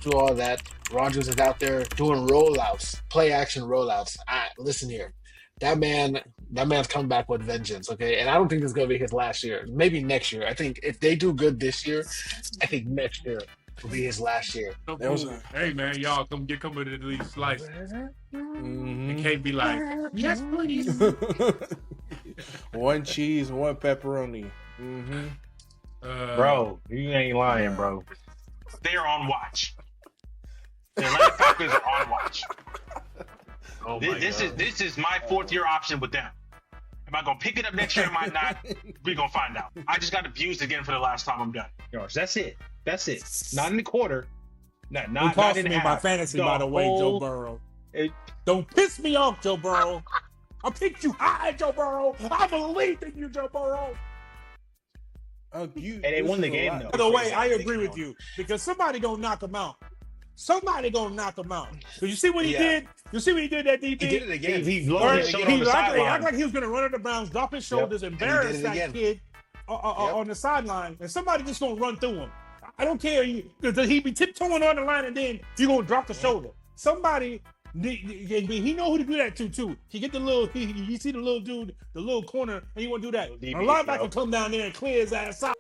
through all that. Rodgers is out there doing rollouts, play action rollouts. Listen here, that man, that man's coming back with vengeance. Okay, and I don't think this is gonna be his last year. Maybe next year. I think if they do good this year, I think next year will be his last year. There was hey man, y'all come with at least slice. Mm-hmm. It can't be like, yes, please. One cheese, one pepperoni. Mm-hmm. Bro, you ain't lying, bro. They are on watch. The Atlanta Falcons are on watch. Oh This is my 4th-year option with them. Am I gonna pick it up next year? Am I not? We're gonna find out. I just got abused again for the last time. I'm done. Yours. That's it. Not in the quarter. Not cost in me half. my fantasy, by the way, Joe Burrow. Don't piss me off, Joe Burrow. I picked you high, Joe Burrow. I believe in you, Joe Burrow. And they won the game, though. By the way, I agree with you because somebody gonna knock him out. Somebody gonna knock him out. Cause you see what he did? You see what he did that DP? He did it again. He lowered his shoulder on the sideline. Act like he was gonna run at the Browns, drop his shoulders, embarrass that kid on the sideline, and somebody just gonna run through him. I don't care. He be tiptoeing on the line, and then you gonna drop the shoulder. Somebody, he know who to do that to too. He get the little, he see the little dude, the little corner, and he want to do that. A linebacker come down there and clear his ass out.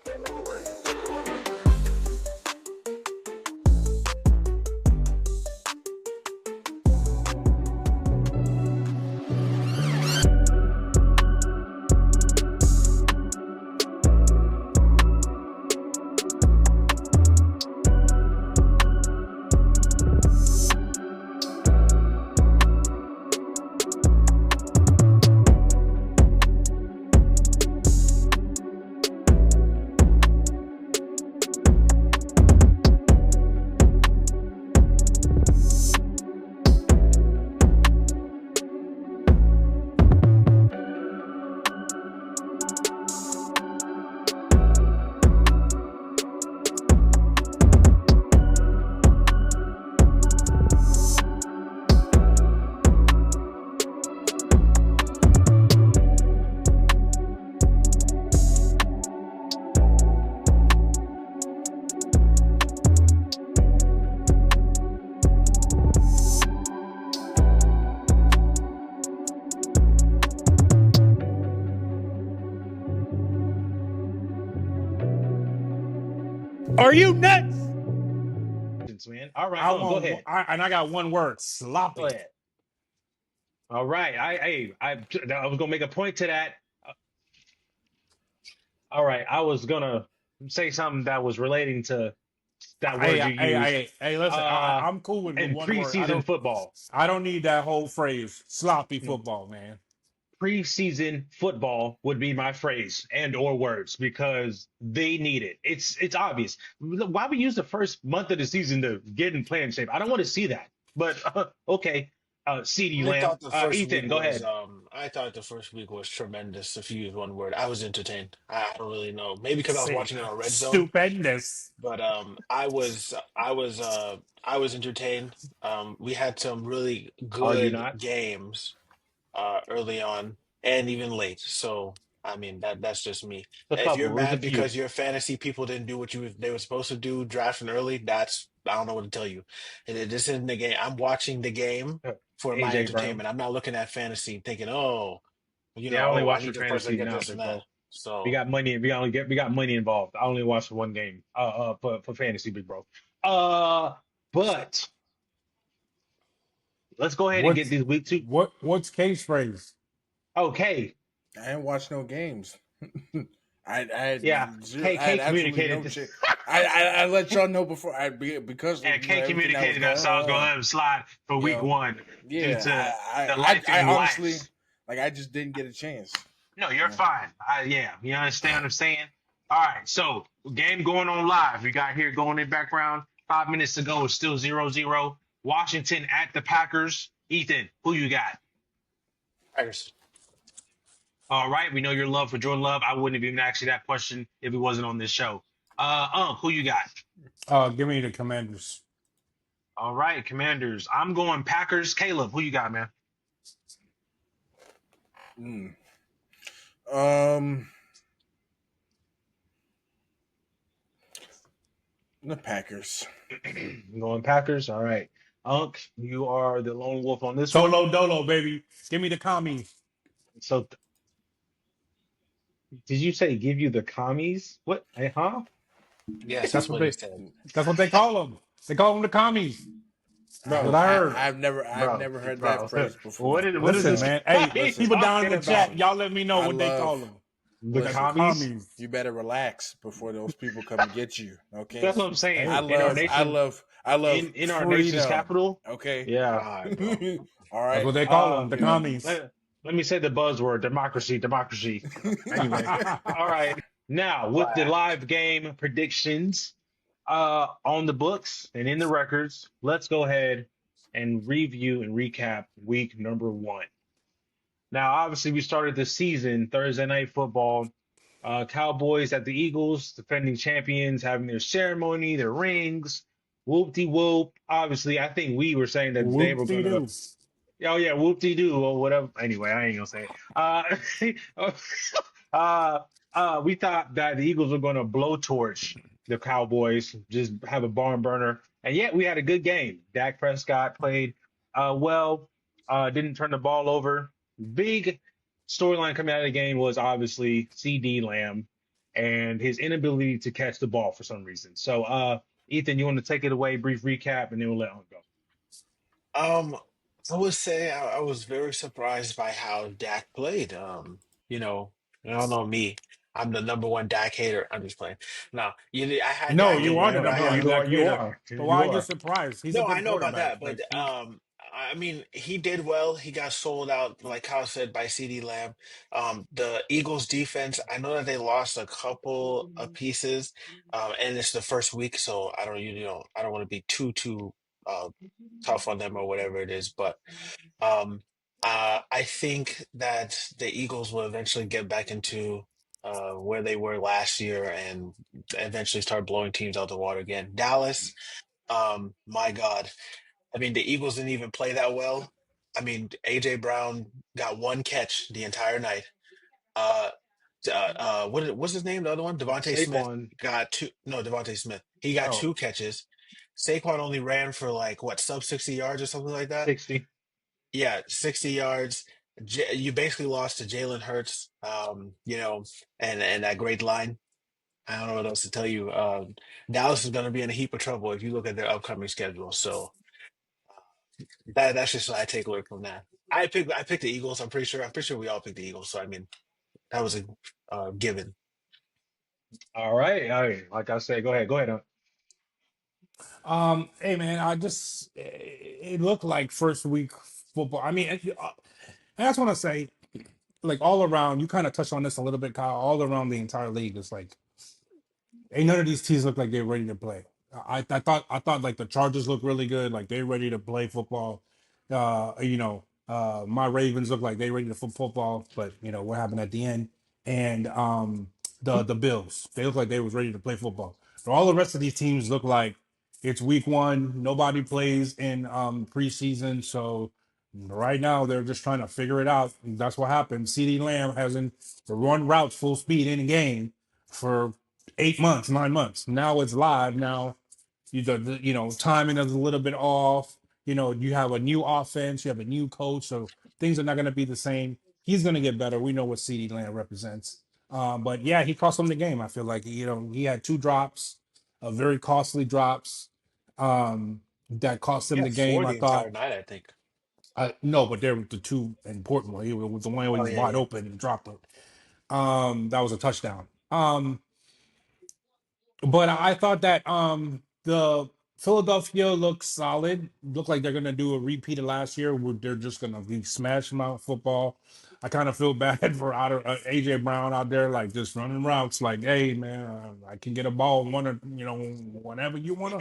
Are you nuts? Man. All right, go ahead. I got one word: sloppy. Go ahead. All right, I was gonna make a point to that. All right, I was gonna say something that was relating to that word you used. Hey, listen, I'm cool with in one preseason word. football. I don't need that whole phrase, sloppy football, man. Preseason football would be my phrase and or words because they need it. It's obvious. Why we use the first month of the season to get in playing shape? I don't want to see that. But okay, CD Lamb, Ethan, go ahead. I thought the first week was tremendous. If you use one word, I was entertained. I don't really know. Maybe because I was watching it on Red Zone. Stupendous. But I was entertained. We had some really good games early on and even late. So I mean that's just me. If you're mad because your fantasy people didn't do what they were supposed to do, drafting early, I don't know what to tell you. This isn't the game. I'm watching the game for my entertainment. I'm not looking at fantasy thinking, I only watch need for this person fantasy to get now, this and that. So we got money. We got money involved. I only watch one game. For fantasy, big bro. But let's go ahead and get these week 2. What's K's phrase? Okay. I ain't watched no games. I communicated. I let y'all know before because K communicated that so I was gonna let him slide for week 1. Yeah, I honestly I just didn't get a chance. No, you're fine. You understand what I'm saying? All right, so game going on live. We got here going in background. 5 minutes to go. It's still 0-0. Washington at the Packers. Ethan, who you got? Packers. All right, we know your love for Jordan Love. I wouldn't have even asked you that question if he wasn't on this show. Who you got? Give me the Commanders. All right, Commanders. I'm going Packers. Caleb, who you got, man? The Packers. Going Packers. All right. Unc, you are the lone wolf on this one. Solo dolo, baby. Give me the commies. So, did you say give you the commies? What? Huh? Yes, That's that's what what he they. said. That's what they call them. They call them the commies. That's what Bro, I heard. I've bro, never heard that bro. phrase before. What is Listen, this man. guy Hey, Listen, people down in talking the chat, about? y'all let me know I what they call love. them. The The Listen, commies? commies. you better relax before those people come and get you. Okay. That's what I'm saying. Hey, In our I nation, love. I love in our nation's freedom. capital. Okay. Yeah. All right, bro. All that's right. what they call them. Uh, The You know. commies. let me say the buzzword: democracy, democracy. Anyway, all right. Now with the Class. live game predictions on the books and in the records, let's go ahead and review and recap week number 1. Now, obviously, we started the season Thursday night football. Cowboys at the Eagles, defending champions, having their ceremony, their rings, whoop de whoop. Obviously, I think we were saying that they were going to. Whoop-de-doo. Oh yeah, whoop de doo or whatever. Anyway, I ain't gonna say it. We thought that the Eagles were going to blowtorch the Cowboys, just have a barn burner, and yet we had a good game. Dak Prescott played well, didn't turn the ball over. Big storyline coming out of the game was obviously CD Lamb and his inability to catch the ball for some reason. So, Ethan, you want to take it away, brief recap, and then we'll let him go. Um, I would say I was very surprised by how Dak played. You know, I don't know me. I'm the number one Dak hater. I'm just playing. No, I had No, Dak you in are there, the number right? No, one you are. Dak You hater. are. But why You are you are. surprised? He's a No, I good know about quarterback. that, but Like he, I mean, he did well. He got sold out, like Kyle said, by CD Lamb. The Eagles defense, I know that they lost a couple of pieces, and it's the first week, so I don't, I don't want to be too uh tough on them or whatever it is, but um, I think that the Eagles will eventually get back into where they were last year and eventually start blowing teams out the water again. Dallas, my God. I mean, the Eagles didn't even play that well. I mean, AJ Brown got one catch the entire night. Uh, what's his name? The other one, Devontae Smith Saquon. got two. No, Devontae Smith. He got Oh, two catches. Saquon only ran for like what, sub 60 yards or something like that. 60. Yeah, 60 yards. You basically lost to Jalen Hurts. And that great line. I don't know what else to tell you. Dallas is going to be in a heap of trouble if you look at their upcoming schedule. So that's just what I take away from that. I picked the Eagles. I'm pretty sure we all picked the Eagles. So I mean, that was a given. All right. All right. Like I said, go ahead. Go ahead. hey man, it looked like first week football. I mean, I just want to say, like all around, you kind of touched on this a little bit, Kyle. All around the entire league, it's like ain't none of these teams look like they're ready to play. I thought like the Chargers look really good, like they're ready to play football. My Ravens look like they ready to football, but what happened at the end. And the Bills, they look like they was ready to play football. But all the rest of these teams look like it's week one. Nobody plays in preseason, so right now they're just trying to figure it out. That's what happened. CD Lamb hasn't run routes full speed in a game for 8 months, 9 months. Now it's live. Now timing is a little bit off. You have a new offense, you have a new coach, so things are not going to be the same. He's going to get better. We know what CD Lamb represents. But yeah, he cost him the game. I feel like he had two drops, very costly drops, that cost him Yeah, the game. for I the thought. entire night, I think. No, but they were the two important ones. He was the one where Oh he was yeah, wide yeah. open and dropped it. That was a touchdown. But I thought that the Philadelphia looks solid. Look like they're gonna do a repeat of last year where they're just gonna be smashing out football. I kind of feel bad for AJ Brown out there, like just running routes. Like, hey man, I can get a ball whenever you wanna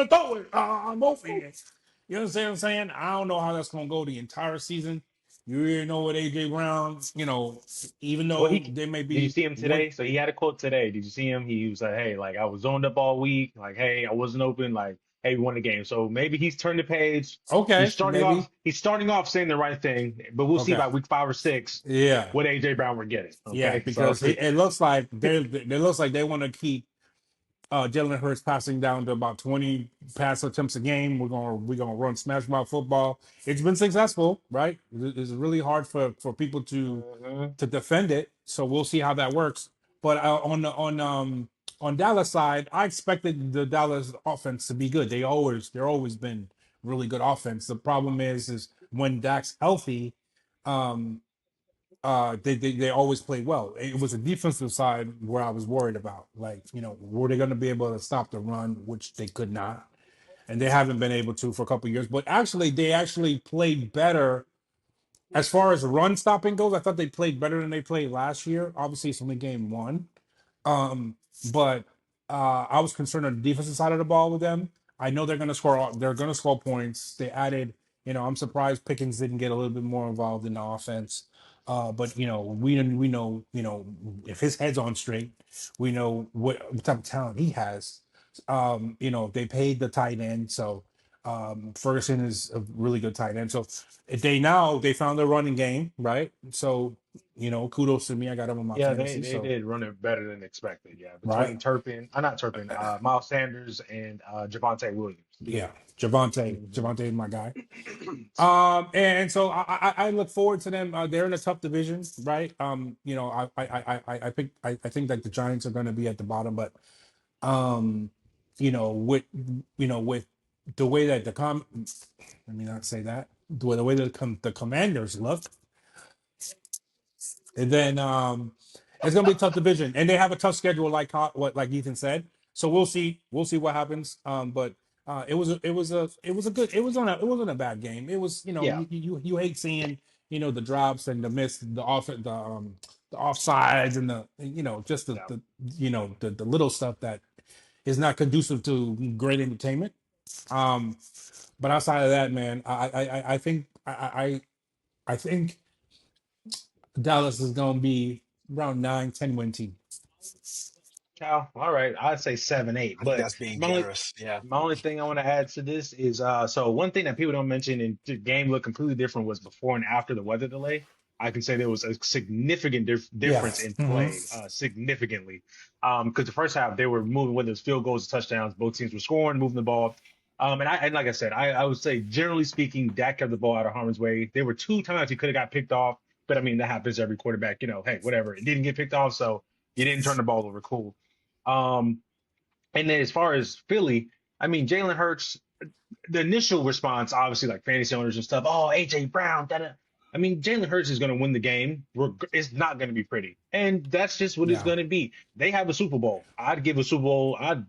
throw it. I'm open. You understand what I'm saying? I don't know how that's gonna go the entire season. You already know what AJ Brown, even Well, though he they may did you be see him one. today? So he had a quote today. Did you see him? He was like, "Hey, like I was zoned up all week. Like, hey, I wasn't open. Like, hey, we won the game." So maybe he's turned the page. He's Okay, starting off. maybe. He's starting off saying the right thing, but we'll see Okay. by week 5 or 6 Yeah. what AJ Brown we're getting. Yeah. Okay, so Because it looks like they want to keep Jalen Hurts passing down to about 20 pass attempts a game. We're gonna run smash mouth football. It's been successful, right? It's really hard for people to defend it. So we'll see how that works. But on Dallas side, I expected the Dallas offense to be good. They're always been really good offense. The problem is when Dak's healthy, um, they always played well. It was a defensive side where I was worried about. Like, were they going to be able to stop the run, which they could not, and they haven't been able to for a couple of years. But actually, they actually played better as far as run stopping goes. I thought they played better than they played last year. Obviously, it's only game one. Um, but I was concerned on the defensive side of the ball with them. I know they're going to score. They're going to score points. They added. I'm surprised Pickens didn't get a little bit more involved in the offense. But we know if his head's on straight, we know what type of talent he has. They paid the tight end, so Ferguson is a really good tight end. So they found their running game, right? So kudos to me. I got him on my Yeah, fantasy. they So did run it better than expected. Yeah, right. between not Turpin, Miles Sanders and Javonte Williams. Yeah, Javonte is my guy. And so I look forward to them. They're in a tough division, right? I think that the Giants are going to be at the bottom, but with the way that let me not say that the way that the Commanders look, and then it's gonna be a tough division, and they have a tough schedule, like Ethan said. So we'll see what happens. But it wasn't a bad game. It was Yeah, you hate seeing the drops and the miss, the offsides and the just yeah. the little stuff that is not conducive to great entertainment. But outside of that, man, I think Dallas is going to be around 9-10 win team. Cal, all right, I'd say 7-8. I think But that's being my only generous. Yeah. my only thing I want to add to this is so one thing that people don't mention and the game looked completely different was before and after the weather delay. I can say there was a significant Yeah. difference in play, significantly. Because the first half they were moving, whether it's field goals or touchdowns, both teams were scoring, moving the ball. And like I said, I would say generally speaking, Dak kept the ball out of harm's way. There were 2 times he could have got picked off, but I mean that happens to every quarterback. Hey, whatever. It didn't get picked off, so you didn't turn the ball over. Cool. Um, and then as far as Philly, I mean, Jalen Hurts, the initial response, obviously, like fantasy owners and stuff, oh, AJ Brown, da-da. I mean, Jalen Hurts is going to win the game. It's not going to be pretty. And that's just what it's Yeah. going to be. They have a Super Bowl. I'd give a Super Bowl. I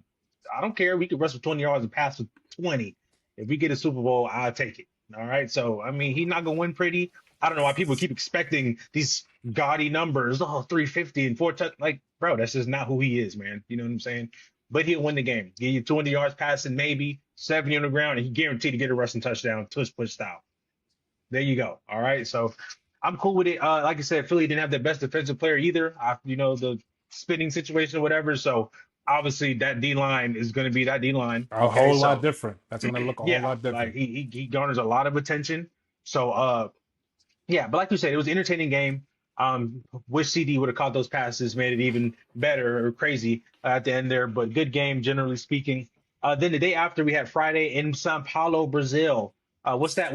don't care. We could rush for 20 yards and pass for 20. If we get a Super Bowl, I'll take it. All right. So, I mean, he's not going to win pretty. I don't know why people keep expecting these gaudy numbers. Oh, 350 and 4 touch. Like, bro, that's just not who he is, man. You know what I'm saying? But he'll win the game. Give you 200 yards passing, maybe 70 on the ground, and he guaranteed to get a rushing touchdown, tush push style. There you go. All right. So I'm cool with it. Like I said, Philly didn't have the best defensive player either. The spinning situation or whatever. So obviously that D line is going to be that D line. A Okay. whole So lot different. That's going to look a whole yeah, lot like different. he garners a lot of attention. So yeah, but like you said, it was an entertaining game. Wish CD would have caught those passes, made it even better or crazy at the end there. But good game, generally speaking. Then the day after, we had Friday in Sao Paulo, Brazil. What's that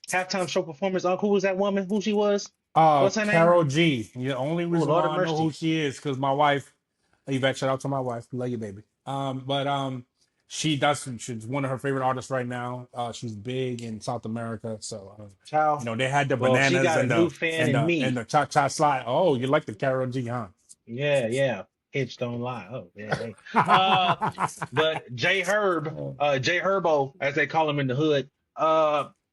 halftime show performance? Who was that woman? Who she was? What's her name? Karol G. The only Oh, reason Lord why of I know who mercy. she is because my wife, Yvette, shout out to my wife, love you, baby. But she's one of her favorite artists right now. She's big in South America, so Ciao. they had the Well, she bananas got a and new fan in me. the cha cha slide. Oh, you like the Karol G, huh? Yeah, yeah. Hips don't lie. Oh, yeah. Hey. But J Herbo, as they call him in the hood,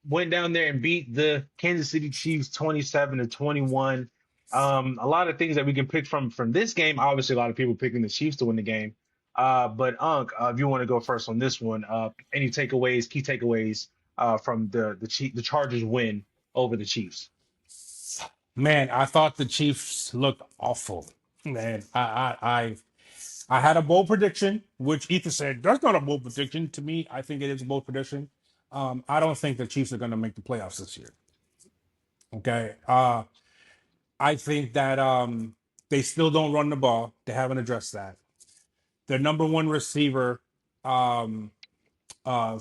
went down there and beat the Kansas City Chiefs 27-21. A lot of things that we can pick from this game. Obviously, a lot of people picking the Chiefs to win the game. But if you want to go first on this one, any takeaways, key takeaways from the Chargers win over the Chiefs? Man, I thought the Chiefs looked awful. Man, I had a bold prediction, which Ethan said that's not a bold prediction. To me, I think it is a bold prediction. I don't think the Chiefs are going to make the playoffs this year. Okay, I think that they still don't run the ball. They haven't addressed that. their number one receiver um,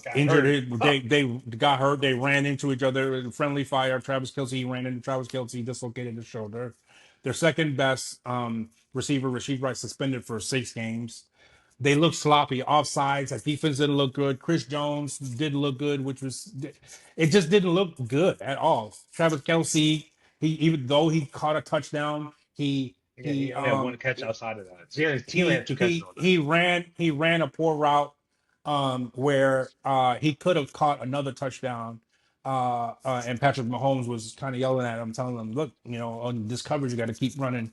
Got injured. hurt. They got hurt. They ran into each other. Friendly fire. Travis Kelce ran into Travis Kelce, dislocated his shoulder. Their second best receiver, Rasheed Rice, suspended for 6 games. They look sloppy. Offsides. That defense didn't look good. Chris Jones didn't look good, which was it just didn't look good at all. Travis Kelce, he even though he caught a touchdown, Yeah, he only had one catch outside of that. So yeah, his team only had two catches on that. he ran a poor route where he could have caught another touchdown. And Patrick Mahomes was kind of yelling at him, telling him, "Look, on this coverage, you got to keep running."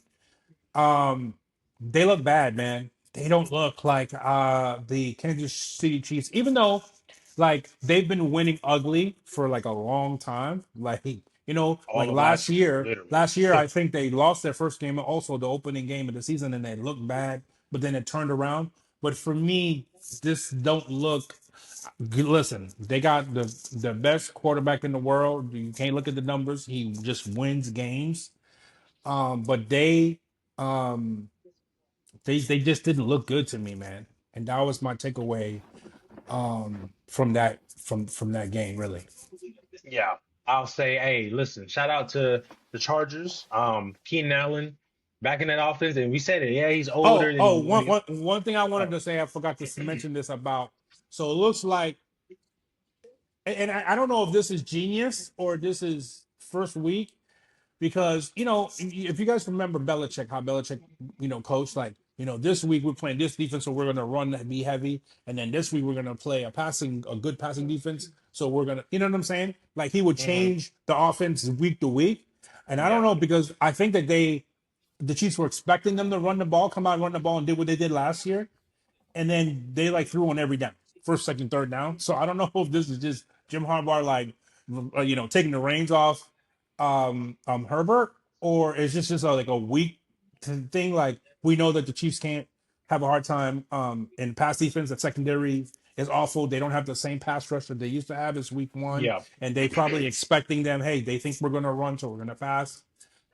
Um, they look bad, man. They don't look like the Kansas City Chiefs, even though like they've been winning ugly for like a long time. Like like All of last year, literally. last year I think they lost their first game, also the opening game of the season, and they looked bad, but then it turned around. But for me, this don't look. Listen, they got the best quarterback in the world. You can't look at the numbers; he just wins games. But um they just didn't look good to me, man. And that was my takeaway from that game, really. Yeah, I'll say, hey, listen, shout out to the Chargers. Keenan Allen back in that offense, and we said it. Yeah, he's older than when he. One thing I wanted Oh, to say, I forgot to mention this about. So it looks like, and I don't know if this is genius or this is first week, because if you guys remember Belichick, how Belichick coached, like this week we're playing this defense, so we're going to run and be heavy, and then this week we're going to play a good passing defense, so we're going to, you know what I'm saying, like he would change the offense week to week. And I don't yeah, know, because I think that the Chiefs were expecting them to run the ball, come out and run the ball, and did what they did last year, and then they like threw on every down, first, second, third down. So I don't know if this is just Jim Harbaugh like taking the reins off Herbert, or is this just like a weak thing? Like, we know that the Chiefs can't have a hard time in pass defense. That secondary is awful. They don't have the same pass rush that they used to have. It's week one, yeah, and they probably expecting them. Hey, they think we're going to run, so we're going to pass.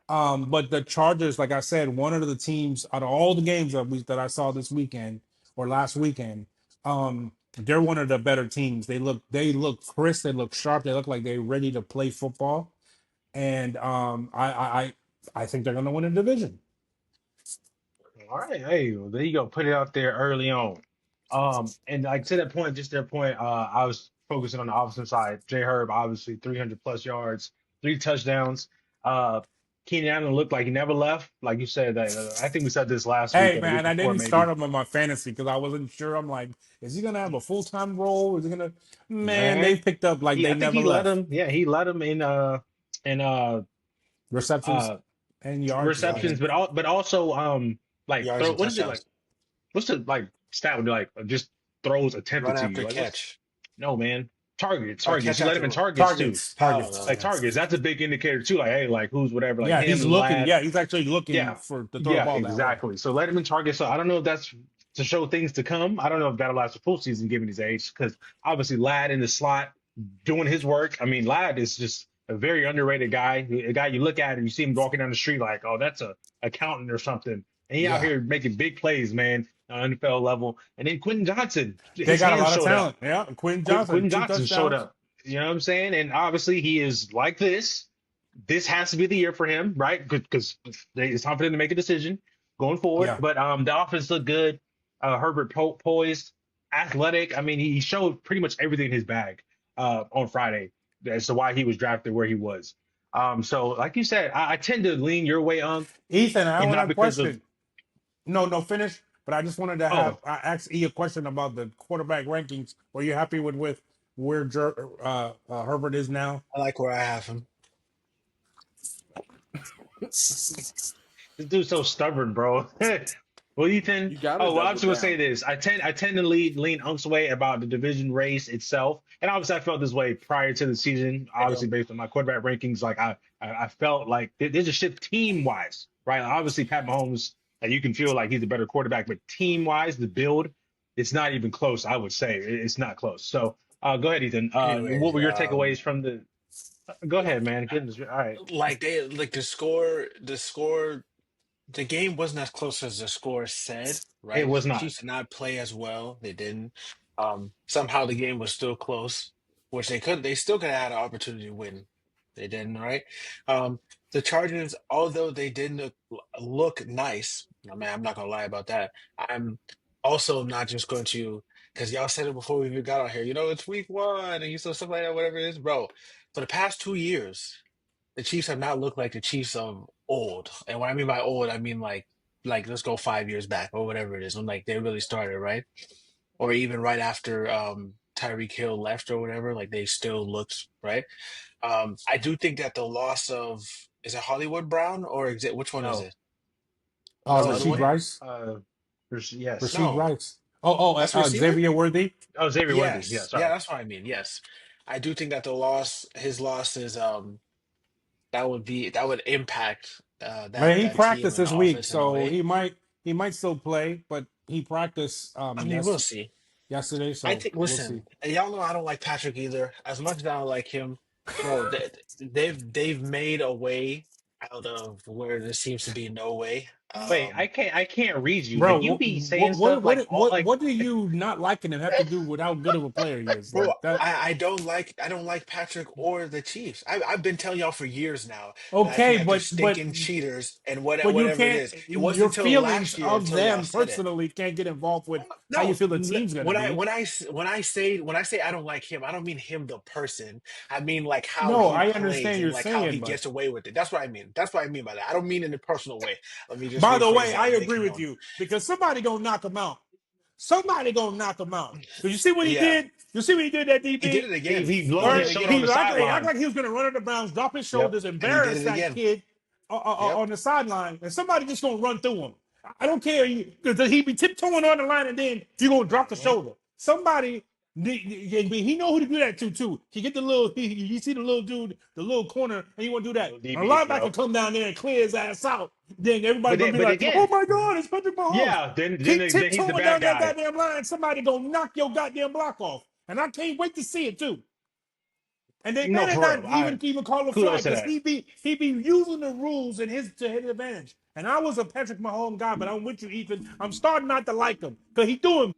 But the Chargers, like I said, one of the teams out of all the games that I saw this weekend or last weekend, they're one of the better teams. They look crisp, they look sharp, they look like they're ready to play football. And I think they're going to win a division. all right, hey, well, there you go. Put it out there early on. And like to that point, just their point, I was focusing on the offensive side. Jay Herb, obviously 300 plus yards, 3 touchdowns. Uh, Keenan Allen looked like he never left. Like you said, I think we said this last week Hey or the week man, I before, didn't start maybe. him on my fantasy because I wasn't sure. I'm like, is he gonna have a full-time role? Is he gonna? Man, they Man, picked up like he they I think never he led left. him. Yeah, he led him in Receptions uh and yards. yards, receptions, but also like yards throw. and What is it like? touchdowns. What's the like stat would be like just throws attempted Run to you? after Like what's catch no man or targets. catch You let him in after. targets too. Targets, I don't targets. know. Like targets. That's a big indicator too. Like hey, like who's whatever. Like Yeah, him he's and looking. Lad. Yeah, he's actually looking Yeah, to throw the yeah, ball that way. exactly. So let him in target. So I don't know if that's to show things to come. I don't know if that'll last the full season given his age, because obviously Lad in the slot doing his work. I mean, Lad is just a very underrated guy. A guy you look at and you see him walking down the street like, oh, that's a accountant or something. And he out Yeah, here making big plays, man, on NFL level. And then Quentin Johnson, They his got a hands lot of showed up. talent. Yeah, Quentin Johnson, Quentin two Johnson showed touchdowns. up. You know what I'm saying? And obviously he is like this. This has to be the year for him, right? Because it's time for them to make a decision going forward. Yeah, But the offense looked good. Herbert poised, athletic. I mean, he showed pretty much everything in his bag on Friday as to why he was drafted where he was. So like you said, I tend to lean your way, Ethan, I and want not a because of question. No, finish. But I just wanted to oh, I ask E a question about the quarterback rankings. Were you happy with where Herbert is now? I like where I have him. this dude's so stubborn, bro. Well, Ethan. You gotta Oh, well, I'm double just gonna say down. this. I tend to lean Unk's way about the division race itself, and obviously I felt this way prior to the season. I do. Obviously, based on my quarterback rankings, like I felt like there's a shift team wise, right? Obviously, Pat Mahomes, and you can feel like he's a better quarterback, but team wise, the build, it's not even close. I would say it's not close. So, go ahead, Ethan. What Anyways, were your takeaways from the? Go ahead, man. Goodness, all right. like the score, the game wasn't as close as the score said, It right? was not. Chiefs did not play as well. They didn't. Somehow the game was still close, which they still could have had an opportunity to win. They didn't, right? Um, the Chargers, although they didn't look nice, I mean, I'm not gonna lie about that. I'm also not just going to, because y'all said it before we even got on here. It's week one, and you saw stuff like that, whatever it is, bro. For the past 2 years, the Chiefs have not looked like the Chiefs of old. And what I mean by old, I mean like let's go 5 years back or whatever it is when like they really started, right? Or even right after Tyreek Hill left or whatever, like they still looked right. I do think that the loss of, is it Hollywood Brown or which one is No, it? That's the other Rasheed one? Rice. yes. Rasheed No, Rice. that's the receiver? Xavier Worthy. Oh, Xavier Worthy. Yeah, Yes. Yeah, sorry. that's what I mean. Yes. I do think that his loss is that would impact Man, he that team practiced and this the week, offense in a so way. he might still play, but he practiced I mean, we'll see. yesterday, I so think, we'll see. listen, and y'all know I don't like Patrick either. As much as I don't like him, bro, they've made a way out of where there seems to be no way. Wait, I can't read you. Like you Bro, be saying stuff what like what all what like what do you not liking him have to do with how good of a player he is? Bro, Like that. I don't like Patrick or the Chiefs. I've been telling y'all for years now that I think Okay, that they're but stinking cheaters and you whatever it can't. is. It wasn't Your until feelings last year of until y'all them said it. personally can't get involved with how you No, feel the team's gonna when I be. when I s- when I say I don't like him, I don't mean him the person. I mean like how No, he I plays understand and you're like how saying, he but gets away with it. That's what I mean. That's what I mean by that. I don't mean in a personal way. Let me just by the rephrase way, that I and make agree it with known. you because somebody gonna knock him out. Somebody gonna knock him out. Did you see what he Yeah, did? You see what he did that he did DB? it he again. he He lowered did Or it his shoulder on again. he the act sideline. like he was gonna run on the Browns, drop his Yep. shoulders, And he did embarrass it that again. kid Yep. on the sideline, and somebody just gonna run through him. I don't care because he be tiptoeing on the line, and then you gonna drop the Mhm. shoulder. Somebody. He know who to do that to too. He get the little, you see the little dude, the little corner, and you want to do that. Little And a DB. linebacker Yep. come down there and clear his ass out. Then everybody But gonna then, be but like, "Oh again, my God, it's Patrick Mahomes." yeah. Then he's the Tiptoeing bad down that guy. goddamn line, somebody gonna knock your goddamn block off. And I can't wait to see it too. And they No, better for real. not I even call a kudos flag to because that. he be using the rules in to his advantage. And I was a Patrick Mahomes guy, but I'm with you, Ethan. I'm starting not to like him because he doing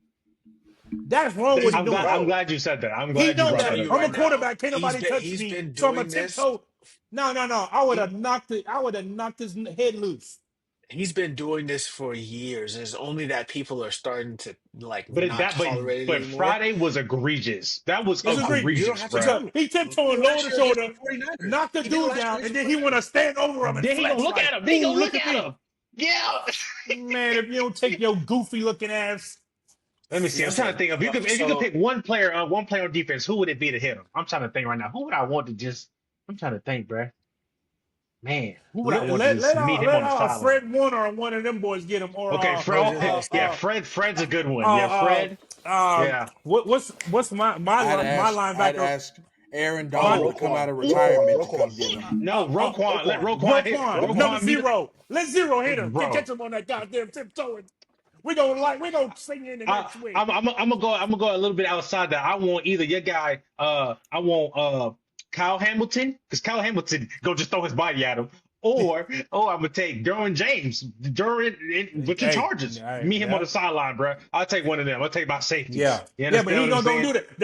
that's wrong what he I'm glad. doing. I'm Bro, glad you said that. I'm He glad you I'm know brought that that telling up. you I'm a right now, quarterback. Can't nobody touch he's me. been So I'm a doing this. tiptoe. No, no, no. I would He have knocked it. I would have knocked his head loose. he's been doing this for years. It's only that people are starting to like But not tolerate it but anymore. Friday was egregious. That was It's You egregious don't egregious, have to bruh. tell because me. he He did tiptoeing, it lower last the year against shoulder, the 49ers. knock the He did it dude last year down, against and the then he want to 49ers. stand over him and Then he gonna flex look like, at him. Then he "Ooh, gonna look look at at me." him. Yeah. Man, if you don't take your goofy looking ass, Let me see. I'm trying to Listen, think. If you could pick one player on defense, who would it be to hit him? I'm trying to think right now. Who would I want to just? I'm trying to think, bruh. Man, who would I let want to let just let, meet uh, him let on the uh, sideline? Fred Warner or one of them boys get him, or Okay, I was just gonna Yeah, say, Fred's a good one. Yeah, uh, Fred. uh, Yeah. what's my I'd linebacker? ask Aaron My Donald to come out Roquan. of retirement to come Roquan. get him. No, Roquan. Let Roquan hit. Roquan, number Roquan meet him, zero. Let zero hit him. bro. Catch him on that goddamn tiptoeing. We gonna sing in the I, next week. I'm gonna go a little bit outside that. I want either your guy. I want Kyle Hamilton because Kyle Hamilton go just throw his body at him, or I'm gonna take Derwin James. With the Hey, Chargers. hey, Meet him on yeah, the sideline, bro. I'll take one of them. I'll take my safety. yeah, You yeah. But understand he what I'm gonna saying? do that.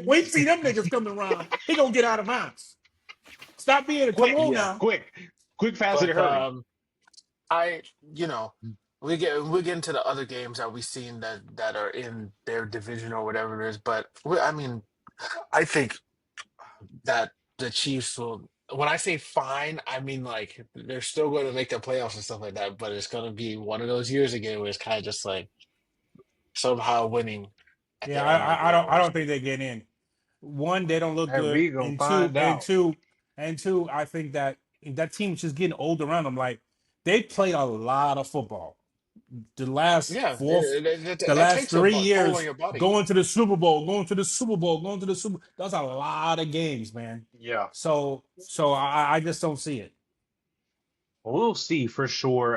When he see them niggas coming around, he gonna get out of bounds. Stop being. Come Quick, on Yeah, now. quick, fast, and but hurry. I, you know, we get into the other games that we've seen that are in their division or whatever it is. But I mean, I think that the Chiefs will. When I say fine, I mean like they're still going to make the playoffs and stuff like that. But it's going to be one of those years again where it's kind of just like somehow winning at Yeah, the end of the day I don't almost. think they get in. One, they don't look And good, we gonna and find out. two, I think that team's just getting old around them. Like they played a lot of football. The last Yeah, four, the that last takes a 3 years, toll on your body. going to the Super Bowl, going to the Super Bowl, going to the Super. That's a lot of games, man. Yeah. So I just don't see it. We'll see for sure.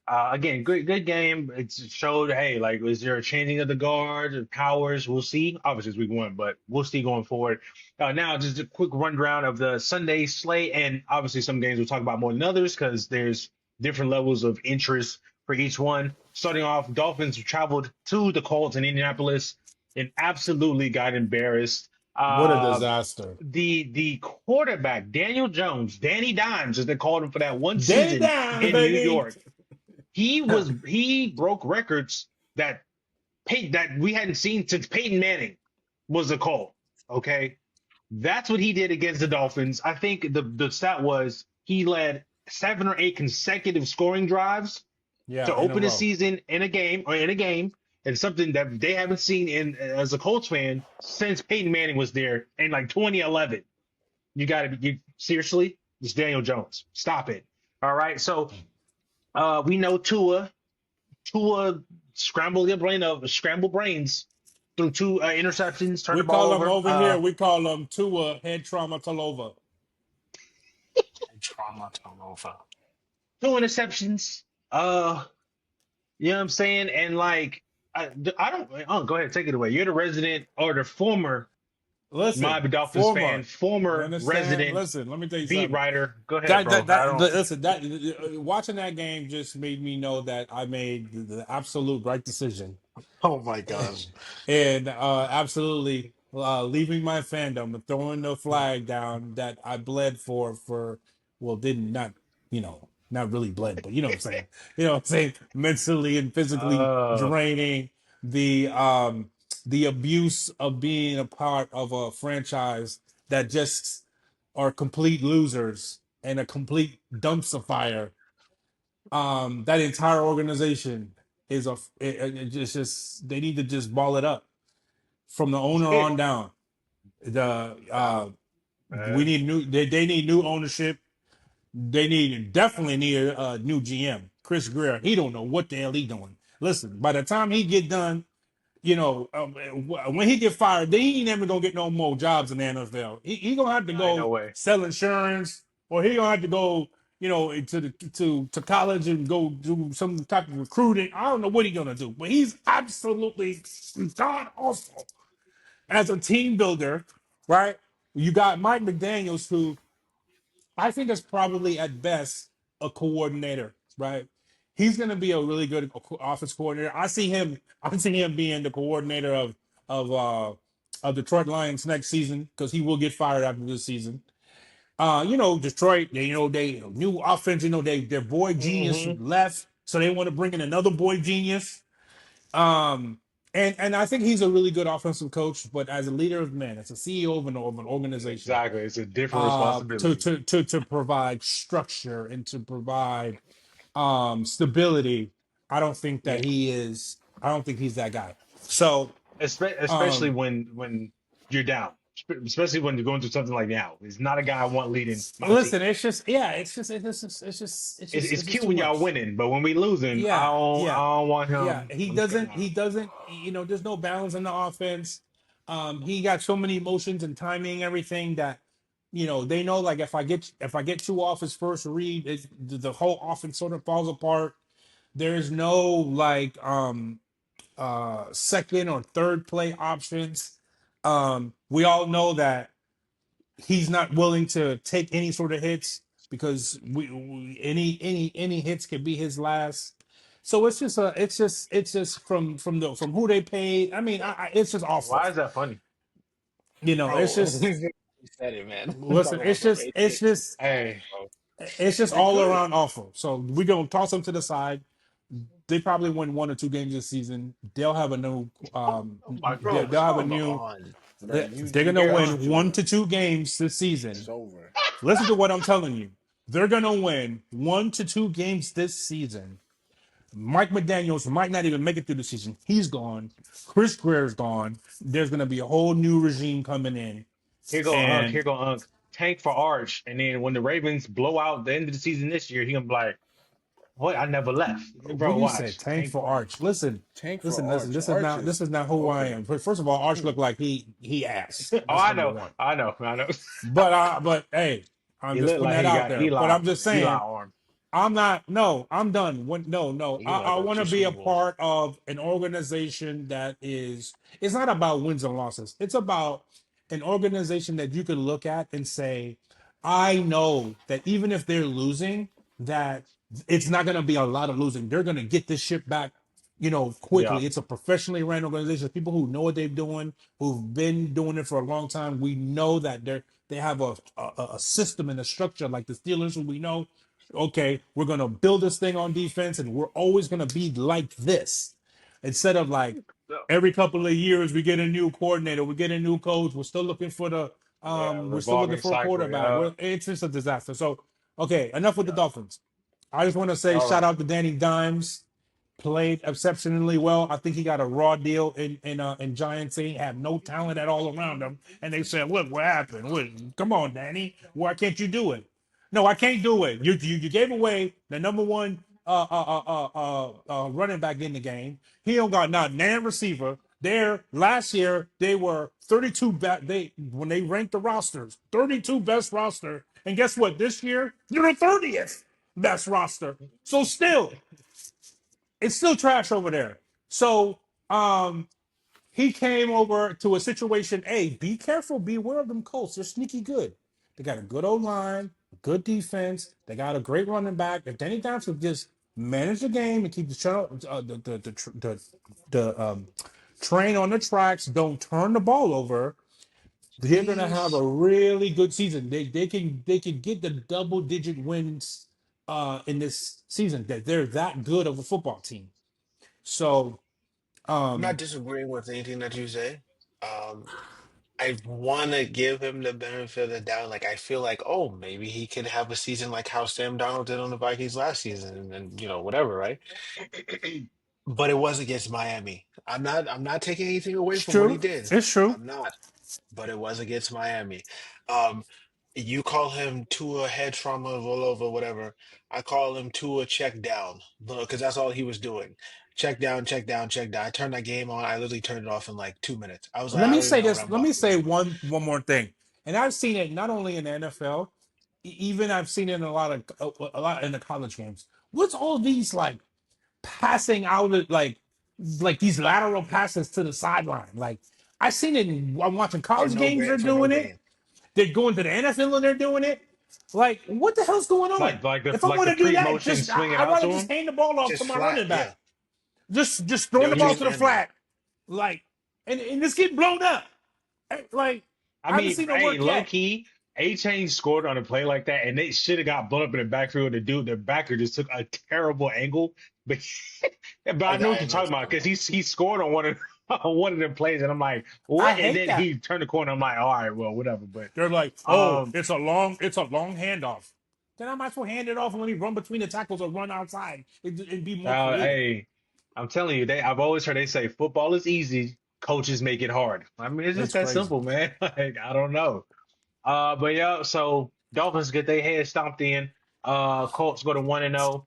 Again, good game. It showed, hey, like, is there a changing of the guard, of powers? We'll see. Obviously, it's week one, but we'll see going forward. Now, just a quick rundown of the Sunday slate, and obviously some games we'll talk about more than others because there's different levels of interest for each one. Starting off, Dolphins traveled to the Colts in Indianapolis and absolutely got embarrassed. What a Uh, disaster. the quarterback, Daniel Jones, Danny Dimes, as they called him for that one Danny season down, in New baby. York, he broke records that we hadn't seen since Peyton Manning was a Colt. Okay, that's what he did against the Dolphins. I think the stat was he led 7 or 8 consecutive scoring drives to Yeah, in a open the row. season in a game, and something that they haven't seen in as a Colts fan since Peyton Manning was there in like 2011. You got to be seriously. It's Daniel Jones. Stop it. All right. So we know Tua scrambled brains through 2 interceptions, turned We the ball call him over. over here, we call him Tua head trauma Talova. Trauma turnover. 2 interceptions. You know what I'm saying? And like, I don't. Oh, go ahead, take it away. You're the resident or the former Listen, Miami Dolphins fan, former. You former understand? resident Listen, let me tell you beat something. writer. Go ahead, bro. I don't. Listen, watching that game just made me know that I made the absolute right decision. Oh my gosh. And absolutely leaving my fandom and throwing the flag down that I bled for well didn't not not really bled, but you know what I'm saying. You know what I'm saying, mentally and physically Uh, draining. The abuse of being a part of a franchise that just are complete losers and a complete dumpster fire. That entire organization is just they need to just ball it up from the owner yeah, on down. The we man. need new. They need new ownership. They definitely need a new GM. Chris Greer. He don't know what the hell he doing. Listen, by the time he get done, when he get fired, they ain't never gonna get no more jobs in the NFL. He gonna have to Ain't no go way. sell insurance, or he gonna have to go, to college and go do some type of recruiting. I don't know what he's gonna do, but he's absolutely god awful as a team builder, right? You got Mike McDaniels, who I think is probably at best a coordinator, right? He's going to be a really good offense coordinator. I see him. I see him being the coordinator of Detroit Lions next season because he will get fired after this season. Detroit. They new offense. Their boy genius Hmm. left, so they want to bring in another boy genius. Um, and I think he's a really good offensive coach, but as a leader of men, as a CEO of an organization, Exactly. It's a different responsibility. to provide structure and to provide stability, I don't think Yeah. that he is. I don't think he's that guy. So Especially um, when you're down, especially when you're going through something like now. He's not a guy I want leading my team. listen, it's It's just cute too when y'all much. winning, but when we losing, I Yeah, don't I yeah, don't want yeah. him. He I'm doesn't. scared. He doesn't. There's no balance in the offense. He got so many emotions and timing, everything that they know. Like if I get too off his first read, the whole offense sort of falls apart. There's no like second or third play options. We all know that he's not willing to take any sort of hits because any hits can be his last. So it's just from who they paid. I mean, it's just awful. Why is that funny? It's Bro, just you said it, man. listen. Talking about It's from just it's AT&T, just Hey, bro. it's just They all could. around awful. So we're gonna toss them to the side. They probably win 1 or 2 games this season. They'll have a new Oh my they'll gosh, have a come new on. That new they're gonna GM here, win one Tua. to two games this It's season. over. Listen to what I'm telling you. They're gonna win 1 to 2 games this season. Mike McDaniels might not even make it through the season. He's gone. Chris Greer's gone. There's gonna be a whole new regime coming in. here go Unc, And here go Unc. Tank for Arch, and then when the Ravens blow out the end of the season this year, he gonna be like, "What? I never left, what bro. you said, Watch tank Tank for for Arch." Arch. Listen, Tank for listen, listen. Arch. This is Arch not is who I okay. am. First of all, Arch looked like he ass. Oh, That's I number know, one. I know, I know. But hey, I'm He just looked putting like that he out got there. But I'm just Eli saying, arm. I'm not. No, I'm done. No. He I led up want to to be Super a Bowl. part of an organization that is. It's not about wins and losses. It's about an organization that you can look at and say, I know that even if they're losing, that it's not going to be a lot of losing. They're going to get this ship back, Yeah. quickly. It's a professionally ran organization. People who know what they're doing, who've been doing it for a long time. We know that they have a system and a structure like the Steelers, who we know. Okay, we're going to build this thing on defense, and we're always going to be like this, instead of like every couple of years we get a new coordinator, we get a new coach. We're still looking for Yeah. we're still looking Revolving for a cycle. quarterback. Yeah. It's just a disaster. So, okay, enough with the Yeah. Dolphins. I just want to say All shout right. out to Danny Dimes. Played exceptionally well. I think he got a raw deal in Giants. He had no talent at all around him, and they said, "Look, what happened? Come on, Danny. Why can't you do it?" No, I can't do it. You gave away the number one running back in the game. He don't got not nan receiver. There last year they were 32 when they ranked the rosters, 32 best roster. And guess what? This year you're the 30th best roster. So still, it's still trash over there. So he came over to a situation. Hey, be careful, beware of them Colts. They're sneaky good. They got a good O line, good defense. They got a great running back. If Danny Dimes would just manage the game and keep the train on the tracks, don't turn the ball over, they're gonna have a really good season. They can get the double digit wins in this season. That they're that good of a football team. So I'm not disagreeing with anything that you say. Um, I want to give him the benefit of the doubt. Like, I feel like, oh, maybe he could have a season like how Sam Darnold did on the Vikings last season, and whatever, right? But it was against Miami. I'm not taking anything away it's from what he true. did. It's true. I'm not. But it was against Miami. Um, you call him Tua head trauma rollover, whatever. I call him Tua check down, because that's all he was doing. Check down, check down, check down. I turned that game on. I literally turned it off in like 2 minutes. I was like, Let I me don't even say know what this. I'm Let me watching say anymore. one more thing. And I've seen it not only in the NFL, even I've seen it in a lot in the college games. What's all these like passing out of like these lateral passes to the sideline? Like I've seen it. I'm watching For college no games. gain, They're for no doing it. gain. They're going to the NFL and they're doing it. Like what the hell's going on? Like the If I want to do pre that, motion just swing it I'd out rather to just him. hand the ball off to Just my flat, running yeah. back. Just They throwing were the just ball to the standing there. flat, like, and this get blown up. Like I I haven't mean, seen it hey, work low yet. key, A-Chain scored on a play like that, and they should have got blown up in the backfield. The backer just took a terrible angle, but I know what I you're know what talking you're about talking because about. he scored on one of on one of them plays, and I'm like, I what? And hate then that. he turned the corner. I'm like, all right, well, whatever. But They're like, oh, um, it's a long handoff. Then I might as well hand it off and let me run between the tackles or run outside. It'd be more creative. hey, I'm telling you, I've always heard they say football is easy, coaches make it hard. I mean, it's just It's that crazy. simple, man. Like, I don't know. But yeah, so Dolphins get their head stomped in. Colts go to 1-0.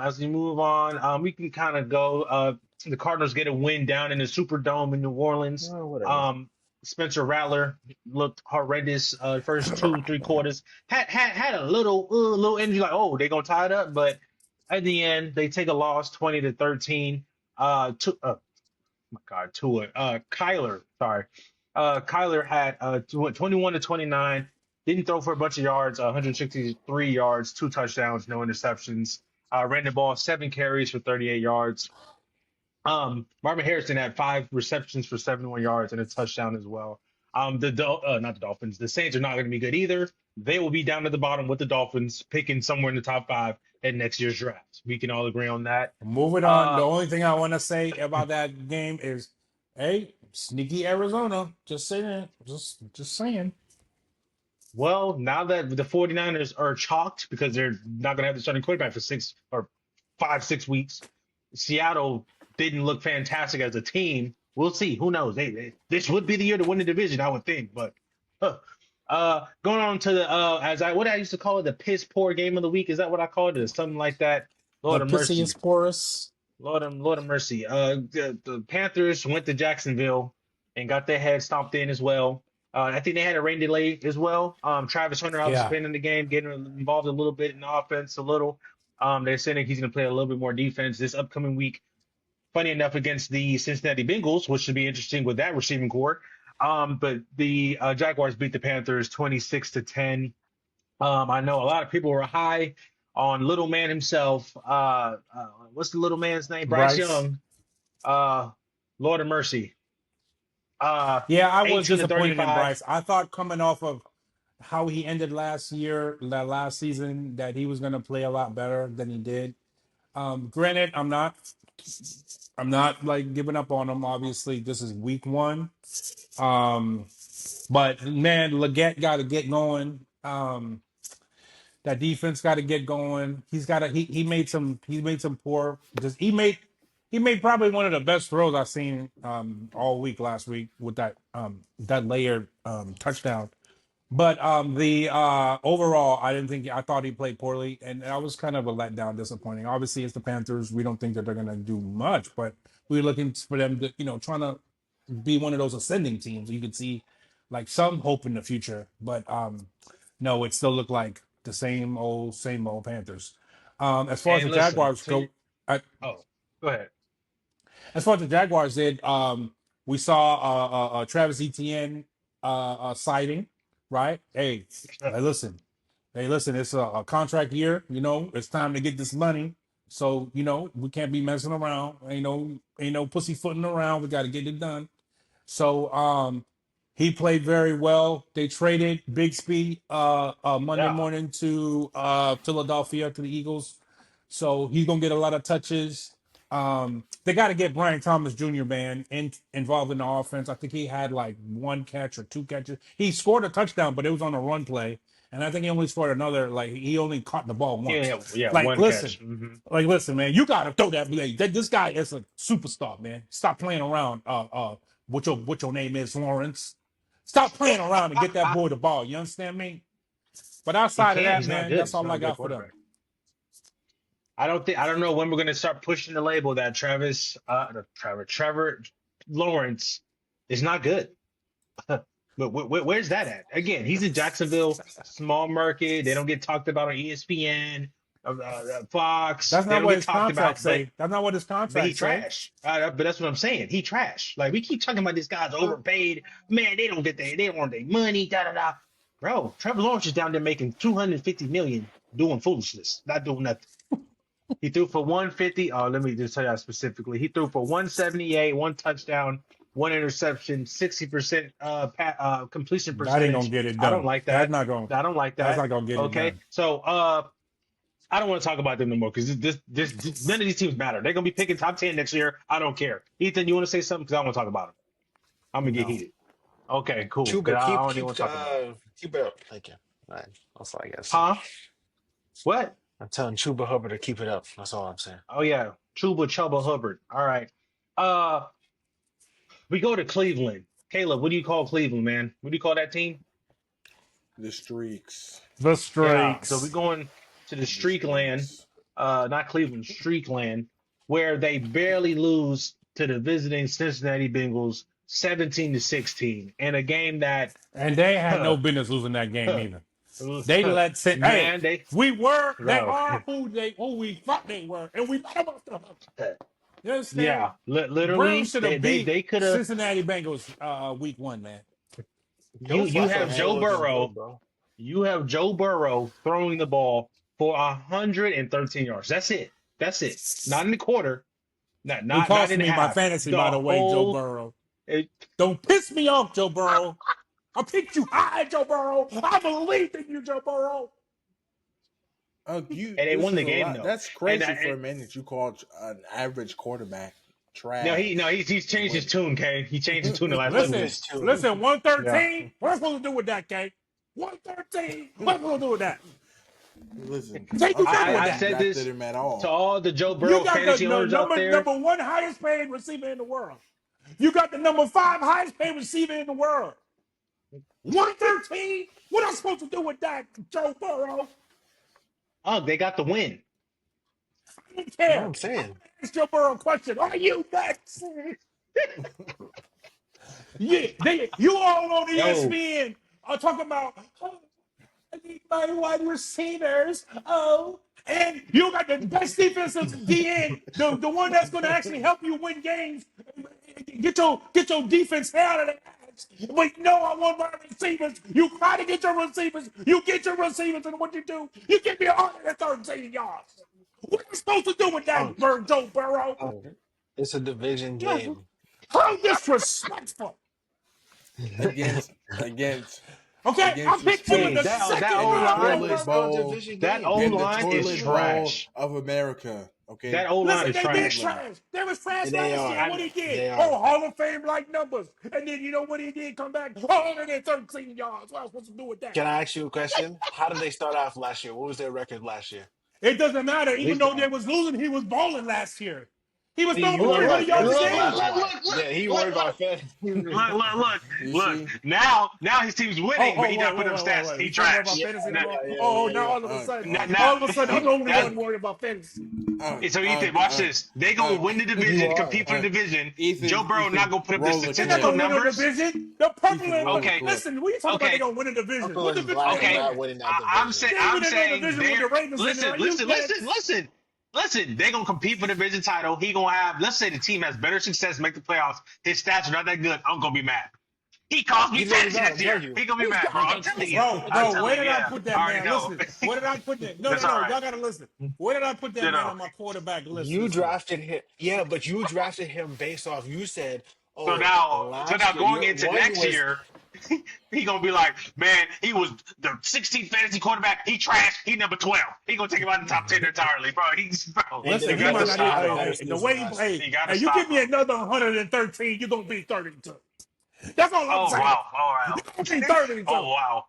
As we move on, we can kind of go. The Cardinals get a win down in the Superdome in New Orleans. Oh, whatever. Spencer Rattler looked horrendous. First two, three quarters had a little energy, like, oh, they're gonna tie it up, but at the end they take a loss, 20-13. My God, Tua. Kyler, sorry. Kyler had 21-29. Didn't throw for a bunch of yards, 163 yards, two touchdowns, no interceptions. Ran the ball 7 carries for 38 yards. Marvin Harrison had 5 receptions for 71 yards and a touchdown as well. Not the Dolphins. The Saints are not going to be good either. They will be down at the bottom with the Dolphins, picking somewhere in the top 5 at next year's draft. We can all agree on that. Moving on. The Uh, only thing I want to say about that game is, hey, sneaky Arizona. Just saying. Just saying. Well, now that the 49ers are chalked because they're not going to have the starting quarterback for 5, 6 weeks, Seattle didn't look fantastic as a team. We'll see. Who knows? This would be the year to win the division, I would think. But going on to the what I used to call it, the piss poor game of the week. Is that what I called it? Something like that. The Lord of mercy. Piscius Porus. Lord of mercy. The Panthers went to Jacksonville and got their head stomped in as well. I think they had a rain delay as well. Travis Hunter obviously Yeah. playing in the game, getting involved a little bit in the offense, a little. They're saying he's going to play a little bit more defense this upcoming week. Funny enough, against the Cincinnati Bengals, which should be interesting with that receiving core. But the Jaguars beat the Panthers 26-10. I know a lot of people were high on little man himself. What's the little man's name? Bryce Bryce. Young. Lord of mercy. Yeah, I was 18 to disappointed in 35. Bryce. I thought coming off of how he ended last year, that last season, that he was going to play a lot better than he did. Granted, I'm not like giving up on him. Obviously, this is week one. But man, Leggett got to get going. That defense got to get going. He's got to. He made some poor. Just he made probably one of the best throws I've seen all week last week with that layered touchdown. But the overall, I thought he played poorly, and that was kind of a letdown, disappointing. Obviously, it's the Panthers. We don't think that they're going to do much, but we're looking for them to, trying to be one of those ascending teams. You could see like some hope in the future, but no, it still looked like the same old Panthers. As far as And the listen, Jaguars go, go ahead. as far as the Jaguars did, we saw Travis Etienne sighting, right? Hey, listen, it's a contract year. It's time to get this money. So we can't be messing around. Ain't no pussyfooting around. We got to get it done. So he played very well. They traded Bigsby Monday Yeah. morning to Philadelphia to the Eagles. So he's gonna get a lot of touches. They got to get Brian Thomas Jr. involved in the offense. I think he had like one catch or two catches. He scored a touchdown, but it was on a run play, and I think he only scored another. Like he only caught the ball once. Yeah, Like one listen, catch. Mm-hmm. man, you got to throw that blade. This guy is a superstar, man. Stop playing around. What your name is, Lawrence? Stop playing around and get that boy the ball. You understand me? But outside of that, He's not man, good. that's He's all not I a good got for them. quarterback. I don't know when we're gonna start pushing the label that Trevor Lawrence is not good. But where's that at? Again, he's in Jacksonville, small market. They don't get talked about on ESPN, Fox. That's They not don't what get his talked contract about. say. That's not what his But he contract say. trash. But that's what I'm saying. He trash. Like we keep talking about these guys overpaid. Man, they don't want their money. Da da da. Bro, Trevor Lawrence is down there making $250 million doing foolishness, not doing nothing. He threw for 150. Oh, let me just tell you specifically. He threw for 178, one touchdown, one interception, 60% completion That ain't gonna percentage. get it done. I don't like that. That's not gonna. I don't like that. That's not gonna get it Okay, done. so I don't want to talk about them no more because this none of these teams matter. They're gonna be picking top 10 next year. I don't care. Ethan, you want to say something? Because I want to talk about them. I'm gonna get heated. Okay, cool. Chuba, I don't even want to talk about it. keep it up. Thank you. All right, that's all I got to say. Huh? What? I'm telling Chuba Hubbard to keep it up. That's all I'm saying. Oh yeah, Chuba Hubbard. All right. We go to Cleveland. Caleb, what do you call Cleveland, man? What do you call that team? The Streaks. The Streaks. Yeah, so we're going to the Streak land, not Cleveland, Streak land, where they barely lose to the visiting Cincinnati Bengals 17-16 in a game that And they had no business losing that game either. They let man, they are who we thought they were, and we thought about them. You understand? Yeah, literally, Browns should have beat they could have. Cincinnati Bengals week one, man. You have Joe Burrow. You have Joe Burrow throwing the ball for 113 yards. That's it. Not in the quarter. Not cost in me half. my fantasy, by the way, Joe Burrow. Don't piss me off, Joe Burrow. I picked you high, Joe Burrow. I believe in you, Joe Burrow. And they won the game, though. That's crazy for a man that you called an average quarterback trash. He's changed his tune, Kay. He changed his tune the last Listen, 113. Yeah. What's supposed to do with that, Kay? 113. What's supposed to do with that? Listen, I said this to all the Joe Burrow fantasy owners out there. Number one highest paid receiver in the world. You got the number 5 highest paid receiver in the world. 113. What am I supposed to do with that, Joe Burrow? Oh, they got the win. I don't care. You know what I'm saying. Ask Joe Burrow a question. Are you nuts? You all on ESPN are talking about I need my wide receivers. And you got the best defensive DN, the one that's going to actually help you win games. Get your defense out of the edge. yards. But no, I want my receivers. You try to get your receivers. You get your receivers, and what you do? You give me 113 yards. What are you supposed to do with that, Punk. Joe Burrow? It's a division game. How disrespectful. against Okay, I against the picked you in Hey, the toilet, second that O in the round, Joe line, toilet Burrow. bowl, that O in the line is toilet bowl trash. of America. Okay, That O line Listen, is they been trash. Cleveland. trash. They was trash They last year. are. What he did? They are. Oh, Hall of Fame like numbers. And then you know what he did? Come back 113 yards. What I was supposed to do with that? Can I ask you a question? How did they start off last year? What was their record last year? It doesn't matter. At Even least, though they was losing, he was balling last year. He was throwing You for worry $300 about yards a fantasy. game. That's why. Yeah, he worried about fantasy. You look. see, Now his team's winning, but he not putting up stats. wait. He You talking about trash. Yeah, fantasy Now, anymore? yeah, yeah, Oh, yeah, now yeah. all of a sudden, now, I'm the only now, one worried about fantasy. so Ethan, watch this. They gonna win the You division, are. compete for the division. Ethan, Joe Burrow not gonna put up the roller They're not statistical clip. gonna win a numbers. division. The purple Ethan, and roller Okay, clip. listen, we talking about they okay, gonna win a division. Purple What and division black they are okay. gonna not win? winning that I'm division. saying, They I'm winning no saying division with they're the Ravens in there. Are you listen. They gonna compete for the division title. He gonna have. Let's say the team has better success, make the playoffs. His stats are not that good. I'm gonna be mad. He cost me He's gonna be fantasy mad. this I'm year. telling you. He gonna be mad, bro. I'm telling you. I'm Bro, where telling you. did I Yeah, put I that already man? know. Listen, where did I put that? No, That's all right. y'all gotta listen. Where did I put that You man know. on my quarterback list You this year? drafted him. Yeah, but you drafted him based off. You said, So "Oh, now last year going your into one next was." year, he gonna be like, man, he was the 16th fantasy quarterback. He trash. He number 12. He gonna take him out of the top 10 entirely, bro. Bro. And Listen, then You he he got might to not also even. had stop, a bro. better The season way he last year. played, You got to hey, you stop, give me bro. another 113, you're gonna be 32. That's all I'm Oh saying. wow. All right. You're gonna be 32. Oh wow.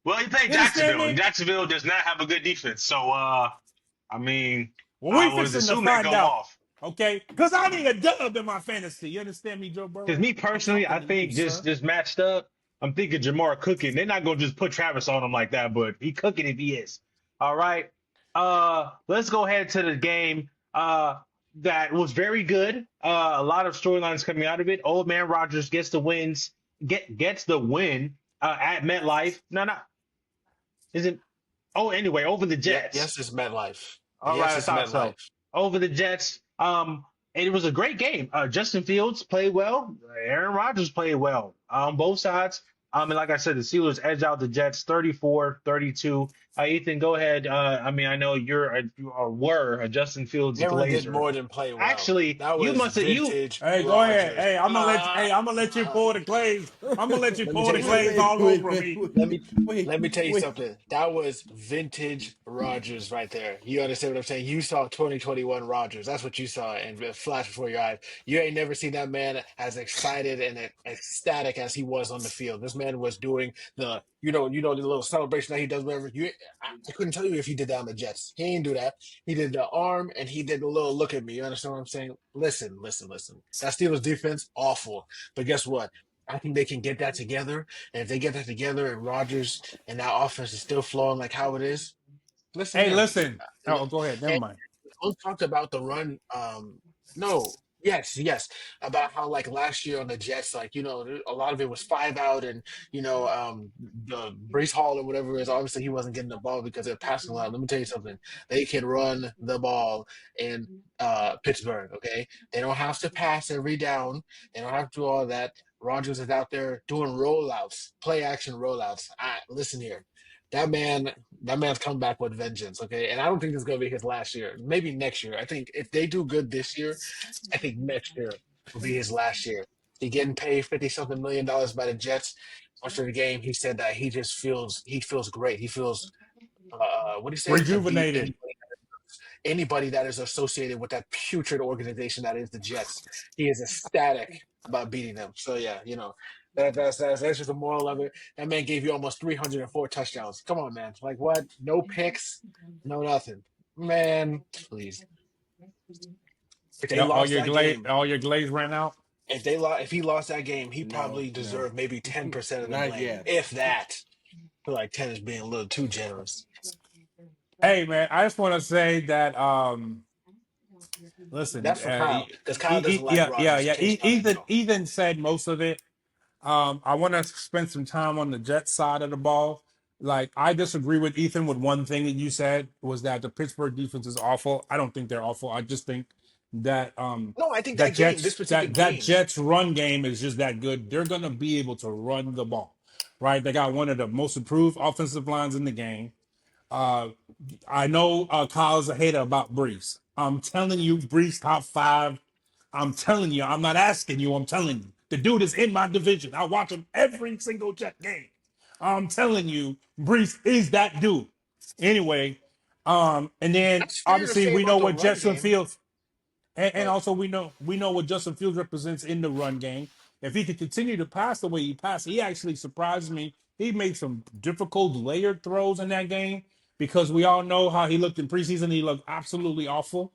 Well, he played You understand Jacksonville, and me? Jacksonville does not have a good defense. So, I mean, Well, we I was fixing to assuming they find go out. off. Okay? Because I need a dub in my fantasy. You understand me, Joe Because Burrow? me I'm personally, talking I to you, think sir. just matched up. I'm thinking Jamar cooking. They're not gonna just put Travis on him like that, but he cooking if he is. All right. Let's go ahead to the game. That was very good. A lot of storylines coming out of it. Old man Rogers gets the wins. Gets the win at MetLife. No, isn't. Oh, anyway, over the Yeah, Jets. yes, it's MetLife. All right, Yes, I it's thought so. MetLife. Over the Jets. And it was a great game. Justin Fields played well. Aaron Rodgers played well on both sides. And like I said, the Steelers edged out the Jets 34-32. Ethan, go ahead. I mean, I know were a Justin Fields Aaron did glazer. more than play well. Actually, That you was must have you. vintage Hey, go ahead. Rogers. Hey, I'm gonna let you pour the glaze. I'm gonna let you Let me pour tell the you glaze something. all over me. Let me tell you something. That was vintage Rogers right there. You understand what I'm saying? You saw 2021 Rogers. That's what you saw, and it flashed before your eyes. You ain't never seen that man as excited and ecstatic as he was on the field. This man was doing the little celebration that he does. Whatever. I couldn't tell you if he did that on the Jets. He didn't do that. He did the arm and he did the little look at me. You understand what I'm saying? Listen. That Steelers defense awful, but guess what? I think they can get that together. And if they get that together and Rodgers and that offense is still flowing like how it is, listen Hey, here. listen. Oh, go ahead. Never And mind. we talked about the run. No, yes, about how like last year on the Jets, like a lot of it was five out, and the Brees Hall or whatever it is. Obviously, he wasn't getting the ball because they're passing a lot. Let me tell you something. They can run the ball in Pittsburgh. Okay, they don't have to pass every down. They don't have to do all that. Rodgers is out there doing rollouts, play action rollouts. Listen here. That man's come back with vengeance, okay? And I don't think this is gonna be his last year. Maybe next year. I think if they do good this year, I think next year will be his last year. He getting paid 50 something $1 million by the Jets. After the game, he said that he feels great. He feels what do you say? To beat Rejuvenated. anybody that is associated with that putrid organization that is the Jets. He is ecstatic about beating them. So yeah, that's just the moral of it. That man gave you almost 304 touchdowns. Come on, man. Like what? No picks, no nothing. Man, please. If they lost that game, All your glaze ran out. if he lost that game, he No, probably no, deserved maybe 10% of the not blame, yet. if that. I feel like 10 is being a little too generous. Hey, man, I just want to say that listen, That's for Kyle, because Kyle doesn't like Rodgers. In case y'all didn't know. Ethan said most of it. I want to spend some time on the Jets side of the ball. Like, I disagree with Ethan with one thing that you said was that the Pittsburgh defense is awful. I don't think they're awful. I just think that No, I think that game, this specific that game. Jets run game is just that good. They're gonna be able to run the ball, right? They got one of the most improved offensive lines in the game. I know Kyle's a hater about Brees. I'm telling you, Brees top 5. I'm telling you, I'm not asking you. I'm telling you, the dude is in my division. I watch him every single Jet game. I'm telling you, Brees is that dude. Anyway, and then That's fair to obviously say we know about the what run Justin game, Fields, and but also we know what Justin Fields represents in the run game. If he could continue to pass the way he passed, he actually surprised me. He made some difficult layered throws in that game because we all know how he looked in preseason. He looked absolutely awful.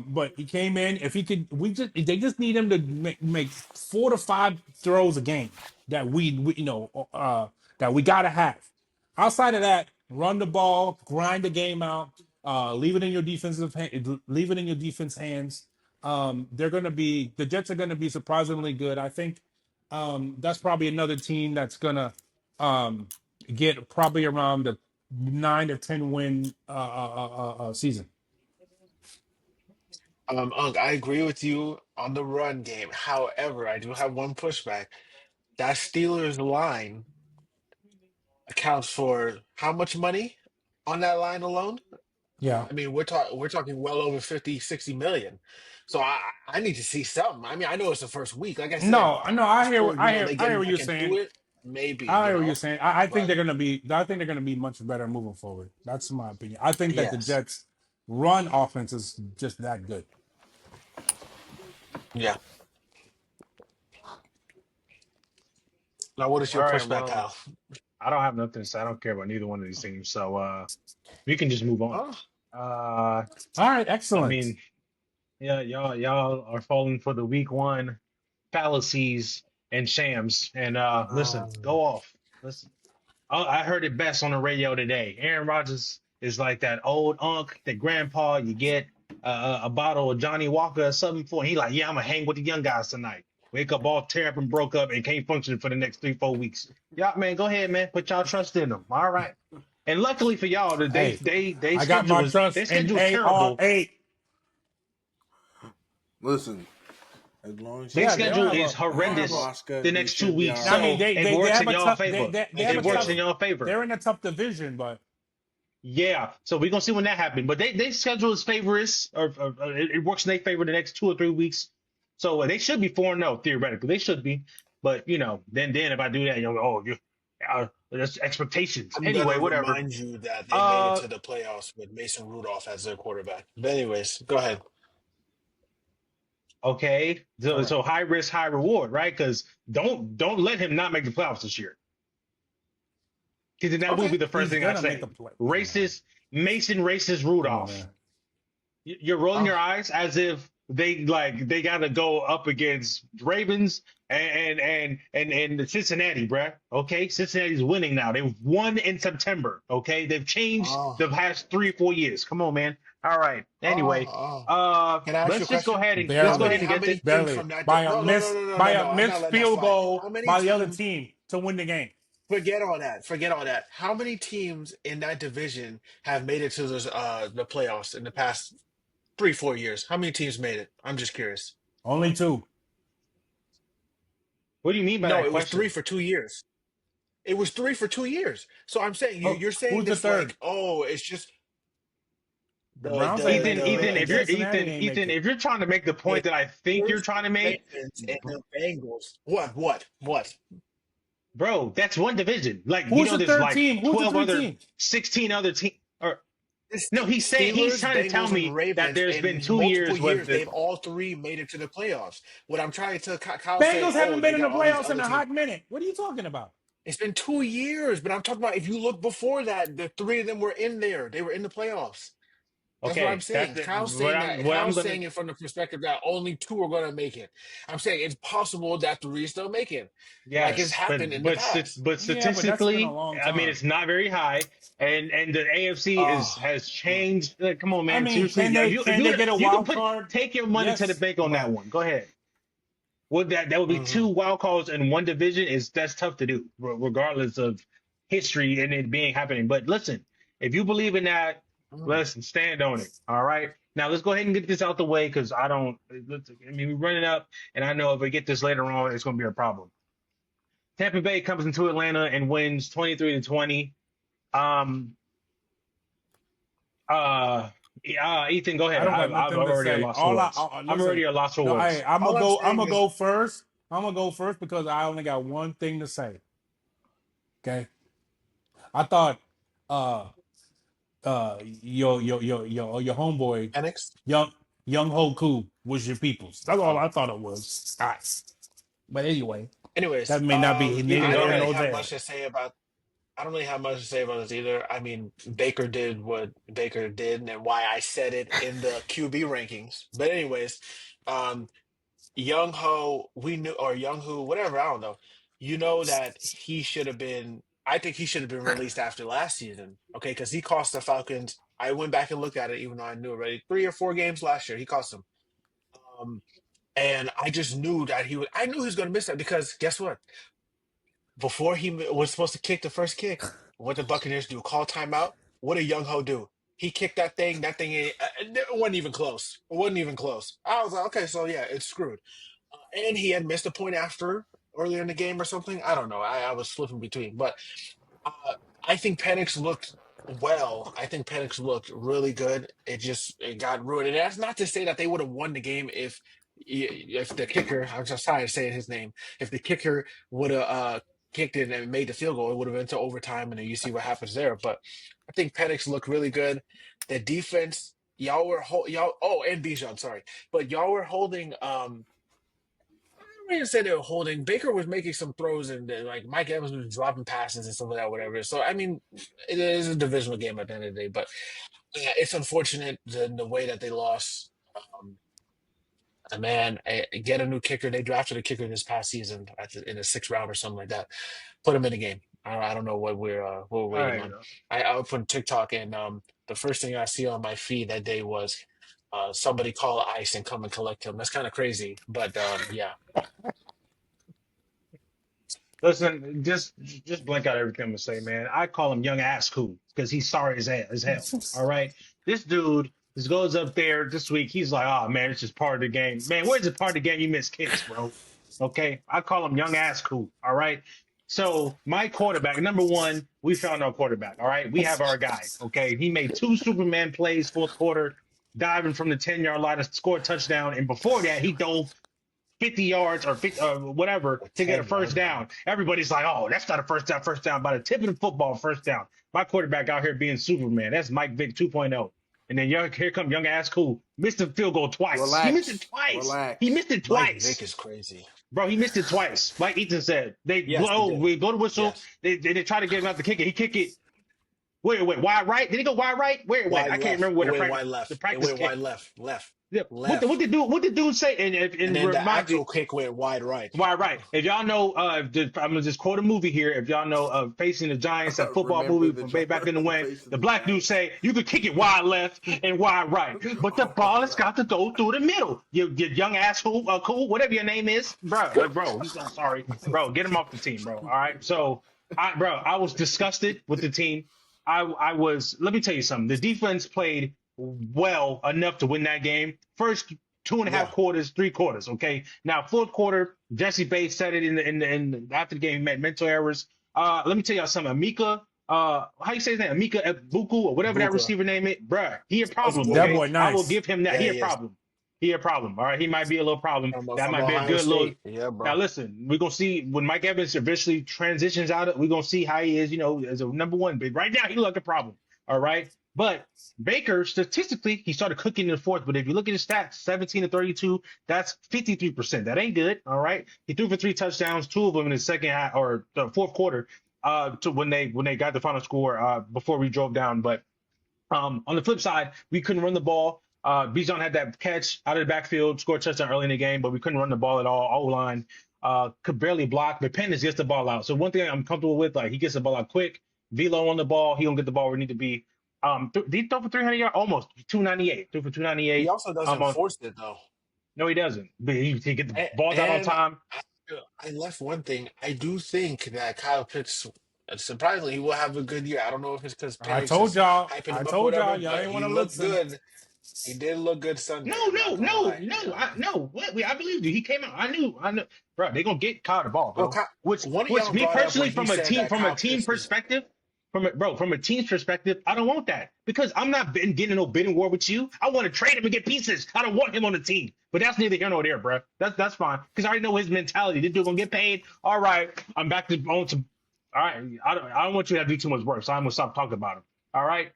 But he came in. If he could, they just need him to make 4 to 5 throws a game that that we gotta have. Outside of that, run the ball, grind the game out, leave it in your leave it in your defense hands. The Jets are gonna be surprisingly good. I think that's probably another team that's gonna get probably around the 9 to 10 win season. Unc, I agree with you on the run game. However, I do have one pushback. That Steelers line accounts for how much money on that line alone? Yeah. I mean, we're talking well over 50, 60 million. So I need to see something. I mean, I know it's the first week. Like I said, No, I hear, sure, you know, they I getting hear what you're back into saying. it, maybe, I you hear what you're know. saying. But I think they're gonna be much better moving forward. That's my opinion. I think that the yes. Jets run offense is just that good. Yeah. Now what is All your right, pushback, well, Kyle? I don't have nothing to say. I don't care about neither one of these teams. So we can just move on. Oh, Uh All right, I excellent. mean, yeah, y'all are falling for the week one fallacies and shams. And listen, go off. Listen. I heard it best on the radio today. Aaron Rodgers is like that old unk, that grandpa you get a bottle of Johnny Walker or something for. And he like, yeah, I'm gonna hang with the young guys tonight. Wake up all tear up and broke up and can't function for the next 3, 4 weeks. Yeah, man, go ahead, man. Put y'all trust in them. All right. And luckily for y'all, that Hey, they I got my their trust in schedule is terrible. ARA. Listen, as long as Their Yeah, they don't schedule have is a they don't have a horrendous Nebraska, the we next two should be weeks. all I right. mean So it they works have in a y'all tough favor. they have It a they works tough in do. y'all favor. they're in a tough division, but Yeah, so we're gonna see when that happens. But they schedule is favorites, or it works in their favor the next 2 or 3 weeks. So they should be 4-0 theoretically. They should be, but then if I do that, you'll go, oh, that's expectations. I'm Anyway, gonna whatever. remind you that they made it Uh, to the playoffs with Mason Rudolph as their quarterback. But anyways, go ahead. okay. So correct. so high risk, high reward, right? Because don't let him not make the playoffs this year. Because then that will Okay. be the first He's thing I gonna make say. a play. Come on, man. Racist Mason, racist Come on, Rudolph. man. You're rolling Oh, your eyes as if they got to go up against Ravens and the Cincinnati, bruh. Okay, Cincinnati's winning now. They've won in September. Okay, they've changed oh, the past 3 4 years. Come on, man. All right. Anyway, oh. Can I ask you a let's just go question? ahead and Barely, How get many this. teams barely from that? by a No, no, no, miss no, no, no, no. I'm not missed letting that field slide. goal How many by the other teams? team to win the game. Forget all that. Forget all that. How many teams in that division have made it to the playoffs in the past 3, 4 years? How many teams made it? I'm just curious. Only 2. What do you mean by No, that it was three question? for 2 years. It was three for 2 years. So I'm saying Oh, you're saying who's the this third? like, oh, it's just The Browns ain't Ethan, make it, Ethan, and if you're Cincinnati Ethan, ain't make Ethan, it. if you're trying to make the the point that I think you're Steelers, trying to make, Ravens, and the Bengals. What? bro, that's one division. Like, Who's the there's third like team? Who's the 12 three other, teams? 16 other teams. Or It's no, he's Steelers, trying to tell Bengals, and me that Ravens there's been in 2 years multiple where years. They've all three made it to the playoffs. What I'm trying to Kyle saying, Bengals oh, haven't they been in the got all these playoffs in other a teams. hot minute. What are you talking about? It's been 2 years, but I'm talking about if you look before that, the three of them were in there. They were in the playoffs. That's what I'm okay, saying. what I'm Kyle's gonna saying it from the perspective that only two are going to make it. I'm saying it's possible that three still make it, like it's yes, happened in the past. but Yeah, but that's been a statistically, long I mean, time. it's not very high, and the AFC Oh, is has mm. changed. Come on, I man, mean, seriously, yeah, can they get a if you could wild put card? take your money to the Yes, bank on that but one, go ahead. Would that would be Mhm. two wild cards in one division? Is That's tough to do, regardless of history and it being happening. But listen, if you believe in that, Mm. listen, stand on it. All right. Now let's go ahead and get this out the way because I don't. I mean, we're running up, and I know if we get this later on, it's going to be a problem. Tampa Bay comes into Atlanta and wins 23-20. Um, Ethan, go ahead. I don't got I've nothing to already say. lost for words. I'm already a loss for No, words. I'm All gonna I'm go. I'm saying gonna is, go first. I'm gonna go first because I only got one thing to say. Okay, I thought your homeboy Penix. young Hoku was your peoples. That's all Oh. I thought it was. All right. But anyway, Anyways, that may not be Ethan, neither I go don't here really ahead. nor have there. much to say about. I don't really have much to say about this either. I mean, Baker did what Baker did, and why I said it in the QB rankings. But anyways, um, Young Ho, we knew, or Young Who, whatever, I don't know. You know that he should have been. I think he should have been released after last season. Okay, because he cost the Falcons. I went back and looked at it, even though I knew already. 3 or 4 games last year, he cost them. Um, and I just knew that he would. I knew he was going to miss that because guess what? Before he was supposed to kick the first kick, what the Buccaneers do? Call timeout. What did Young Ho do? He kicked that thing. That thing it wasn't even close. It wasn't even close. I was like, okay, so yeah, it's screwed. And he had missed a point after earlier in the game or something. I don't know. I was flipping between, but uh, I think Penix looked well. I think Penix looked really good. It got ruined. And that's not to say that they would have won the game if the kicker. I'm just tired of saying his name. If the kicker would have kicked it and made the field goal, it would have been to overtime, and then you see what happens there. But I think Penix looked really good. The defense, y'all. Oh, and Bijan, sorry, but y'all were holding. I didn't say they were holding. Baker was making some throws, and like Mike Evans was dropping passes and stuff like that, whatever. So I mean, it is a divisional game at the end of the day, but yeah, it's unfortunate the way that they lost. Man, get a new kicker. They drafted a kicker this past season in the 6th round or something like that. Put him in the game. I don't know what we're All waiting right. on. I opened TikTok, and the first thing I see on my feed that day was somebody call ICE and come and collect him. That's kind of crazy, but yeah. Listen, just blank out everything I'm gonna say, man. I call him young ass cool because he's sorry as hell. All right, this dude just goes up there this week. He's like, oh man, it's just part of the game. Man, where's the part of the game you miss kicks, bro? Okay, I call him young ass cool. All right. So my quarterback, number one, we found our quarterback. All right, we have our guy. Okay, he made 2 Superman plays 4th quarter, diving from the 10-yard line to score a touchdown, and before that, he dove 50 yards or 50, whatever to get a 10 first yard down. Everybody's like, oh, that's not a first down. By the tip of the football, first down. My quarterback out here being Superman. That's Mike Vick 2.0. And then here come young ass cool. Missed the field goal twice. Relax. He missed it twice. Relax. He missed it Mike twice. Vick is crazy. Bro, he missed it twice. Like Ethan said, We blow the whistle. Yes. They try to get him out the kick it. He kick it. Wait, wide right? Did he go wide right? Wait, Wide I can't left. remember where It the went practice wide left. the It practice went kick. wide left. Yeah. Left. What the dude say? And then the remind actual me. kick went wide right. Why, right. If y'all know, I'm gonna just quote a movie here. If y'all know Facing the Giants, that football movie from way back in the way, the black dude say you could kick it wide left and wide right, but the ball has got to go through the middle. You young asshole, cool, whatever your name is, bro. He's so sorry, bro. Get him off the team, bro. All right. So, I was disgusted with the team. I was. Let me tell you something. The defense played well enough to win that game. First 2.5 quarters, 3 quarters. Okay. Now 4th quarter, Jesse Bates said it in after the game. He made mental errors. Let me tell y'all something. Amika, how you say his name? Amika Buku or whatever that receiver name is, bruh. He a problem. That Okay? boy nice. I will give him that. Yeah, He a he is. problem. He a problem. All right. He might be a little problem. That might be a Ohio good little. State. Yeah, bro. Now listen, we're gonna see when Mike Evans eventually transitions out. We're gonna see how he is. As a number one. But right now, he look a problem. All right. But Baker, statistically, he started cooking in the 4th. But if you look at his stats, 17-32, that's 53%. That ain't good. All right. He threw for 3 touchdowns, 2 of them in the second half or the 4th quarter. To when they got the final score before we drove down. But on the flip side, we couldn't run the ball. Bijan had that catch out of the backfield, scored a touchdown early in the game, but we couldn't run the ball at all. O-line could barely block, but Penix gets the ball out. So one thing I'm comfortable with, like he gets the ball out quick. Velo on the ball, he don't get the ball where he need to be. Did he throw for 300 yards? Almost 298. Threw for 298. He also doesn't force it though. No, he doesn't. But he get the balls out on time. I left one thing. I do think that Kyle Pitts, surprisingly, he will have a good year. I don't know if it's because I Penix told is y'all. hyping I him up, told whatever, y'all. Y'all but ain't he want to looked listen. good. He did look good No, Sunday. I'm no, not gonna no, lie. no, no. What? I believed you. He came out. I knew, bro. They're gonna get Kyle the ball, Well, bro. Which, one of which y'all me brought up personally, when he said that from a Kyle team Pitts is. perspective, from a team's perspective, I don't want that because I'm not getting no bidding war with you. I want to trade him and get pieces. I don't want him on the team. But that's neither here nor there, bro. That's fine because I already know his mentality. This dude gonna get paid. All right, I'm back to on to. All right, I don't want you to do too much work, so I'm gonna stop talking about him. All right.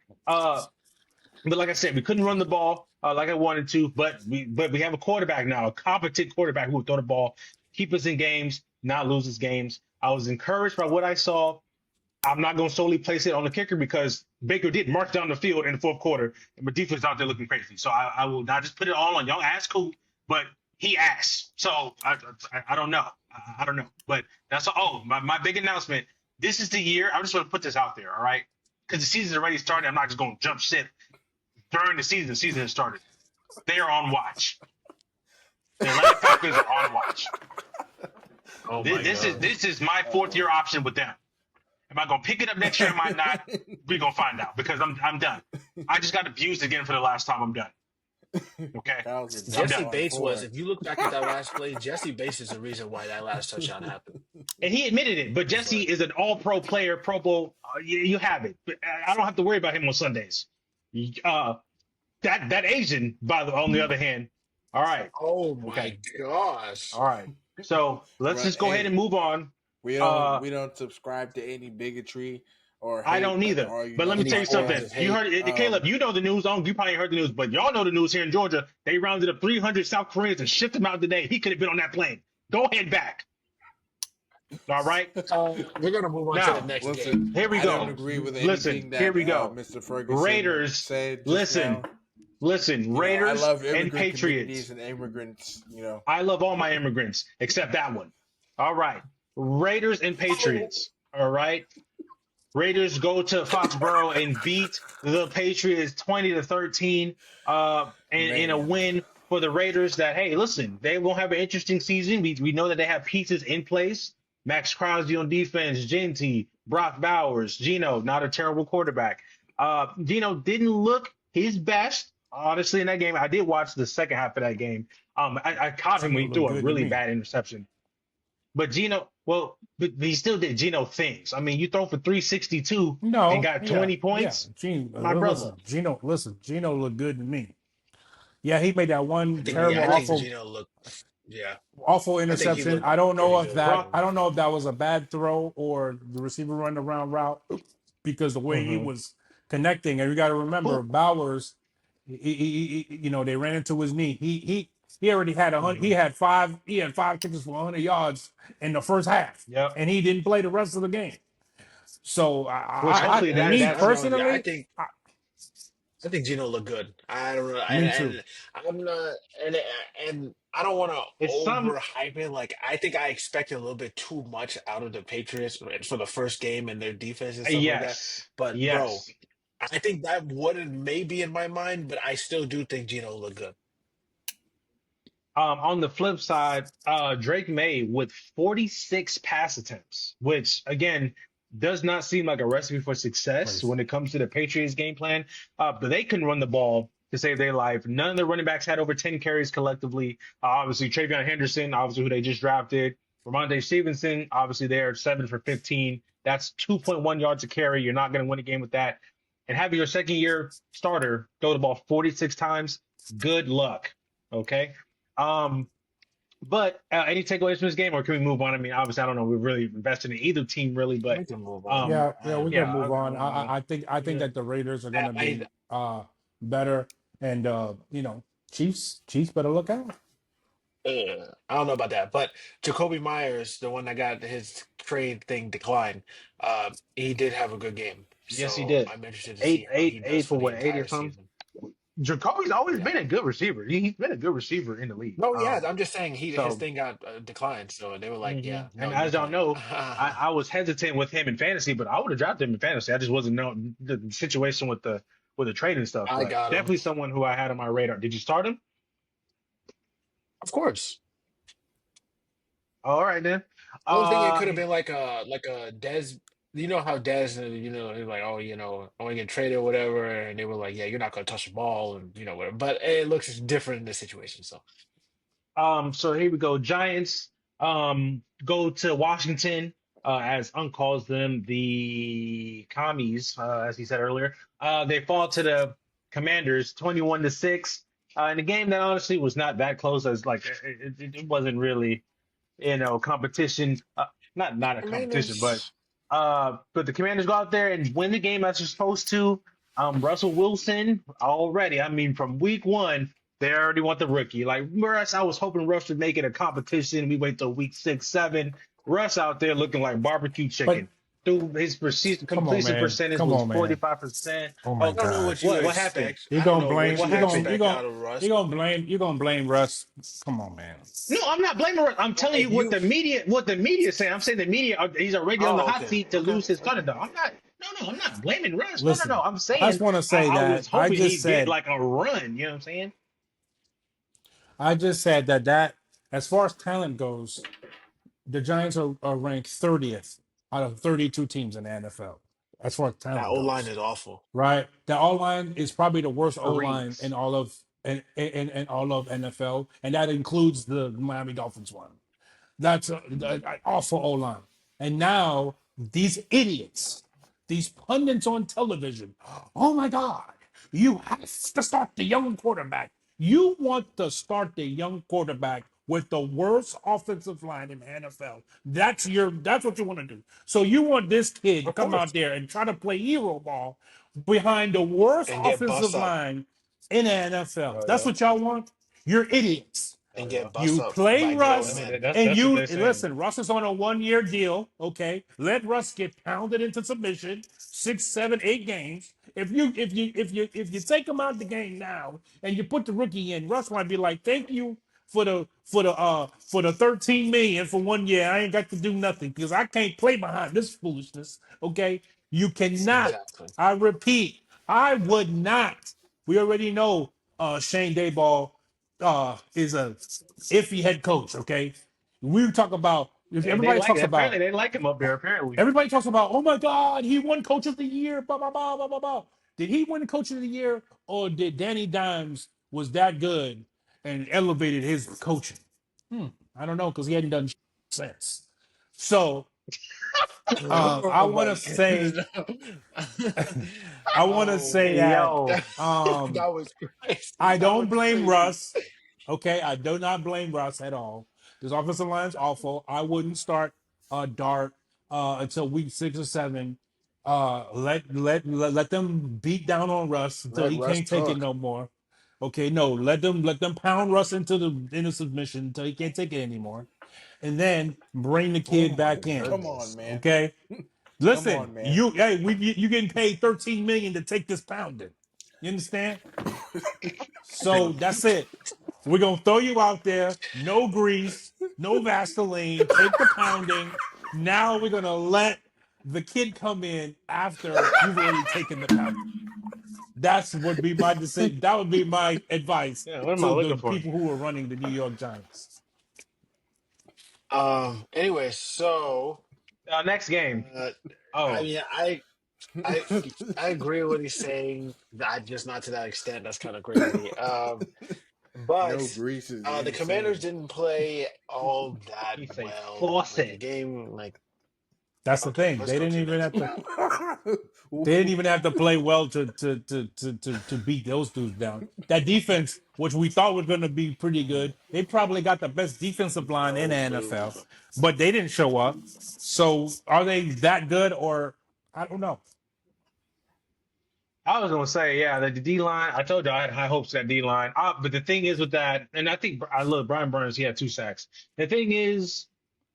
But like I said, we couldn't run the ball like I wanted to. But we have a quarterback now, a competent quarterback who will throw the ball, keep us in games, not lose us games. I was encouraged by what I saw. I'm not going to solely place it on the kicker because Baker did march down the field in the fourth quarter, and my defense out there looking crazy. So I will not just put it all on young ass cool, but he asked. So I don't know. I don't know. But that's all. Oh, my big announcement. This is the year. I'm just going to put this out there, all right? Because the season's already started. I'm not just going to jump ship during the season. The season has started. They are on watch. The Atlanta Falcons are on watch. Oh my God. This is my fourth year option with them. Am I gonna pick it up next year? Am I not? We're gonna find out because I'm done. I just got abused again for the last time. I'm done. Okay. Jesse Bates was. If you look back at that last play, Jesse Bates is the reason why that last touchdown happened. And he admitted it. But Jesse is an All-Pro player. Pro Bowl. You have it. I don't have to worry about him on Sundays. That Asian, on the other hand. All right. Oh my gosh. All right. So let's just go ahead and move on. We don't subscribe to any bigotry or hate. I don't either. But let me tell you something. You heard it, Caleb. You know the news. You probably heard the news, but y'all know the news here in Georgia. They rounded up 300 South Koreans and shipped them out today. He could have been on that plane. Go ahead back. All right. We're gonna move on to the next game. Here we go. I don't agree with anything that here we go. Mr. Ferguson Raiders said. Listen. Raiders I love and Patriots and immigrants. I love all my immigrants except that one. All right. Raiders and Patriots. All right. Raiders go to Foxborough and beat the Patriots 20-13 in a win for the Raiders that, hey, listen, they will have an interesting season. We know that they have pieces in place. Max Crosby on defense, Genty, Brock Bowers, Geno, not a terrible quarterback. Geno didn't look his best, honestly, in that game. I did watch the second half of that game. I caught him when he threw a really bad interception. But Geno, but he still did Geno things. I mean, you throw for 362 and got 20 points. Yeah. Geno looked good to me. Yeah, he made that one terrible, awful interception. I don't know if that was a bad throw or the receiver running around route because the way he was connecting. And you got to remember, Bowers, they ran into his knee. He already had he had five catches for 100 yards in the first half. Yep. And he didn't play the rest of the game. So I think Geno looked good. I don't know. Me too. I'm not, and I don't want to overhype it. Like I think I expected a little bit too much out of the Patriots for the first game and their defense and stuff like that. But bro, I think that wouldn't maybe in my mind, but I still do think Geno looked good. On the flip side, Drake May with 46 pass attempts, which again does not seem like a recipe for success when it comes to the Patriots game plan. But they couldn't run the ball to save their life. None of the running backs had over 10 carries collectively. Obviously, Travion Henderson, obviously who they just drafted. Ramondre Stevenson, obviously they're 7 for 15. That's 2.1 yards a carry. You're not going to win a game with that. And having your second-year starter throw the ball 46 times, good luck. Okay. But any takeaways from this game, or can we move on? I mean, obviously, I don't know. We're really invested in either team, really, but we can move on. we can move on. I think that the Raiders are going to be better, and Chiefs better look out. I don't know about that, but Jacoby Myers, the one that got his trade thing declined, he did have a good game. Yes, he did. I'm interested to see eight for what 8 or something. Jacoby's always been a good receiver. He's been a good receiver in the league. No, yeah, I'm just saying his thing got declined, so they were like, yeah. No, and as y'all know, I was hesitant with him in fantasy, but I would have drafted him in fantasy. I just wasn't knowing the situation with the trade and stuff. I got him. Definitely someone who I had on my radar. Did you start him? Of course. All right then. I was thinking it could have been like a Dez you know how dads, they're like, oh, I want to get traded or whatever, and they were like, yeah, you're not going to touch the ball, and whatever. But it looks different in this situation. So So here we go. Giants go to Washington, as Unc calls them, the commies, as he said earlier. They fall to the Commanders 21-6. In a game that honestly was not that close, as like it wasn't really, competition. Not a competition, but Commanders, the Commanders go out there and win the game as they're supposed to. Russell Wilson already, I mean, from week one, they already want the rookie. Like Russ, I was hoping Russ would make it a competition. We wait till week 6, 7. Russ out there looking like barbecue But chicken. Dude, his come on, completion man. percentage Come was on, man. 45%. Oh I my Oh, don't know God. what you what happened? expect. I don't know what What you happened? expect out of Russ. You're gonna blame Russ. Come on, man. No, I'm not blaming Russ. I'm telling If you what you, the media is saying. I'm saying the media, he's already on the oh, hot okay, seat to okay, lose his okay. Canada. I'm not. No, I'm not blaming Russ. No. Listen, I'm I just saying want to say I that was hoping he'd get like a run. You know what I'm saying? I just said that as far as talent goes, the Giants are ranked 30th out of 32 teams in the NFL as far as That talent O line goes. is awful. Right? The O line is probably the worst O line Freaks. in all of in all of NFL, and that includes the Miami Dolphins one. That's an awful O line. And now these idiots, these pundits on television, oh my God, you have to start the young quarterback. You want to start the young quarterback with the worst offensive line in the NFL. That's what you want to do. So you want this kid to Of come out course. there and try to play hero ball behind the worst And get bust offensive up. line in the NFL. Oh That's yeah. what y'all want? You're idiots. And Oh yeah. get bust You up play by grown I Russ, mean, men. and that's what you they're saying. listen. Russ is on a 1 year deal. Okay, let Russ get pounded into submission 6, 7, 8 games. If you take him out the game now and you put the rookie in, Russ might be like, "Thank you for the 13 million for 1 year. I ain't got to do nothing because I can't play behind this foolishness." Okay, you cannot. Exactly. I repeat, I would not. We already know Shane Dayball is a iffy head coach. Okay, we talk about if And they everybody like talks it. Apparently, about they like him up there. Apparently, oh my God, he won Coach of the Year. Blah blah blah blah blah blah. Did he win Coach of the Year, or did Danny Dimes was that good and elevated his coaching? I don't know because he hadn't done since. So I Oh want my to say goodness. I want to Oh say man, that yo, that, um, that was crazy. I That don't was blame crazy. Russ. Okay, I do not blame Russ at all. This offensive line's awful. I wouldn't start Dart until week 6 or 7. Let them beat down on Russ until Let he Russ can't take it cook. no more. Okay, no, let them pound Russ into submission until he can't take it anymore, and then bring the Oh kid my back in. Come on, goodness. man. Okay, Come listen, on, man. you getting paid 13 million to take this pounding. You understand? So that's it. We're gonna throw you out there, no grease, no Vaseline, take the pounding. Now we're gonna let the kid come in after you've already taken the pounding. That's would be my decision. That would be my advice yeah. What am I to the looking for? people who are running the New York Giants. Anyway, so Next game. uh, I Oh, mean, I I agree with what he's saying. I just not to that extent. That's kind of crazy. No But grease is the Commanders insane. didn't play all that he say well. Like the faucet. game, like That's the okay, thing. let's go to the next game. They didn't even have to play well to beat those dudes down. That defense, which we thought was going to be pretty good, they probably got the best defensive line in the No clue. NFL, but they didn't show up. So are they that good, or I don't know. I was gonna say, yeah, the D line. I told you I had high hopes for that D line. But the thing is with that, and I think I love Brian Burns. He had 2 sacks. The thing is,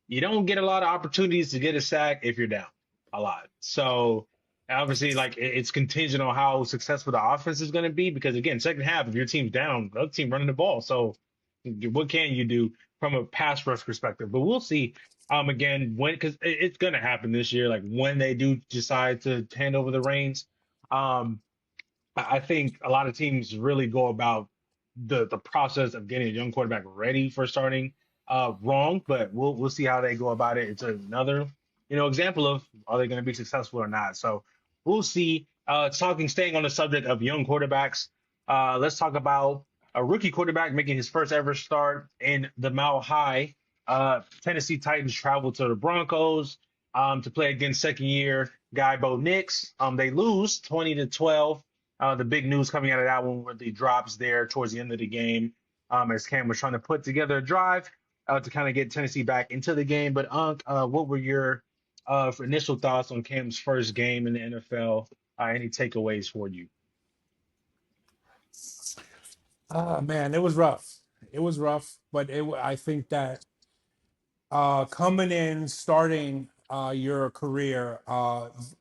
you don't get a lot of opportunities to get a sack if you're down a lot. So obviously, like it's contingent on how successful the offense is going to be. Because again, second half, if your team's down, the other team running the ball. So what can you do from a pass rush perspective? But we'll see. Again, when because it's going to happen this year. Like when they do decide to hand over the reins. Um, I think a lot of teams really go about the process of getting a young quarterback ready for starting wrong, but we'll see how they go about it. It's another example of are they going to be successful or not. So we'll see. Staying on the subject of young quarterbacks, let's talk about a rookie quarterback making his first ever start in the Mile High. Tennessee Titans travel to the Broncos to play against second-year guy Bo Nix. They lose 20-12. The big news coming out of that one were the drops there towards the end of the game, as Cam was trying to put together a drive to kind of get Tennessee back into the game. But what were your initial thoughts on Cam's first game in the NFL? Any takeaways for you? Man, it was rough. It was rough, but I think that coming in, starting your career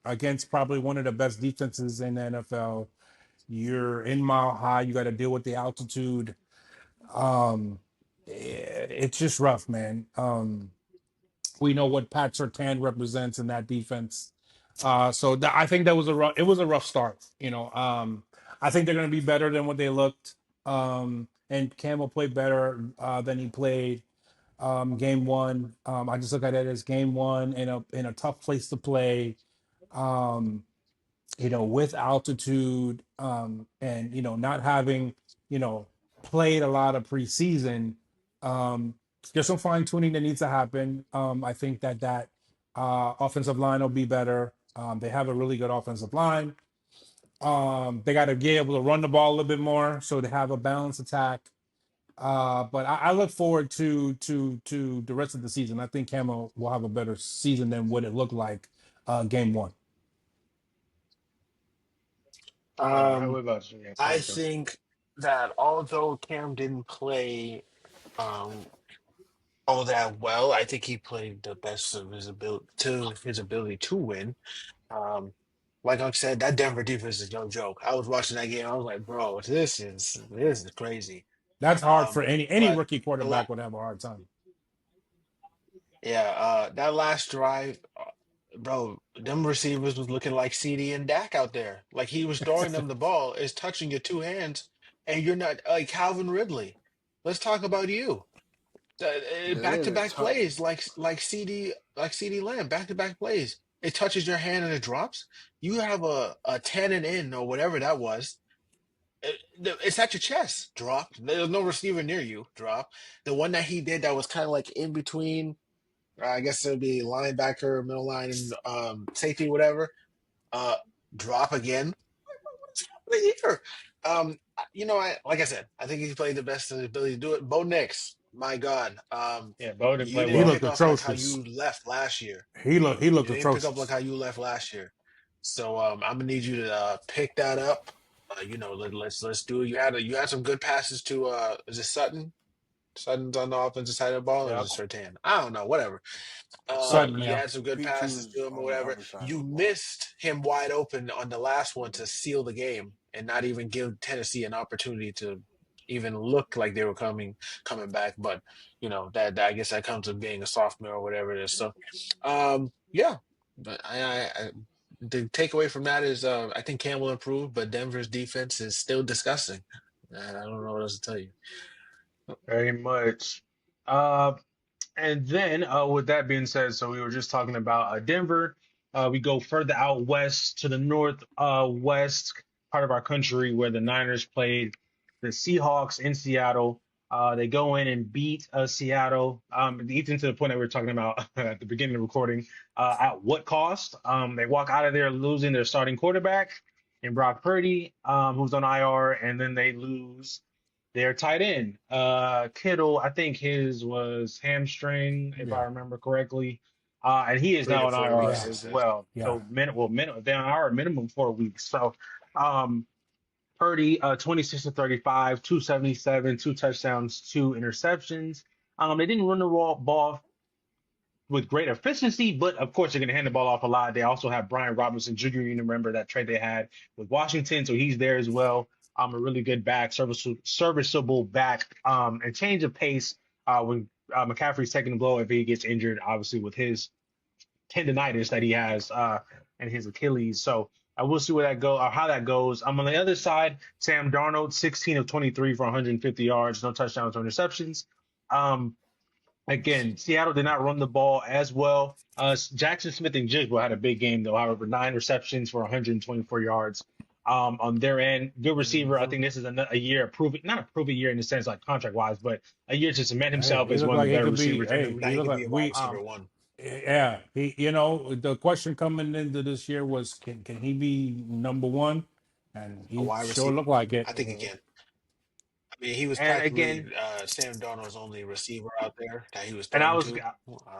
against probably one of the best defenses in the NFL, you're in Mile High. You got to deal with the altitude. It's just rough, man. We know what Pat Surtain represents in that defense. I think that was it was a rough start. I think they're going to be better than what they looked. And Cam will play better than he played game one. I just look at it as game one in a tough place to play. With altitude, and not having played a lot of preseason. There's some fine tuning that needs to happen. I think that offensive line will be better. They have a really good offensive line. They got to be able to run the ball a little bit more, so they have a balanced attack. But I look forward to the rest of the season. I think Camo will have a better season than what it looked like game one. What about you? Yeah, I sorry, Joe. think that although Cam didn't play um, all that well, I think he played the best of his ability to win. Um, like I said, that Denver defense is no joke. I was watching that game. I was like, bro, this is crazy. That's hard for any But rookie the la- quarterback would have a hard time. yeah, that last drive, bro, them receivers was looking like CD and Dak out there. Like he was throwing them the ball, is touching your two hands, and you're not like Calvin Ridley. Let's talk about you. Yeah, Back they to had a back tough. plays, like CD Lamb, back to back plays. It touches your hand and it drops. You have a 10 and in or whatever that was. It's at your chest. Dropped. There's no receiver near you. Drop. The one that he did that was kind of like in between. I guess it would be linebacker, middle line, and safety, whatever. Uh, Drop again. What's happening here? I like I said, I think he played the best of his ability to do it. Bo Nix, my God, Yeah, Bo didn't you play He didn't well. looked pick off like how atrocious. you left last year. He You looked didn't pick up like atrocious. how you left last year. So I'm gonna need you to pick that up. Let's do it. You had some good passes to is it Sutton? Sutton's on the offensive side of the ball, or is Yeah. it Sertan? I don't know. Whatever. Sudden, You yeah. had some good passes P2's to him or on the whatever. other side of You the ball. missed him wide open on the last one to seal the game and not even give Tennessee an opportunity to even look like they were coming back. But that I guess that comes with being a sophomore or whatever it is. So, yeah. But the takeaway from that is I think Cam will improve, but Denver's defense is still disgusting. I don't know what else to tell you. Very much. Uh, And then, with that being said, so we were just talking about Denver. We go further out west to the north west part of our country where the Niners played the Seahawks in Seattle. They go in and beat Seattle, even to the point that we were talking about at the beginning of the recording. At what cost? They walk out of there losing their starting quarterback in Brock Purdy, who's on IR, and then they lose their tight end, Kittle, I think his was hamstring, if I Yeah. remember correctly. And he is Three now to on four IR weeks, Yeah. it as says. well. Yeah. So, they're on IR minimum 4 weeks. So, um, Purdy, 26 to 35, 277, two touchdowns, two interceptions. They didn't run the ball with great efficiency, but of course, they're going to hand the ball off a lot. They also have Brian Robinson Jr. You remember that trade they had with Washington, so he's there as well. A really good back, serviceable back, and change of pace when McCaffrey's taking the blow if he gets injured, obviously with his tendonitis that he has and his Achilles. So I will see where that go or how that goes. On the other side, Sam Darnold, 16 of 23 for 150 yards, no touchdowns or interceptions. Um, Again, Seattle did not run the ball as well. Jackson Smith and Jigba had a big game though. However, 9 receptions for 124 yards. On their end, good receiver. I think this is a year not a prove year in the sense like contract wise, but a year to cement Hey, himself he as looked one of like the he better could be. receivers in the Hey, Now he he looked could like be a wide we. receiver one. Yeah, he. The question coming into this year was, can he be number one? And A he wide sure receiver. looked like it. I think he can. I mean, he was and practically again, Sam Darnold's only receiver out there that he was and throwing to.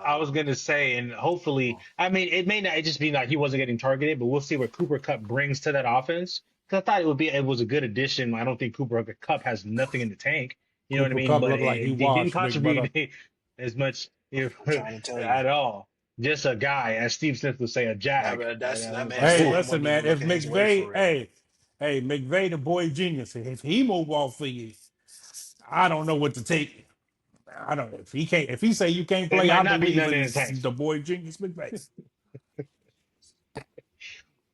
I was gonna say, and hopefully, I mean, it may not just be like he wasn't getting targeted, but we'll see what Cooper Cup brings to that offense. Because I thought it was a good addition. I don't think Cooper Cup has nothing in the tank. You know what I Cooper mean? Cup But looked like he he didn't washed, big brother. contribute as much I'm trying to tell you. at all. Just a guy, as Steve Smith would say, a jag. That man Hey, Sam listen, wasn't even man. If looking his way for McVay, real. McVay, the boy genius. If he move off for you, I don't know what to take. I don't. If he can't, if he say you can't It play, might I not be believe none in in the tank. the boy genius McVay.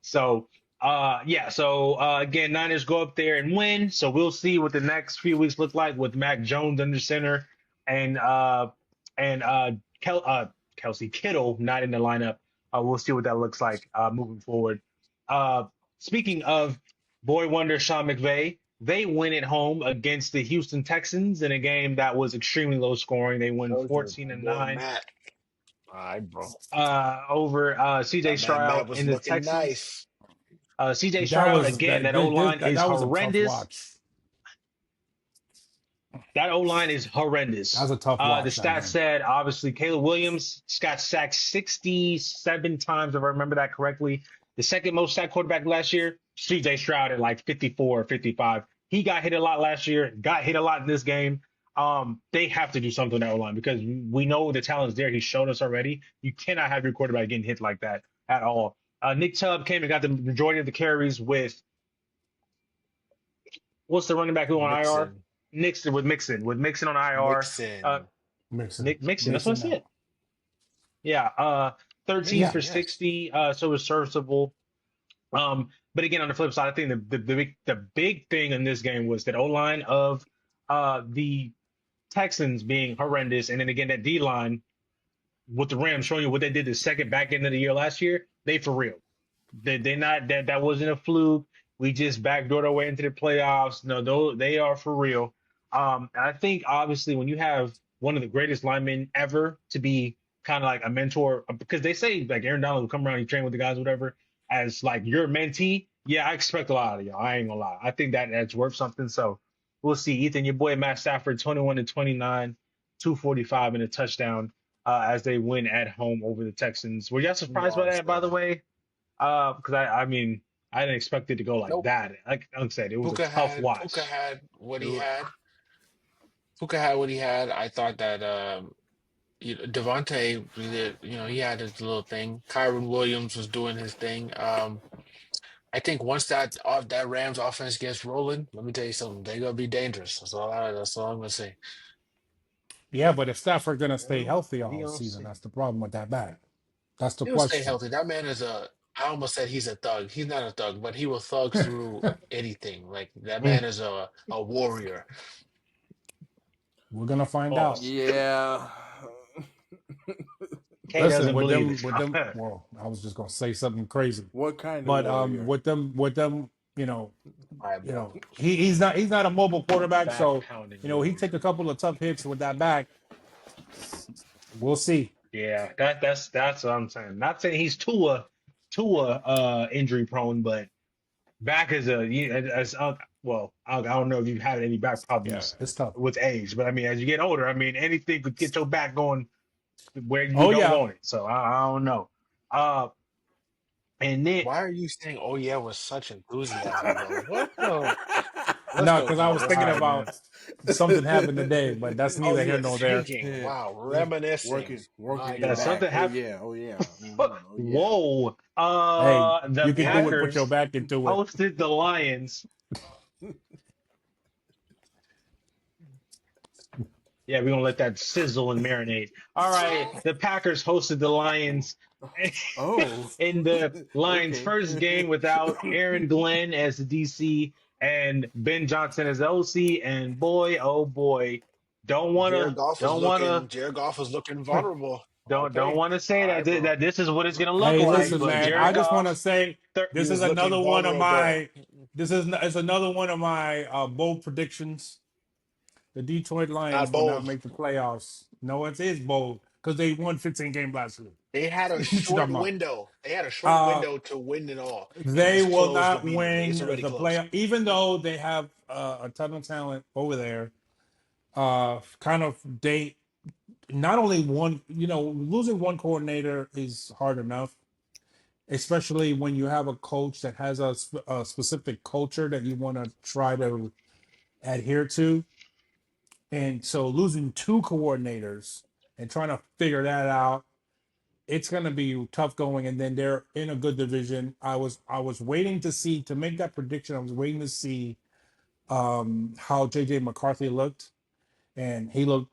So, again, Niners go up there and win. So we'll see what the next few weeks look like with Mac Jones under center and Kelsey Kittle not in the lineup. We'll see what that looks like moving forward. Speaking of boy wonder Sean McVay, they win at home against the Houston Texans in a game that was extremely low scoring. They won Told you, 14 my and boy 9 Matt. All right, bro. over CJ That man Matt Stroud was and the looking Texans. nice. CJ Stroud again. That O line is that was a tough horrendous. watch. That O line is horrendous. That was a tough The watch. stats said obviously Caleb Williams got sacked 67 times, if I remember that correctly. The second most sacked quarterback last year, CJ Stroud at like 54 or 55. He got hit a lot last year, got hit a lot in this game. They have to do something on that O line because we know the talent's there. He showed us already. You cannot have your quarterback getting hit like that at all. Nick Chubb came and got the majority of the carries with what's the running back who on IR? With Mixon on IR. Mixon. That's what I said. Yeah. 13 for 60. So it was serviceable. But again, on the flip side, I think the big thing in this game was that O-line of the Texans being horrendous, and then again that D-line with the Rams showing you what they did the second back end of the year last year. They for real. They not that wasn't a fluke. We just backdoored our way into the playoffs. No, they are for real. And I think obviously when you have one of the greatest linemen ever to be kind of like a mentor, because they say like Aaron Donald will come around and train with the guys, whatever, as like your mentee. Yeah, I expect a lot of y'all. I ain't gonna lie. I think that's worth something. So we'll see. Ethan, your boy Matt Stafford, 21-29, 245 and a touchdown as they win at home over the Texans. Were y'all surprised by that, by the way? Because I mean, I didn't expect it to go like that. Like I said, it was a tough watch. Puka had what he had. Puka had what he had. I thought that Devontae, he had his little thing. Kyron Williams was doing his thing. I think once that Rams offense gets rolling, let me tell you something. They're gonna be dangerous. That's all I'm gonna say. Yeah, but if Stafford gonna stay healthy all season, that's the problem with that back. That's the He'll question. stay healthy. That man is I almost said he's a thug. He's not a thug, but he will thug through anything. Like that man is a warrior. We're gonna find out. Yeah. Listen, with them. Well, I was just gonna say something crazy. What kind of warrior? with them, he's not a mobile quarterback, so he take a couple of tough hits with that back. We'll see. Yeah, that's what I'm saying. Not saying he's Tua injury prone, but back is well, I don't know if you've had any back problems it's tough with age, but I mean, as you get older, I mean, anything could get your back going where you don't want it. So I don't know. And then why are you saying "oh yeah" with such enthusiasm, bro? What the? No, because I was thinking about something happened today, but that's neither here nor there. Yeah. Wow, reminiscing. Working that something happened. Oh yeah. Whoa. The you can Packers do it. Put your back into it. Hosted the Lions. Yeah, we're gonna let that sizzle and marinate. All right, the Packers hosted the Lions. In the Lions' first game without Aaron Glenn as the DC and Ben Johnson as the OC, and boy, oh boy, don't want Jared to, Goff was don't want to, looking vulnerable. don't Okay. want to All say right, bro. that this is what it's gonna look Hey, like. listen, But man. I Jared just want to Goff, say He this is was looking another one of vulnerable. my. It's another one of my bold predictions. The Detroit Lions Not will not bold. make the playoffs. No, it is bold because they won 15 games last year. They had a What you short talking about? window. They had a short Uh, window to win it all, and they it's will closed not immediately. It's win already the closed. playoff, even though they have a ton of talent over there. Kind of they not only one. Losing one coordinator is hard enough, especially when you have a coach that has a specific culture that you want to try to adhere to. And so losing two coordinators and trying to figure that out, it's going to be tough going. And then they're in a good division. I was waiting to see to make that prediction. I was waiting to see how JJ McCarthy looked, and he looked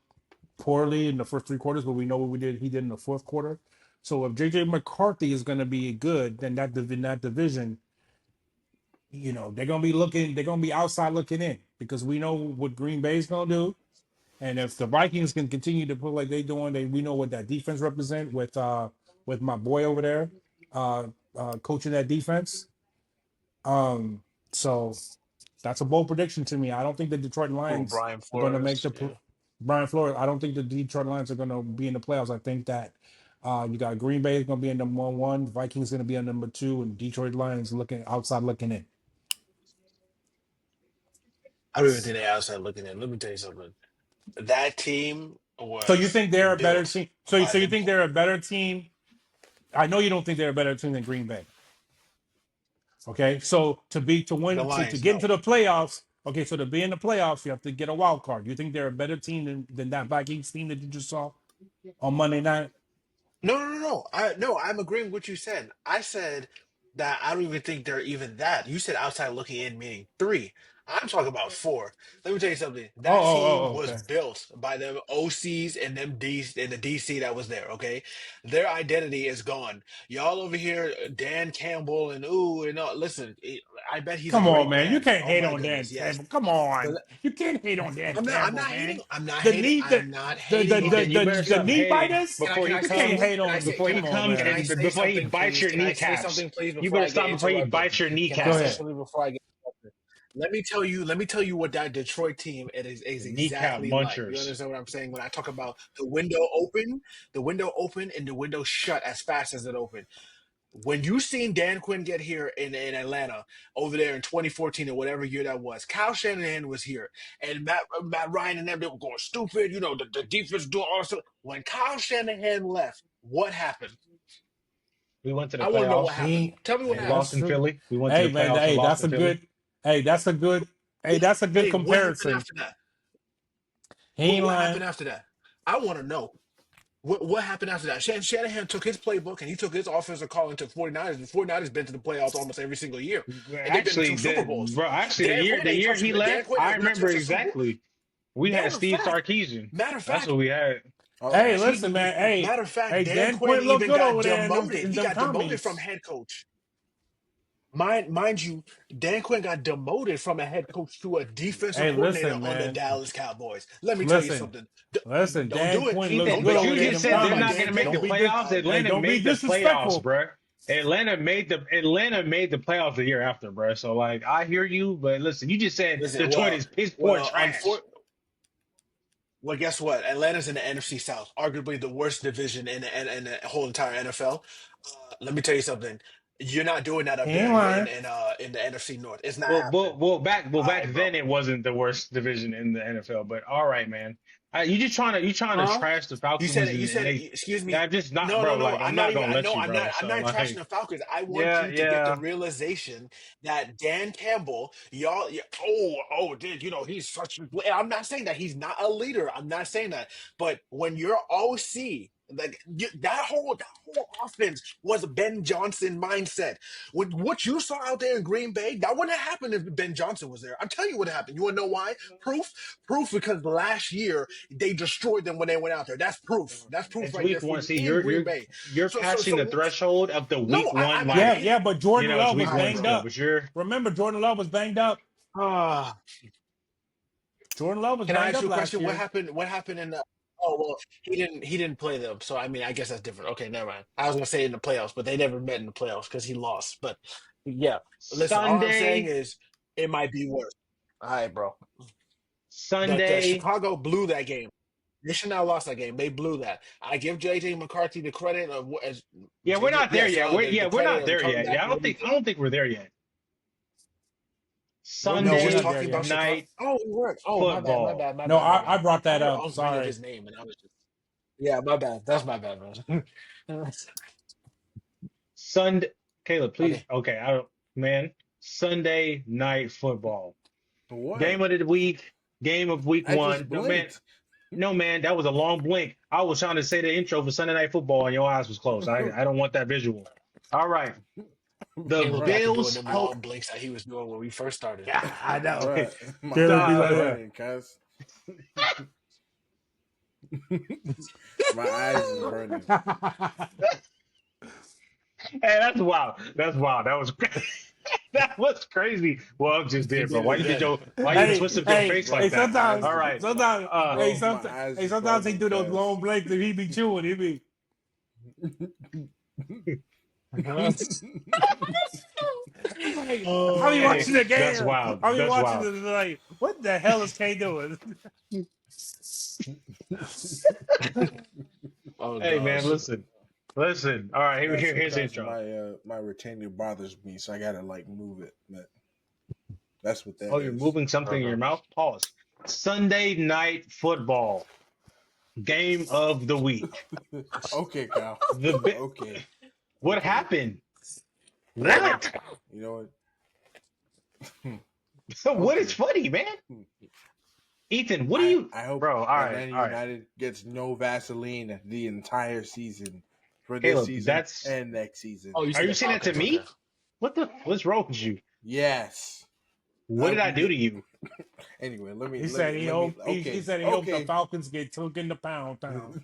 poorly in the first three quarters, but we know what he did in the fourth quarter. So if JJ McCarthy is going to be good, then that division, they're going to be looking, they're going to be outside looking in because we know what Green Bay is going to do. And if the Vikings can continue to play like they're doing, we know what that defense represent with my boy over there, coaching that defense. So that's a bold prediction to me. I don't think the Detroit Oh, Lions Brian are going to make Flores. Yeah. Brian Flores. I don't think the Detroit Lions are going to be in the playoffs. I think that you got Green Bay is going to be in number one, Vikings going to be in number two, and Detroit Lions looking outside looking in. I don't even think they're outside looking in. Let me tell you something. That team So you was think they're a better built team? So by you the think they're a better team? I know you don't think they're a better team than Green Bay. Okay, so to Lions. get No, into the playoffs. Okay, so to be in the playoffs, you have to get a wild card. You think they're a better team than that Vikings team that you just saw on Monday night? no. I'm agreeing with what you said. I said that I don't even think they're even that. You said outside looking in, meaning three. I'm talking about four. Let me tell you something. That team was Okay. built by them OCs and them D's and the DC that was there. Okay, their identity is gone. Y'all over here, Dan Campbell and ooh and all. Listen, I bet he's a Come on, great man. You man. can't Oh hate my on Dan goodness, yes. Campbell. Come But on. You can't hate on Dan I'm Campbell, not hating. man. I'm not The hating. knee, I'm not hating on Ethan, him. you better the stop knee hating biters. before he Can I You say can't comes, something? hate on. before he Come on, comes Can I man. and say before he something, bites please? your Can I say kneecaps. something, please, You before better I get stop before he interrupted? bites your Can I Go say kneecaps. ahead. something before I get interrupted? Let me tell you what that Detroit team is Kneecap exactly like. You munchers. understand what I'm saying? When I talk about the window open and the window shut as fast as it opened. When you seen Dan Quinn get here in Atlanta over there in 2014 or whatever year that was, Kyle Shanahan was here, and Matt Ryan and them, they were going stupid. The defense doing all this stuff. When Kyle Shanahan left, what happened? We went to the I want to know what playoffs. happened. Tell me what We happened. lost That's in true. Philly. We went to Hey, the man. playoffs and Hey, lost that's in a Philly. good. Hey, that's a good. Hey, What, that's a good hey, what happened comparison. after that? He What ain't what lying. happened after that? I want to know. What happened after that? Shanahan took his playbook and he took his offensive calling to 49ers. The 49ers been to the playoffs almost every single year. And they've been to two Actually, Super Bowls. the Dan year Quinn ain't touched he Dan left, Quinn I has not remember touched a Super Bowl. exactly. We had Matter of Steve fact, Sarkisian. matter of That's fact, what we had. Oh Hey, gosh. listen, man. Hey, matter of fact, hey, Dan Dan Quinn Quinn look even good got over there demoted. in He them got demoted from comments. head coach. Mind you, Dan Quinn got demoted from a head coach to a defensive Hey, coordinator listen, on the man. Dallas Cowboys. Let me tell you Listen, something. listen. Don't Dan do it. Quinn looks Ethan, Don't good but don't over you there get in me just them said started they're by not comments. going Dan to make the Don't Campbell. be dis- playoffs. Hey, Atlanta don't be made the playoffs, disrespectful. bruh. Atlanta made the playoffs the year after, bruh. So like, I hear you, but listen, you just said Listen, Detroit is piss poor trash. well, guess what? Atlanta's in the NFC South, arguably the worst division in the whole entire NFL. Let me tell you something. You're not doing that He up there ain't in lying. in the NFC North. It's not happening. Back All right, bro. then it wasn't the worst division in the NFL, but all right, man. You trying to Huh? trash the You said Falcons it. You and said it. they, Excuse yeah, me. I'm just not, No, bro. no, no. Like I'm I'm not not even. gonna I let know. you, I'm bro. not. I'm So not trashing like, the Falcons. I want yeah, you to get the yeah. realization that Dan Campbell, y'all. Dude. He's such. I'm not saying that he's not a leader. I'm not saying that. But when you're OC, that whole offense was a Ben Johnson mindset. With what you saw out there in Green Bay, that wouldn't have happened if Ben Johnson was there. I'm telling you what happened. You want to know why? Proof because last year they destroyed them when they went out there. That's proof. That's proof It's right there week for one. you See, in Green Bay. you're passing the What? threshold of the No, week one. I'm not Yeah, Like, hating. yeah, but Jordan it's Love was All week right, one banged bro. still, up. but you're Remember, Jordan Love was banged up. Ah, Jordan Love was Can I banged ask up you a last question? What year. happened? What happened in the? Oh well, he didn't play them. So I mean, I guess that's different. Okay, never mind. I was gonna say in the playoffs, but they never met in the playoffs because he lost. But yeah, listen. All I'm saying Sunday, is it might be worse. All right, bro. The Sunday. Chicago blew that game. They should not have lost that game. They blew that. I give JJ McCarthy the credit of as Yeah, we're JJ. not there Yes, yet. the We're credit not of there coming yet. back Yeah, from what he I did. don't think we're there yet. No, we're Just not Sunday there talking about yet. Chicago. night Oh, we were. Oh, my bad. My football. bad. My No, bad. My I bad. brought I that heard up. Unk bring up Sorry. his name, and I was just. Yeah, my bad. That's my bad, man. Sunday, Caleb, please. Okay. Okay, I don't, man. Sunday night football. What? Game of the week. Game of week I just one. No, man. blinked. No, man. That was a long blink. I was trying to say the intro for Sunday night football, and your eyes was closed. I don't want that visual. All right. The Caleb back to Bruh, doing Bills them hope. long blinks that he was doing when we first started. Yeah, I know. bruh, my Caleb be eyes like Uh, that. burning, cuz. My eyes is burning. hey, that's wild. That's wild. That was that was crazy. Well, I just He did, bro. did it again. Why you hey, twist up your hey, face hey, like that? All right. Uh, My eyes is sometimes he bugging, do those cuz. long blinks and he be chewing. He be. He's like, I'll be Oh, watching the that's game. wild. I'll be That's watching wild. it like, what the hell is K doing? oh Hey, man, gosh. listen. Listen. All right, here's the Sometimes intro. my retainer bothers me, so I gotta like move it. But that's what that Oh, you're is. moving something in your mouth? Pause. Sunday night football. Game of the week. Okay, Kyle. The Okay. What Okay. happened? Okay. What? You know what? What is Okay. funny, man? Ethan, what do you, I hope bro? All that right, Man all right. United gets no Vaseline the entire season for this Caleb, season that's. and next season. Oh, you Are said you the saying that to Falcons. Okay. me? What's wrong with you? Yes. What did I do to you? Anyway, let me. He said he hoped. Okay. He said he hoped the Falcons get took into Pound Town.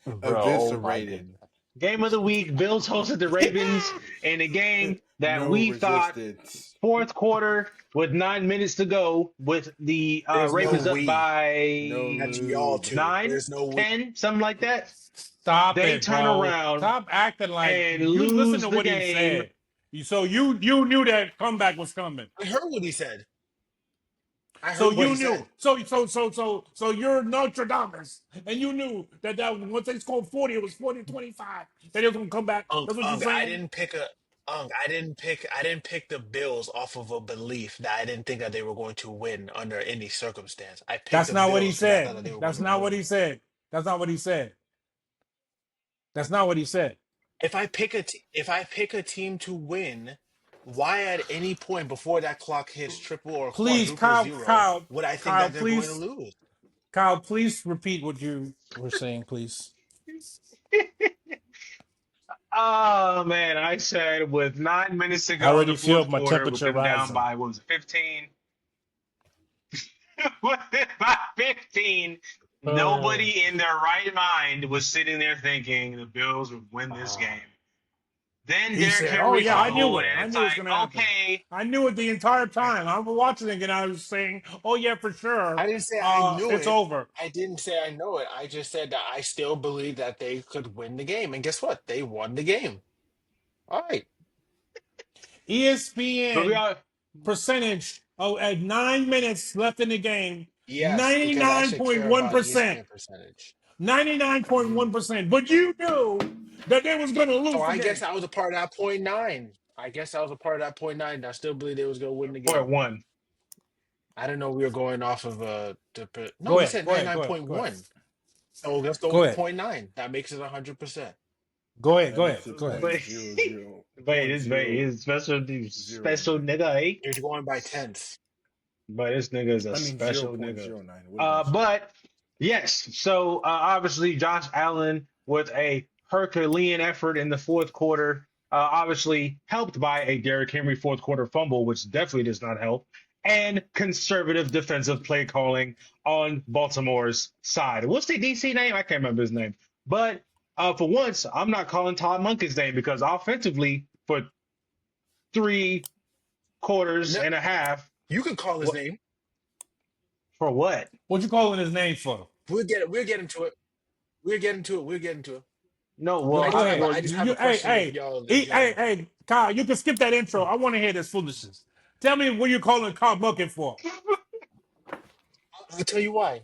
Bro, oh my Eviscerated. goodness. Game of the week, Bills hosted the Ravens in a game that No we thought resistance. fourth quarter with 9 minutes to go with the There's no Ravens up we. No by That's y'all lube. too. 9, There's no we. 10, something like that. Stop They it, turn bro. around Stop acting like and you listen lose to the what he game. said. So you knew that comeback was coming. I heard what he said. I So heard what you he knew. said. So you're Nostradamus, and you knew that once they scored 40, it was 40-25. That it was gonna come back. Unk, That's what you're Unk, I saying. didn't pick a Unk, I didn't pick the Bills off of a belief that I didn't think that they were going to win under any circumstance. I picked That's the not what he Bills because I thought that they said. were going That's to not what win. he said. That's not what he said. That's not what he said. If I pick a team to win, why at any point before that clock hits triple or Please, quadruple zero would I think that they're going to lose? Kyle, please repeat what you were saying, please. Oh man, I said with 9 minutes to I go in the already feel fourth my quarter, with temperature them down rising. by what was it, 15? With it by 15, nobody in their right mind was sitting there thinking the Bills would win this game. Then He Derrick said, "Oh Henry yeah, I knew fumbled, it. and I it's knew it was like, gonna happen. okay, I knew it the entire time. I was watching it and I was saying, oh yeah, for sure. I didn't say I knew It's it. over. I didn't say I know it. I just said that I still believe that they could win the game. And guess what? They won the game. All right. but we ESPN are. percentage at 9 minutes left in the game, Yes, because I should care about 99.1%. ESPN percentage. 99.1%. But you knew that they was gonna So lose the I guess game. I was a part of that .9. I guess I was a part of that .9. And I still believe they was going to win the Point game. one. I didn't know we were going off of no, Go we ahead. said Go ahead. Go ahead. Go ahead. 99.1. So let's go Go with ahead. the .9. That makes it 100%. Go ahead. That Go makes ahead. it Go ahead. But, like 0.0. it's special nigga, eh? You're going by tenths. But this nigga is a I mean special nigga. 0.09. But yes, so obviously Josh Allen with a Herculean effort in the fourth quarter, obviously helped by a Derrick Henry fourth quarter fumble, which definitely does not help, and conservative defensive play calling on Baltimore's side. What's the DC name? I can't remember his name. But for once, I'm not calling Todd Monken's name because offensively, for 3 quarters No, and a half. you can call his What name. for? What? What you calling his name for? We'll get into it. We'll get into it. We'll get into it. No. Well, Well, go ahead. I just have a Hey, question. hey, hey, Kyle, you can skip that intro. I want to hear this foolishness. Tell me what you're calling Carl Bucket for. I'll tell you why.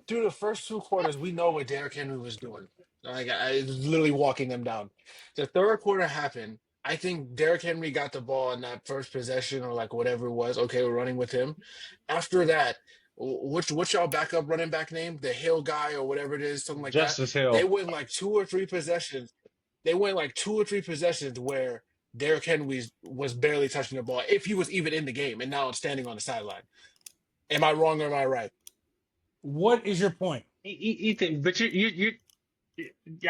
Through the first two quarters, we know what Derrick Henry was doing. Like I was literally walking them down. The third quarter happened. I think Derrick Henry got the ball in that first possession or like whatever it was. Okay, we're running with him. After that, what's y'all backup running back name? The Hill guy or whatever it is, something like that. Justice They Hill. went like two or three possessions. They went like two or three possessions where Derrick Henry was barely touching the ball, if he was even in the game, and now it's standing on the sideline. Am I wrong or am I right? What is your point? Ethan, but yeah,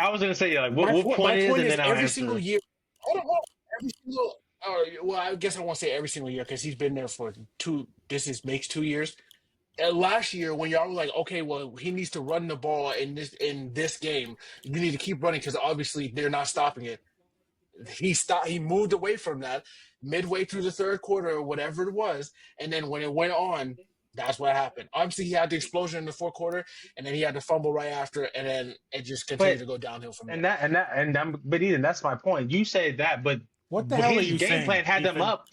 I was gonna say like what My point is, point and is then I'll every single answer. year. Hold on, hold on. Every single. Or well, I guess I won't say every single year because he's been there for two. This is makes 2 years. Last year, when y'all were like, okay, well, he needs to run the ball in this game. You need to keep running because obviously they're not stopping it. He stopped. He moved away from that midway through the third quarter or whatever it was, and then when it went on, that's what happened. Obviously, he had the explosion in the fourth quarter, and then he had the fumble right after, and then it just continued But to go downhill from and there. that and that and I'm, but Ethan, that's my point. You say that, but What the hell are his you game saying, plan had them Ethan? up.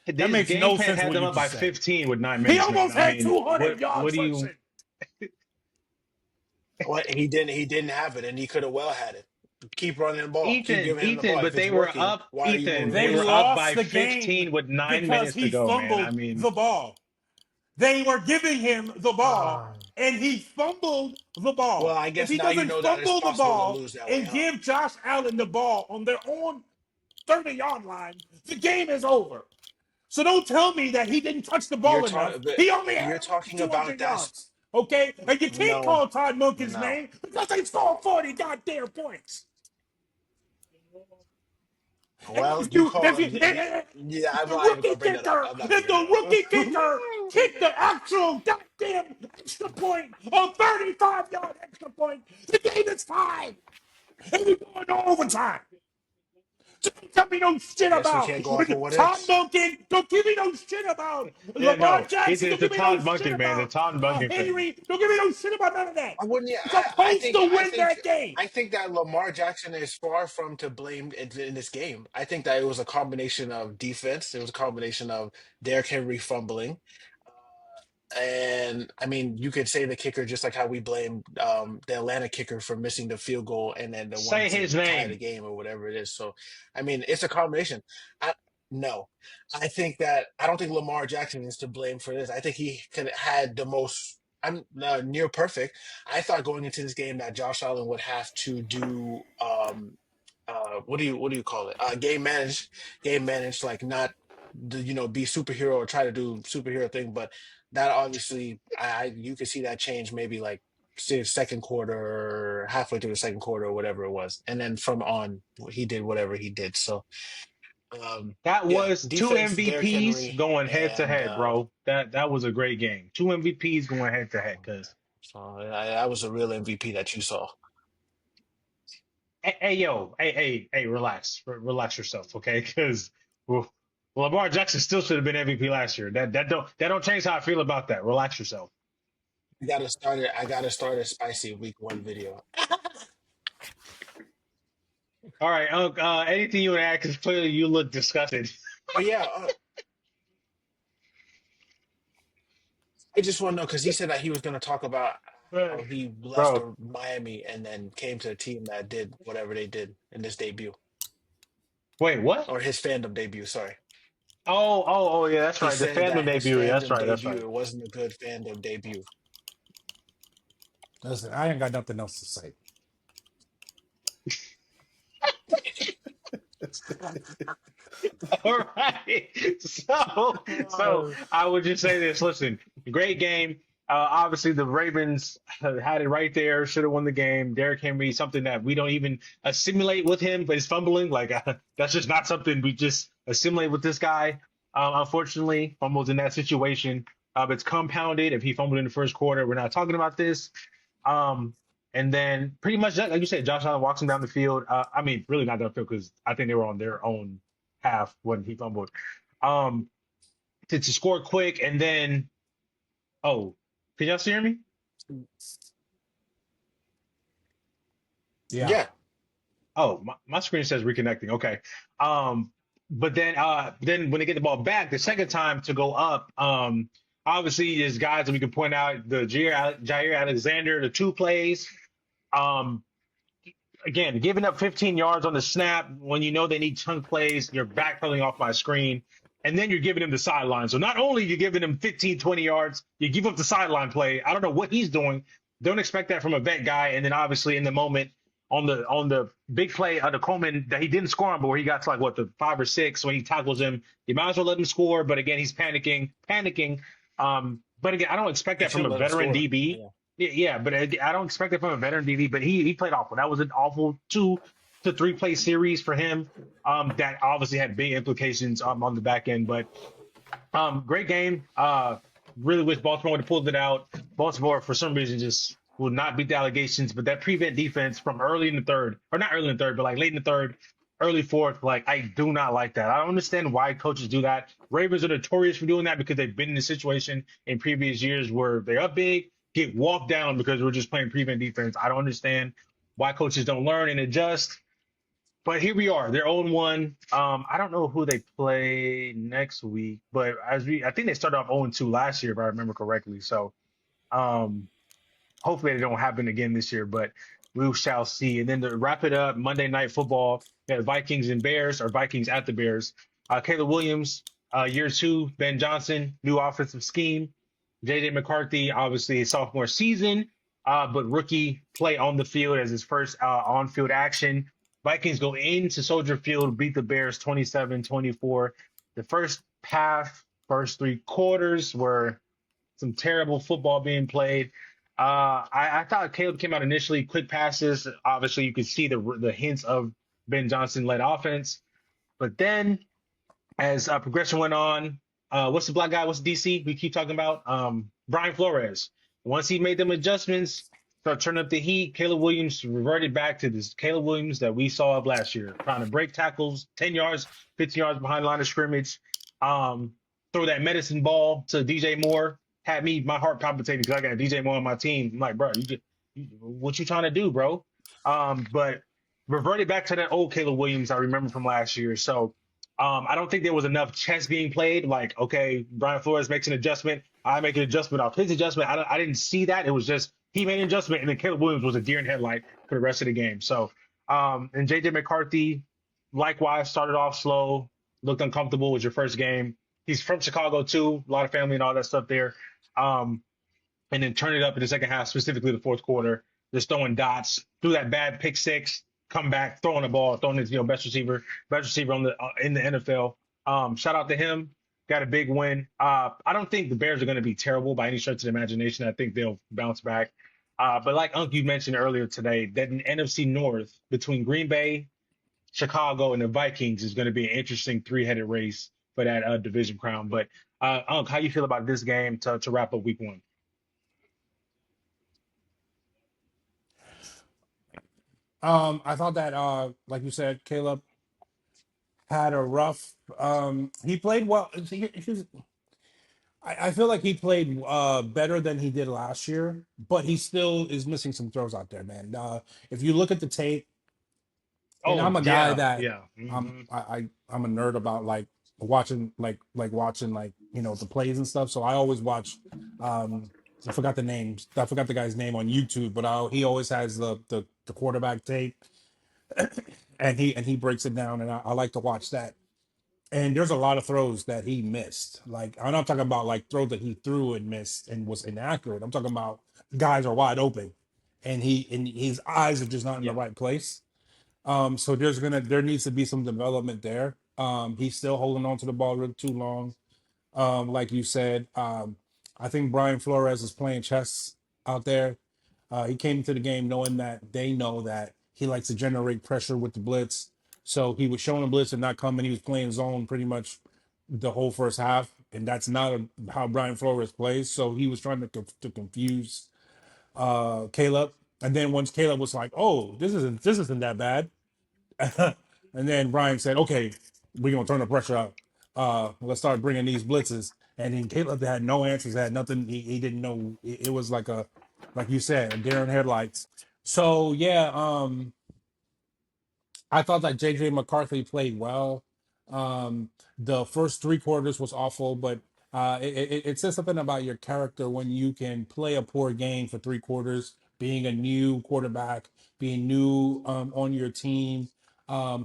That His makes game no plan sense had what them you up by just said. 15 with nine He minutes, man. almost I had mean, 200 what yards do you? rushing. Well, he didn't. He didn't have it, and he could have well had it. Keep running the ball. Keep Ethan, giving him the Ethan, ball. but If it's they were working, up. why are you moving Ethan, They they away were from it? up lost by the game 15 with nine because minutes to he go, man. I fumbled mean, the ball. They were giving him the ball, and he fumbled the Well, ball. I If guess he now you doesn't know that it's fumble the possible to ball lose that way, and huh? give Josh Allen the ball on their own 30-yard line, the game is over. So don't tell me that he didn't touch the You're ball enough. talking, He only you're had almost talking 200 about that. yards. Okay? And you can't No, call Todd Monken's no. name because they scored 40 goddamn points. And Well, you call him. Yeah, if I'm the not even rookie gonna bring that up. kicker, I'm not gonna if bring that the up. rookie kicker kicked the actual goddamn extra point on 35-yard extra point, the game is tied. And we going to overtime. So don't tell me no shit Guess we about can't go off of what Todd ifs. Monken. Don't give me no shit about yeah, Lamar no, Jackson. Don't it's the give me no Todd shit Bunking, man, the about Todd Bunking thing. Henry. Don't give me no shit about none of that. I wouldn't. Yeah, You're supposed to I win think, that game. I think that Lamar Jackson is far from to blame in this game. I think that it was a combination of defense. It was a combination of Derrick Henry fumbling. And I mean, you could say the kicker just like how we blame the Atlanta kicker for missing the field goal and then the one Say to his tie the name. game or whatever it is. So, I mean, it's a combination. I no, I think that I don't think Lamar Jackson is to blame for this. I think he could had the most. I'm near perfect. I thought going into this game that Josh Allen would have to do what do you call it? Game manage, like not be superhero or try to do superhero thing, but that obviously I you could see that change maybe like say second quarter or halfway through the second quarter or whatever it was, and then from on he did whatever he did. So That yeah, was two defense, Derrick MVPs Henry, going head to and head, bro. That was a great game. Two MVPs going head to head. Cause so that was a real MVP that you saw. hey, yo, hey, relax, relax yourself, okay? Because well, Lamar Jackson still should have been MVP last year. That don't change how I feel about that. Relax yourself. I gotta start a spicy week 1 video. All right, anything you want to add? Because clearly you look disgusted. Oh yeah, I just want to know because he said that he was going to talk about how he left Bro, the Miami and then came to a team that did whatever they did in this debut wait, what? or his fandom debut. Sorry, Oh, yeah, that's he right. The said fandom that his debut. Yeah, that's fandom right. That's debut right. it wasn't a good fandom debut. Listen, I ain't got nothing else to say. All right. So I would just say this. Listen, great game. Obviously, the Ravens had it right there. Should have won the game. Derrick Henry, something that we don't even assimilate with him, but he's fumbling. Like that's just not something we just assimilate with this guy. Unfortunately, fumbles in that situation. It's compounded. If he fumbled in the first quarter, we're not talking about this. Um, and then pretty much, like you said, Josh Allen walks him down the field. I mean, really not down the field because I think they were on their own half when he fumbled. to score quick, and then can y'all still hear me? Yeah. Yeah. Oh, my screen says reconnecting. Okay. But then when they get the ball back the second time to go up, obviously there's guys that we can point out, the Jair Alexander, the two plays. Um, Again, giving up 15 yards on the snap when you know they need chunk plays, you're backpedaling off my screen, and then you're giving him the sideline. So not only you're giving him 15, 20 yards, you give up the sideline play. I don't know what he's doing. Don't expect that from a vet guy. And then obviously in the moment on the big play of the Coleman that he didn't score on, but where he got to like the 5 or 6 when he tackles him, you might as well let him score. But again, he's panicking. But again, I don't expect You that from should a let him veteran score. DB. Yeah. Yeah, but I don't expect it from a veteran DB. But he played awful. That was an awful 2 to 3 play series for him. That obviously had big implications on the back end. But great game. Really wish Baltimore would have pulled it out. Baltimore, for some reason, just will not beat the allegations. But that prevent defense from early in the third, or not early in the third, but like late in the third, early fourth, like I do not like that. I don't understand why coaches do that. Ravens are notorious for doing that because they've been in a situation in previous years where they're up big, get walked down because we're just playing prevent defense. I don't understand why coaches don't learn and adjust. But here we are. They're 0-1. I don't know who they play next week, but I think they started off 0-2 last year, if I remember correctly. So um, hopefully it don't happen again this year, but we shall see. And then to wrap it up, Monday Night Football, we had Vikings and Bears, or Vikings at the Bears. Caleb Williams, year 2, Ben Johnson, new offensive scheme. J.J. McCarthy, obviously a sophomore season, but rookie play on the field as his first on-field action. Vikings go into Soldier Field, beat the Bears 27-24. The first half, first 3 quarters were some terrible football being played. I thought Caleb came out initially, quick passes. Obviously, you could see the hints of Ben Johnson led offense. But then, as progression went on, what's the black guy? What's DC? We keep talking about Brian Flores. Once he made them adjustments, started turning up the heat. Caleb Williams reverted back to this Caleb Williams that we saw of last year, trying to break tackles, 10 yards, 15 yards behind line of scrimmage. Throw that medicine ball to DJ Moore. Had my heart palpitating because I got DJ Moore on my team. I'm like, bro, what you trying to do, bro? But reverted back to that old Caleb Williams I remember from last year. So I don't think there was enough chess being played. Like, okay, Brian Flores makes an adjustment. I make an adjustment off his adjustment. I didn't see that. It was just he made an adjustment, and then Caleb Williams was a deer in headlight for the rest of the game. So, and J.J. McCarthy, likewise, started off slow, looked uncomfortable. Was your first game. He's from Chicago, too. A lot of family and all that stuff there. And then turn it up in the second half, specifically the fourth quarter, just throwing dots, threw that bad pick 6, come back, throwing the ball, throwing his best receiver on in the NFL. Shout out to him, got a big win. I don't think the Bears are going to be terrible by any stretch of the imagination. I think they'll bounce back. But like Unc, you mentioned earlier today, that in NFC North between Green Bay, Chicago, and the Vikings is going to be an interesting 3-headed race for that division crown. But Unc, how you feel about this game to wrap up Week 1? I thought that, like you said, Caleb had a rough. He played well. I feel like he played better than he did last year, but he still is missing some throws out there, man. If you look at the tape, and Oh I'm a guy yeah, that yeah. Mm-hmm. I'm a nerd about watching watching the plays and stuff. So I always watch. I forgot the names. I forgot the guy's name on YouTube, but he always has the quarterback tape, and he breaks it down, and I like to watch that. And there's a lot of throws that he missed. Like, I'm not talking about like throws that he threw and missed and was inaccurate. I'm talking about guys are wide open, and his eyes are just not in the Yeah. right place. So there needs to be some development there. He's still holding on to the ball too long. Like you said, I think Brian Flores is playing chess out there. He came into the game knowing that they know that he likes to generate pressure with the blitz. So he was showing the blitz and not coming. He was playing zone pretty much the whole first half, and that's not how Brian Flores plays. So he was trying to confuse Caleb. And then once Caleb was like, "Oh, this isn't that bad," and then Brian said, "Okay, we're gonna turn the pressure up." let's start bringing these blitzes. And then Caleb had no answers, had nothing. He didn't know. It was like you said, a deer in headlights. So yeah, I thought that JJ McCarthy played well. The first three quarters was awful, but it says something about your character when you can play a poor game for three quarters, being a new quarterback, being new on your team,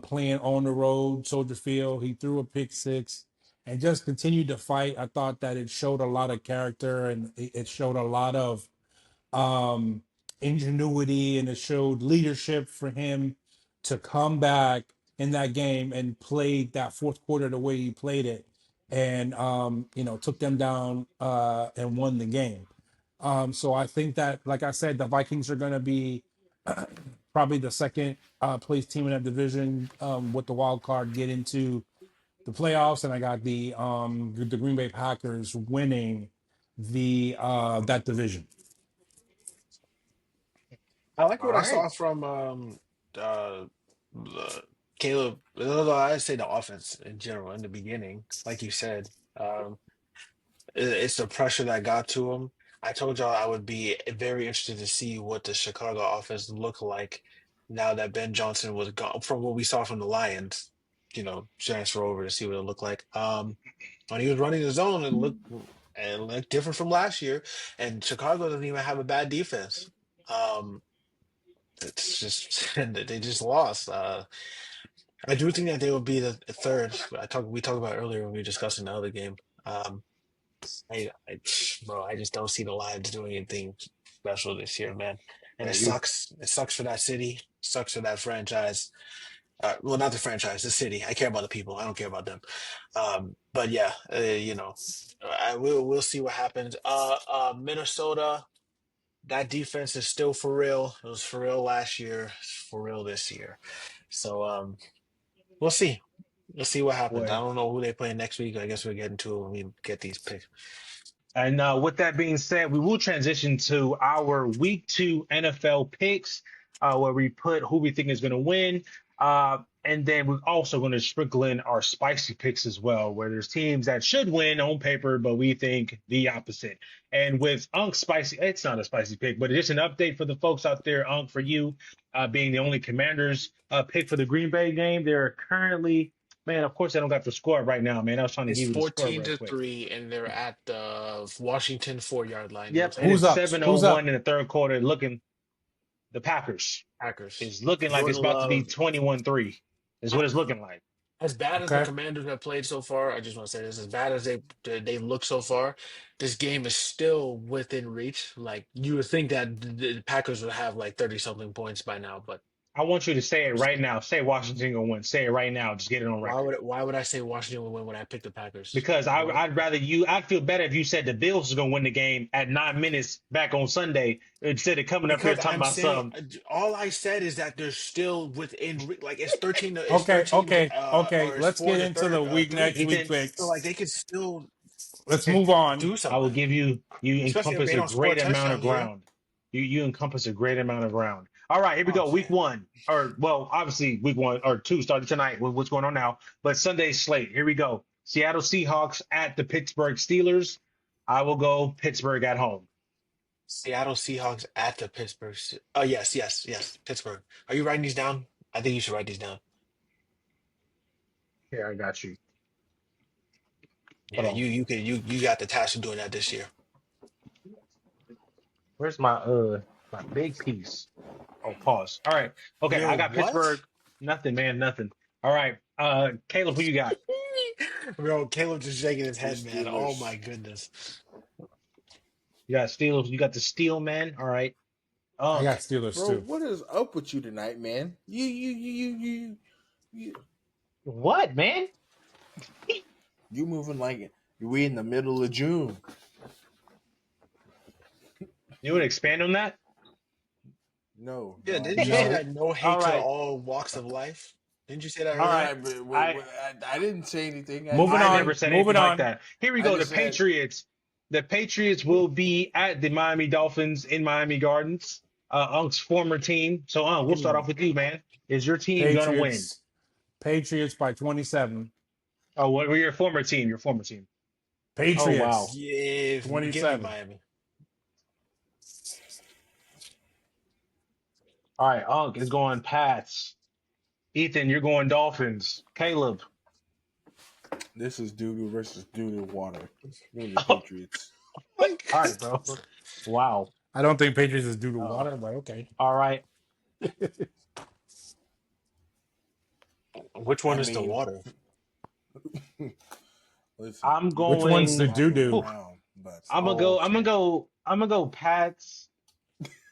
playing on the road, Soldier Field. He threw a pick six and just continued to fight. I thought that it showed a lot of character and it showed a lot of um, ingenuity, and it showed leadership for him to come back in that game and play that fourth quarter the way he played it, and took them down and won the game. So I think that, like I said, the Vikings are going to be probably the second place team in that division with the wild card get into the playoffs, and I got the Green Bay Packers winning the that division. I like All what I right. saw from uh, Caleb. I'd say the offense in general in the beginning, like you said. Um, it's the pressure that got to him. I told y'all I would be very interested to see what the Chicago offense looked like now that Ben Johnson was gone. From what we saw from the Lions, transfer over to see what it looked like. When he was running the zone, it looked different from last year. And Chicago doesn't even have a bad defense. Um, it's just they just lost. I do think that they will be the third. We talked about earlier when we were discussing the other game. Um, bro, I just don't see the Lions doing anything special this year, man. And Yeah, it you. sucks. It sucks for that city. Sucks for that franchise. Well, not the franchise, the city. I care about the people. I don't care about them. But yeah, we'll see what happens. Minnesota. That defense is still for real. It was for real last year. It's for real this year. So we'll see. We'll see what happens. I Boy. don't know who they play next week. I guess we'll get into it when we get these picks. And with that being said, we will transition to our week 2 NFL picks, where we put who we think is going to win. And then we're also going to sprinkle in our spicy picks as well, where there's teams that should win on paper, but we think the opposite. And with Unk's spicy, it's not a spicy pick, but it's an update for the folks out there. Unk, for you, being the only Commanders pick for the Green Bay game, they're currently, man, of course, I don't got the score right now, man. I was trying to It's give you the score fourteen real to quick. three, and they're at the Washington 4-yard line. It Yep, looks like and Who's it's up? Who's up? 7:01 in the third quarter. The Packers Packers. is looking like it's Jordan about to be Love. 21-3. Is I- what it's looking like. As bad as the Okay. Commanders have played so far, I just want to say this: as bad as they look so far, this game is still within reach. Like you would think that the Packers would have like 30 something points by now, but I want you to say it we'll right see. now. Say Washington gonna win. Say it right now. Just get it on record. Why would I say Washington would win when I pick the Packers? Because What? I'd rather you. I'd feel better if you said the Bills is gonna win the game at 9 minutes back on Sunday instead of coming up here Because talking I'm about saying some. all I said is that they're still within like it's 13 to it's Okay. 13 Okay. Okay. or it's Let's 4 get to into the week three. next week Ethan, So like picks. they could still Let's okay, move on. do I will something, give you. You especially if encompass they a don't score a great amount of touchdown here. ground. You encompass a great amount of ground. All right, here we go. Week Okay. 1, or well, obviously week 1 or 2 started tonight with what's going on now. But Sunday's slate. Here we go. Seattle Seahawks at the Pittsburgh Steelers. I will go Pittsburgh at home. Seattle Seahawks at the Pittsburgh. Oh yes, Pittsburgh. Are you writing these down? I think you should write these down. Here, I got you. Hold Yeah, on. you got the task of doing that this year. Where's my big piece? Oh, pause. All right. Okay, Yo, I got what? Pittsburgh. Nothing, man. Nothing. All right. Caleb, who you got? Bro, Caleb just shaking his The head, man. Oh my Steelers. goodness. You got Steelers. You got the Steel Man. All right. I got Unk. Steelers Bro, too. what is up with you tonight, man? What, man? You moving like we in the middle of June. You want to expand on that? No, Yeah, no, didn't you say No. that no All hate to right. all walks of life? Didn't you say that All earlier? right. yeah, but I I didn't say anything. Moving I on. never said Moving anything like on. that. Here we I go. The just said Patriots. The Patriots will be at the Miami Dolphins in Miami Gardens. Unk's former team. So, we'll start off with you, man. Is your team gonna win? Patriots. Patriots by 27. Oh, what were your former team? Your former team. Oh wow. Patriots, Give me 27. Miami. All right, Unc is going Pats. Ethan, you're going Dolphins. Caleb. This is doo-doo versus doo-doo water. Give me the All Patriots. right, bro. Wow. I don't think Patriots is due to Uh, water, but okay. all right. Which I one is the mean, water? listen, I'm you can Which say one's it's the going. doo wrapping doo? around, but I'm gonna Oh, go. I'm gonna okay. go. I'm gonna go Pats.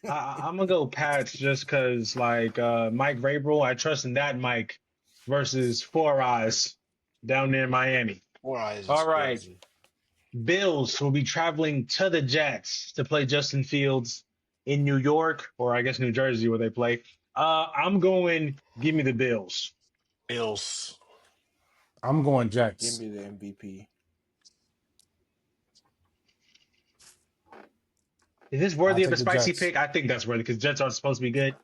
I'm gonna go Pats just because, like, Mike Vrabel, I trust in that Mike versus Four Eyes down there in Miami. Four eyes is All right, crazy. Bills will be traveling to the Jets to play Justin Fields in New York, or I guess New Jersey, where they play. I'm going. Give me the Bills. Bills. I'm going give Jets. me the MVP. Is this I'll worthy of a take the spicy Jets. pick? I think that's worthy because Jets are supposed to be good.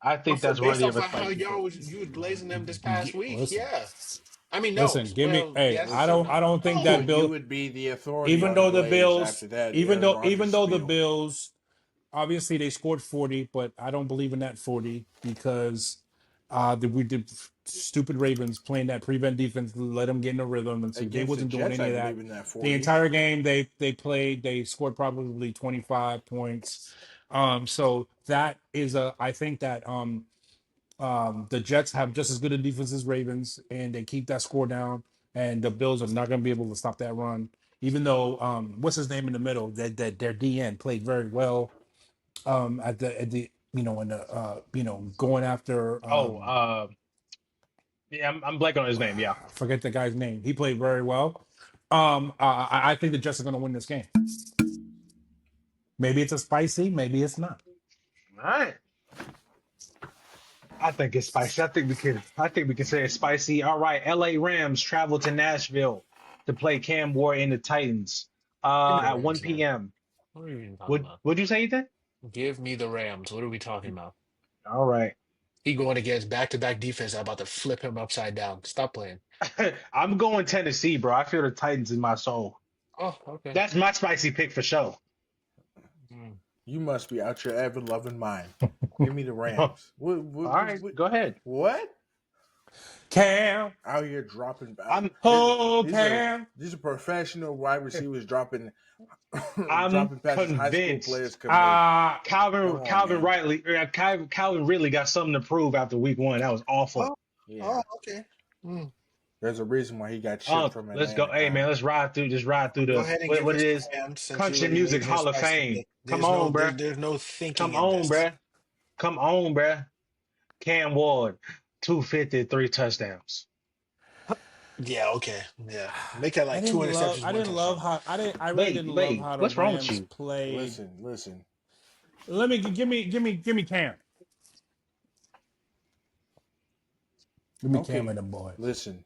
I But think for that's based worthy off of a of how spicy pick. you was glazing them this past week, Listen, yeah. I mean, no. listen. Give me. Well, Hey, yes Listen, and I no. don't think you that No. you Bill. would be the authority Even on though the Glaze Bills, after that Aaron even Rodgers though the spiel. Bills, obviously they scored 40, but I don't believe in that 40 because we did stupid Ravens playing that prevent defense, let them get in a rhythm, and so they Against the wasn't doing Jets, any I of that. believe in that The 40. entire game they played, they scored probably 25 points. So that is I think that the Jets have just as good a defense as Ravens, and they keep that score down. And the Bills are not going to be able to stop that run, even though what's his name in the middle, that their DN played very well at the in the going after Oh, yeah, I'm blanking on his name. Yeah. I forget the guy's name. He played very well. I think the Jets are going to win this game. Maybe it's a spicy, maybe it's not. All right. I think it's spicy. I think we can say it's spicy. All right. LA Rams travel to Nashville to play Cam Ward and the Titans. Give me the At 1 Rams, man. p.m. What are you even talking Would about? would you say Ethan? Give me the Rams. What are we talking about? All right. He going against back-to-back defense. I'm about to flip him upside down. Stop playing. I'm going Tennessee, bro. I feel the Titans in my soul. Oh, okay. That's my spicy pick for sure. Mm. You must be out your ever loving mind. Give me the All Rams. right, go ahead. What? Cam, Out here dropping. I'm Cam. These are professional wide receivers dropping I'm dropping passes high school convinced players could make. Come on, Calvin man. Riley Calvin really got something to prove after week one. That was awful. Oh, Yeah. okay. Mm. There's a reason why he got shipped from Let's go. Atlanta, Hey man, Kyle. let's ride through. Just ride through Go the ahead and give what us it the is. Rams since you Country already Music made your Hall of spicy Fame. pick. Come on, bruh. There's no thinking Come in on, this. bruh. Come on, bruh. Cam Ward, 253 touchdowns. Yeah, okay. Yeah. Make it I like two didn't love. interceptions, I one didn't love touchdown. how I really didn't love how the What's wrong with Rams you? played. Listen. Let me give me Cam. Give me Cam Okay. and them boys. Listen.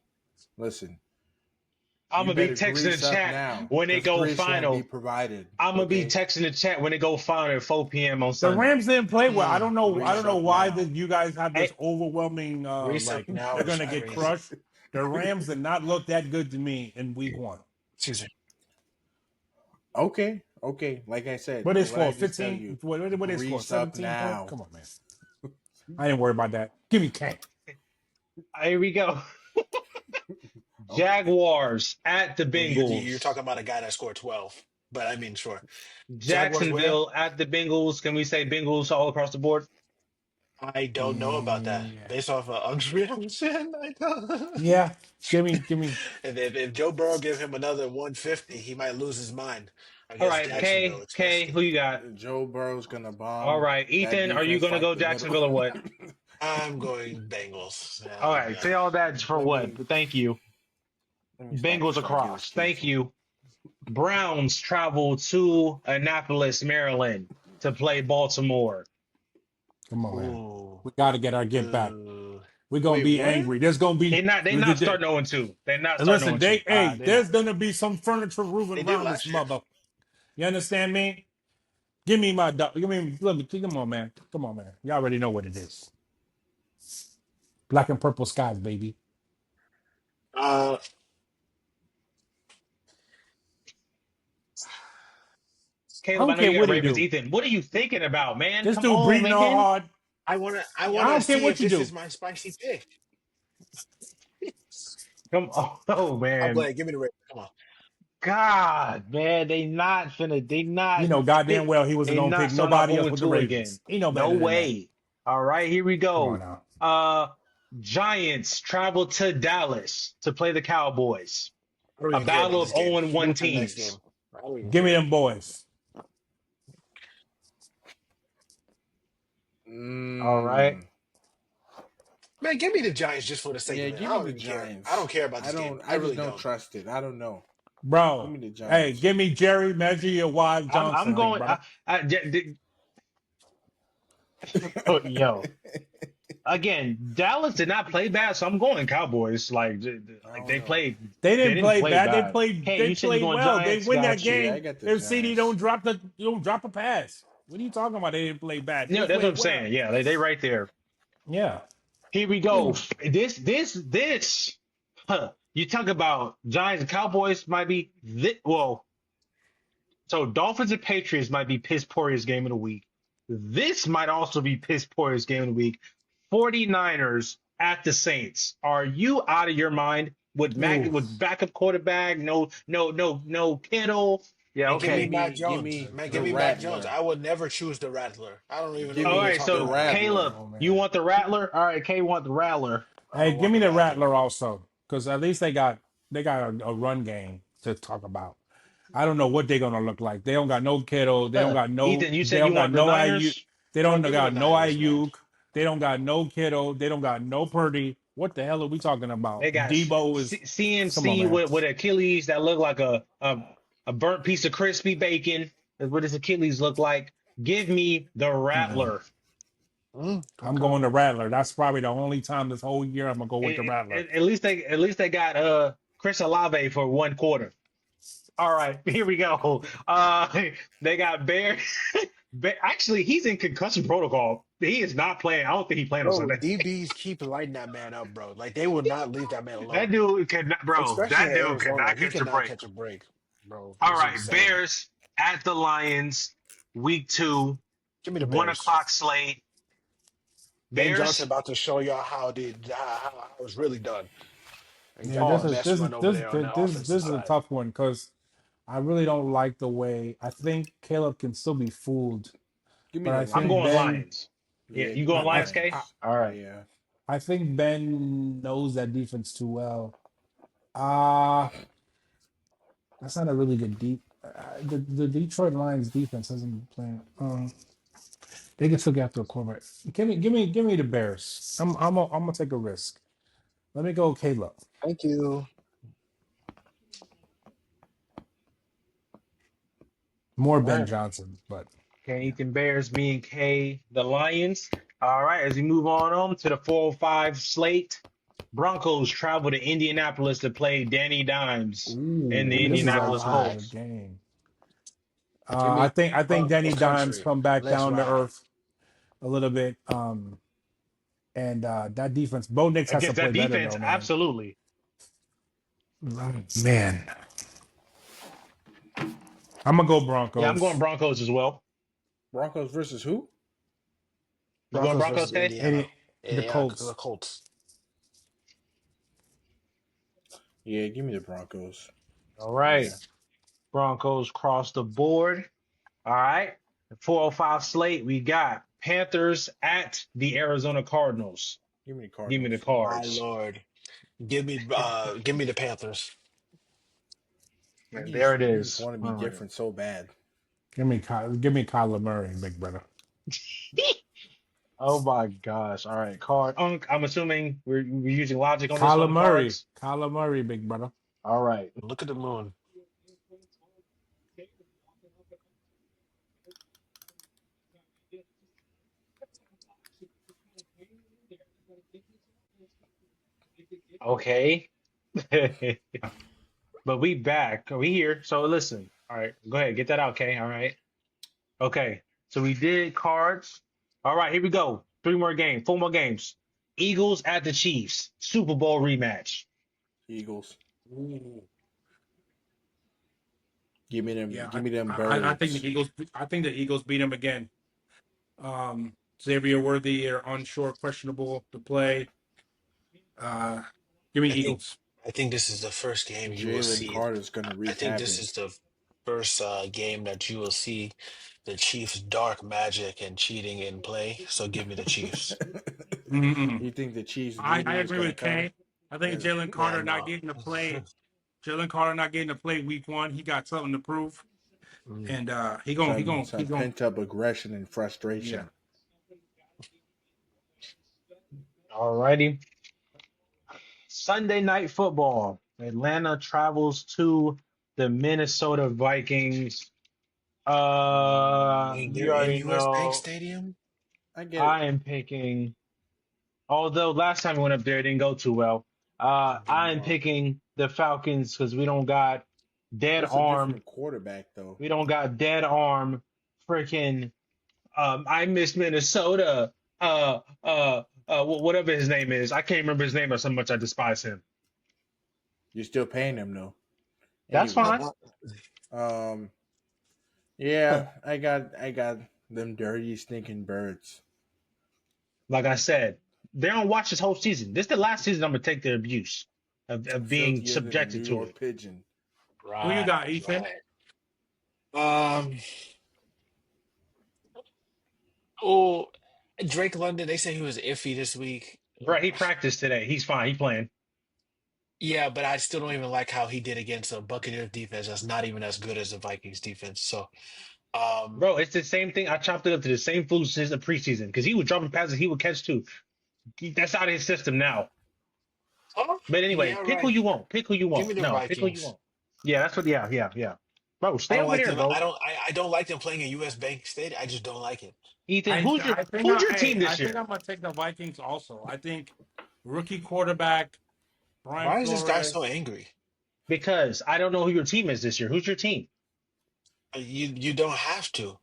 I'm You gonna be better texting the grease up chat now, when they because go grease won't be final. provided. I'm gonna be Okay. texting the chat when they go final at 4 p.m. on The Sunday. Rams didn't play well. I don't know. I Grease don't know up why now. that you guys have this Hey, overwhelming Grease up like now they're is gonna get crazy. crushed. The Rams did not look that good to me in week one. Excuse me. Okay. Like I said, What they what I score? just tell 15? you, What they score? grease up 17 points? now. Come on, man. I didn't worry about that. Give me Cam. here we go. Okay. Jaguars at the You're Bengals. talking about a guy that scored 12. But I mean, sure. Jaguars where? Jacksonville at the Bengals. Can we say Bengals all across the board? I don't know about that. Yeah. Based off of Ug's reaction, I don't. Yeah. Give me. If Joe Burrow give him another 150, he might lose his mind All against right, Jacksonville, K, who especially. you got? Joe Burrow's gonna All bomb right, that Ethan, are you defense gonna like go the middle. Jacksonville or what? I'm going Bengals. All Yeah, right, yeah. say all that for let what? me Thank you. let me stop Bengals before I get across. Thank accused. you. Browns travel to Annapolis, Maryland to play Baltimore. Come on, man. Ooh. We got to get our get back. Ooh. We're gonna Wait, be what? angry. There's gonna be. They not starting 0-2. They're not And starting listen, 0-2. They're not. there's gonna be some furniture moving They did around this last year. mother. You understand me? Give me my dog. Let me. Come on, man. Come on, man. You already know what it is. Black and purple skies, baby. Uh, I Caleb, don't I know care you got what he Ravens. do. Ethan, what are you thinking about, man? This Come dude on, breathing all man. hard. I I wanna don't care see what if you this do. is my spicy pick. Come on, oh I'm man. playing. Give me the Ravens. Come on. God, man, they not finna. They You not. know goddamn They well he wasn't they gonna not pick starting off nobody else 0 with the 2 again. Ravens. He know No better than that. way. All right, here we Come on go. now. Giants travel to Dallas to play the Cowboys. I don't A even care about battle of this game. 0 and 1 Move to the next game. teams. I don't even Give me care. them boys. All right. Man, give me the Giants just for the sake Yeah, of it. I give me don't the even care. I don't Giants. care about I this game. don't. I I just really don't don't. trust it. I don't know. Give Bro. me the Hey, Giants. give me Jerry, measure your wide I'm Johnson, big going. brother. Yo, again, Dallas did not play bad, so I'm going Cowboys. I Like don't know. They they didn't didn't play play bad. They bad. played Hey, they you said you're played going well. They Giants. win that Got you. Yeah, I game got the if CD Giants. don't drop a pass. What are you talking about? They didn't play bad. You They know, that's what played I'm well. saying. Yeah, they right there. Yeah. Here we go. This. Huh. You talk about Giants and Cowboys might be well. So Dolphins and Patriots might be piss poorest game of the week. This might also be piss poorest game of the week. 49ers at the Saints. Are you out of your mind with Ooh. with backup quarterback? No Kittle. Yeah, And give me okay. Mac Give Jones. me Man, the give me Mac Jones. Rattler. I would never choose the Rattler. I don't even know Give what All you're me right, talking the so about. Caleb, Rattler. Oh you man. want the Rattler? All right, Kay want the Rattler. I Hey, don't give want me the the Rattler. Rattler also, because at least they got a run game to talk about. I don't know what they're gonna look like. They don't got no Kittle. Ethan, you They said don't you got want the no IU. Niners? They No, don't give me the got no Niners, man. Ayuk. They don't got no Kittle. They don't got no Purdy. What the hell are we talking about? They got Debo is. Come on, CMC man. with Achilles that look like a burnt piece of crispy bacon. That's what his Achilles look like. Give me the Mm-mm. Rattler. I'm Okay. going to Rattler. That's probably the only time this whole year I'm gonna go with the Rattler. At least they got Chris Olave for 1 quarter. All right, here we go. They got Bear. Actually, he's in concussion protocol. He is not playing. I don't think he's playing on Bro, Sunday. DBs keep lighting that man up, bro. Like they will not leave that man That alone. dude could not, bro. Especially That in dude could Arizona. not He catch a cannot break. catch a break, bro. All It's right, insane. Bears at the Lions, week 2, Give me the one Bears. o'clock slate. Ben Johnson Bears. about to show y'all how it's really done. And Yeah, got that Pause. mess run over there on the offensive this is a side. tough one because I really don't like the way. I think Caleb can still be fooled, Give me but the I I'm think going Lions. Ben. Lions. Yeah, Yeah, you give me going the I, Lions, K? I, Lions. All right. Yeah. I think Ben knows that defense too well. Uh that's not a really good deep. The Detroit Lions defense hasn't been playing. They can still get after a quarterback. Give me the Bears. I'm gonna take a risk. Let me go Caleb. Thank you. More All Ben right. Johnson, but Okay, yeah. Ethan Bears, me and K, the Lions. All right, as we move on to the 405 slate, Broncos travel to Indianapolis to play Danny Dimes and the Ooh, this is Indianapolis actually a Ah, good Colts. game. give I me think Danny cross Dimes country. come back Let's down to ride. earth a little bit. And that defense, Bo Nix has to Against play that better defense, though, man. absolutely. Man, I'm gonna go Yeah, I'm going Broncos. Broncos as well. Broncos versus who? You going Broncos Broncos, versus K? Indiana. The Yeah, the Colts. Colts. Yeah, give me the Broncos. All Yeah. right, Broncos cross the board. All right, the 405 slate, we got Panthers at the Arizona Cardinals. Give me the Give me the Cardinals. My cards. Lord. Give me the Panthers. And You there just it you just is. want to be All right. different so bad. Give me Kyler Murray, big brother. Oh my gosh. All right. Card. I'm assuming we're using logic on this one, the cards. Kyler Murray, big brother. All right. Look at the moon. Okay. But we back. We here. So listen. All right. Go ahead. Get that out, Kay. All right. Okay. So we did cards. All right. Here we go. 3 more games. 4 more games. Eagles at the Chiefs. Super Bowl rematch. Eagles. Ooh. Give me them. Yeah, Give me them I think birds. the Eagles. I think the Eagles beat them again. Xavier Worthy are onshore, questionable to play. Give me I think Eagles. I think this is the first game you will Jalen see. Carter's gonna I wreak think this havoc. is the first game that you will see the Chiefs' dark magic and cheating in play. So give me the Chiefs. Mm-mm. You think the Chiefs I voodoo is agree gonna with come? Kane. I think Is- Jalen Yeah, Carter not no. getting to play. Jalen Carter not getting to play week 1. He got something to prove, Mm. and some he going pent up aggression and yeah. frustration. Alrighty. Sunday night football. Atlanta travels to the Minnesota Vikings. Wait, they're You in already US Bank know Stadium? I get it. I am picking. Although last time we went up there, it didn't go too well. It did I am not. picking the Falcons because we don't got dead It's a arm. different quarterback though. We don't got dead arm. Freaking. I miss Minnesota. Whatever his name is, I can't remember his name or so much I despise him. You're still paying him though. That's Anyway, fine. yeah, I got them dirty stinking birds. Like I said, they don't watch this whole season. This is the last season I'm gonna take their abuse of being Filthier than a New subjected to it. York pigeon. Who you Right, got, Ethan? right. Oh, Drake London, they say he was iffy this week. Bro, he practiced today. He's fine. He playing. Yeah, but I still don't even like how he did against a Buccaneers defense that's not even as good as the Vikings defense. So, um, Bro, it's the same thing. I chopped it up to the same foolishness in preseason because he was dropping passes he would catch too. That's out of his system now. oh, But anyway, yeah, pick who right. you want. Pick who you Give me want. the No, pick who you Vikings. want. Yeah, that's what. Yeah. Bro, I stay don't over like there, them. bro. I don't like them playing in US Bank Stadium. I just don't like it. Ethan, I who's your team I this think year? I'm gonna take the Vikings also. I think rookie quarterback Brian Why is this guy so Flores. angry? Because I don't know who your team is this year. Who's your team? You don't have to.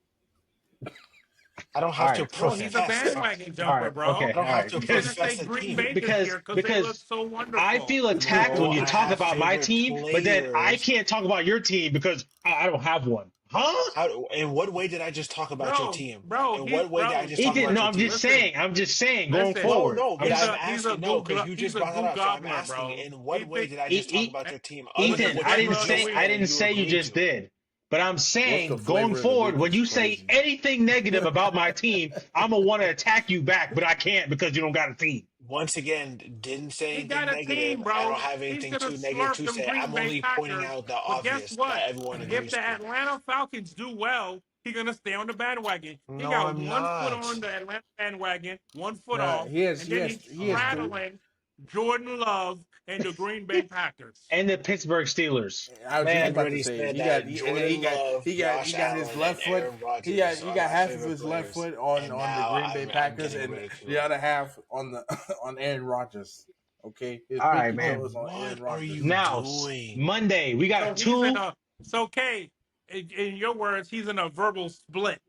I don't All have to right. Bro, he's a profess. bandwagon All jumper, right. I bro. Okay. don't All have right. to He's gonna profess take a Green team. Bay this year because they look Because so I wonderful. feel attacked when No, you I talk have about my favorite team, but then I players. can't talk about your team because I don't have one. Huh? How, in what way did I just talk about your team? In what way did I just talk Ethan, about no, your I'm just team? Listen, saying. I'm just saying going listen. No, forward. no, but I'm just I'm asking, no, because you He's just a brought that goo up. So I'm gobbler, asking, bro. in what He way think did I E- just talk E- about your team other he's a than Ethan, what you just I said flavor of didn't the you say week. you agreed just to? did. But I'm What's the saying going flavor of the forward, week when is you say crazy. anything negative about my team, I'm gonna want to attack you back, but I can't because you don't got a team. Once again, didn't say He got anything a team, negative. I don't bro. have He's anything gonna too negative slurp to them say. Green I'm Bay only pointing Packers. out the But guess obvious what? that everyone If agrees the to. Atlanta Falcons do well, he's gonna stay on the bandwagon. He No, got I'm one foot not. on the Atlanta bandwagon, one foot Nah, off, he has and he then has he's he has Oh, three. straddling Jordan Love and the Green Bay Packers. And the Pittsburgh Steelers. I was just I Man, about to already say said he got that he, and then he Jordan got Love, he got he Josh got his Allen, and left foot. Aaron Rodgers He are got my half of favorite his left players. foot And on the now Green Bay I'm Packers getting and the ridiculed. other half on the on Aaron Rodgers. Okay, his all right, pinky Bro, toe man. is on what Aaron are Rodgers. you Now doing? Monday we So got he's in two. a so K. In your words, he's in a verbal split.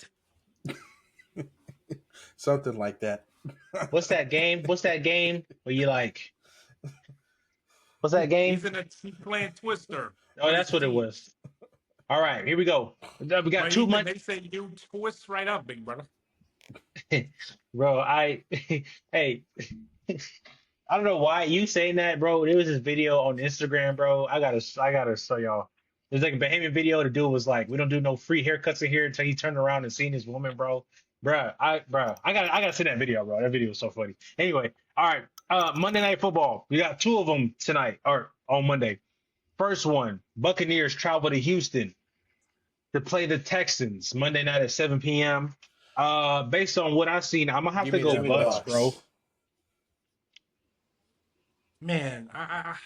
Something like that. What's that game? What's that game where you like? What's that game? He's playing Twister Oh, with his that's what it team. was. All right, here we go. We got But 2 Ethan, months, they say you twist right up, big brother. bro. Hey, I don't know why you saying that, bro. There was this video on Instagram, bro. I gotta show y'all. There's like a Bahamian video. The dude was like, "We don't do no free haircuts in here," until he turned around and seen his woman, bro. I gotta see that video, bro. That video was so funny. Anyway, all right. Monday Night Football. We got 2 of them tonight, or on Monday. First one, Buccaneers travel to Houston to play the Texans Monday night at 7 p.m. Based on what I've seen, I'm gonna have Give to me go Give them me the Bucks, Bucks. bro. Bucks. Man, I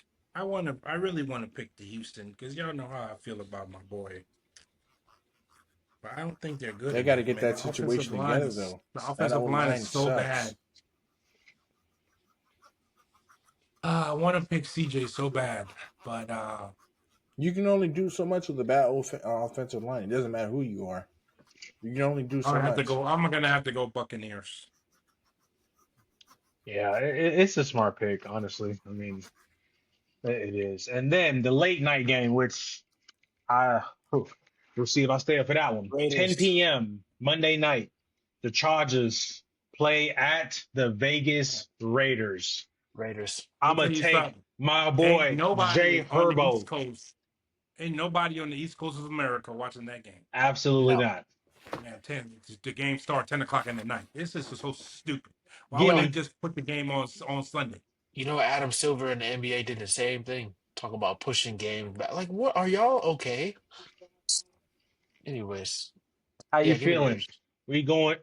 really want to pick the Houston because y'all know how I feel about my boy. But I don't think they're good They got to enough, get man. that situation together though. The That offensive old line line is so sucks. bad. I want to pick CJ so bad, but You can only do so much with a bad offensive line. It doesn't matter who you are. You can only do so much. I'm gonna have to go Buccaneers. Yeah, it's a smart pick, honestly. I mean, it is. And then the late night game, which We'll see if I stay up for that one. 10 Raiders. p.m. Monday night. The Chargers play at the Vegas Raiders. Raiders. Let me I'm going tell to you take something. my Ain't boy, Jay nobody on the East Herbo. Coast. Ain't nobody on the East Coast of America watching that game. Absolutely No. not. Man, the game start 10 o'clock in the night. This is so stupid. Why would Yeah, they just put the game on Sunday? You know, Adam Silver in the NBA did the same thing. Talk about pushing games back. Like, what are y'all okay? Anyways, how you yeah, give me feeling? Raiders. We going?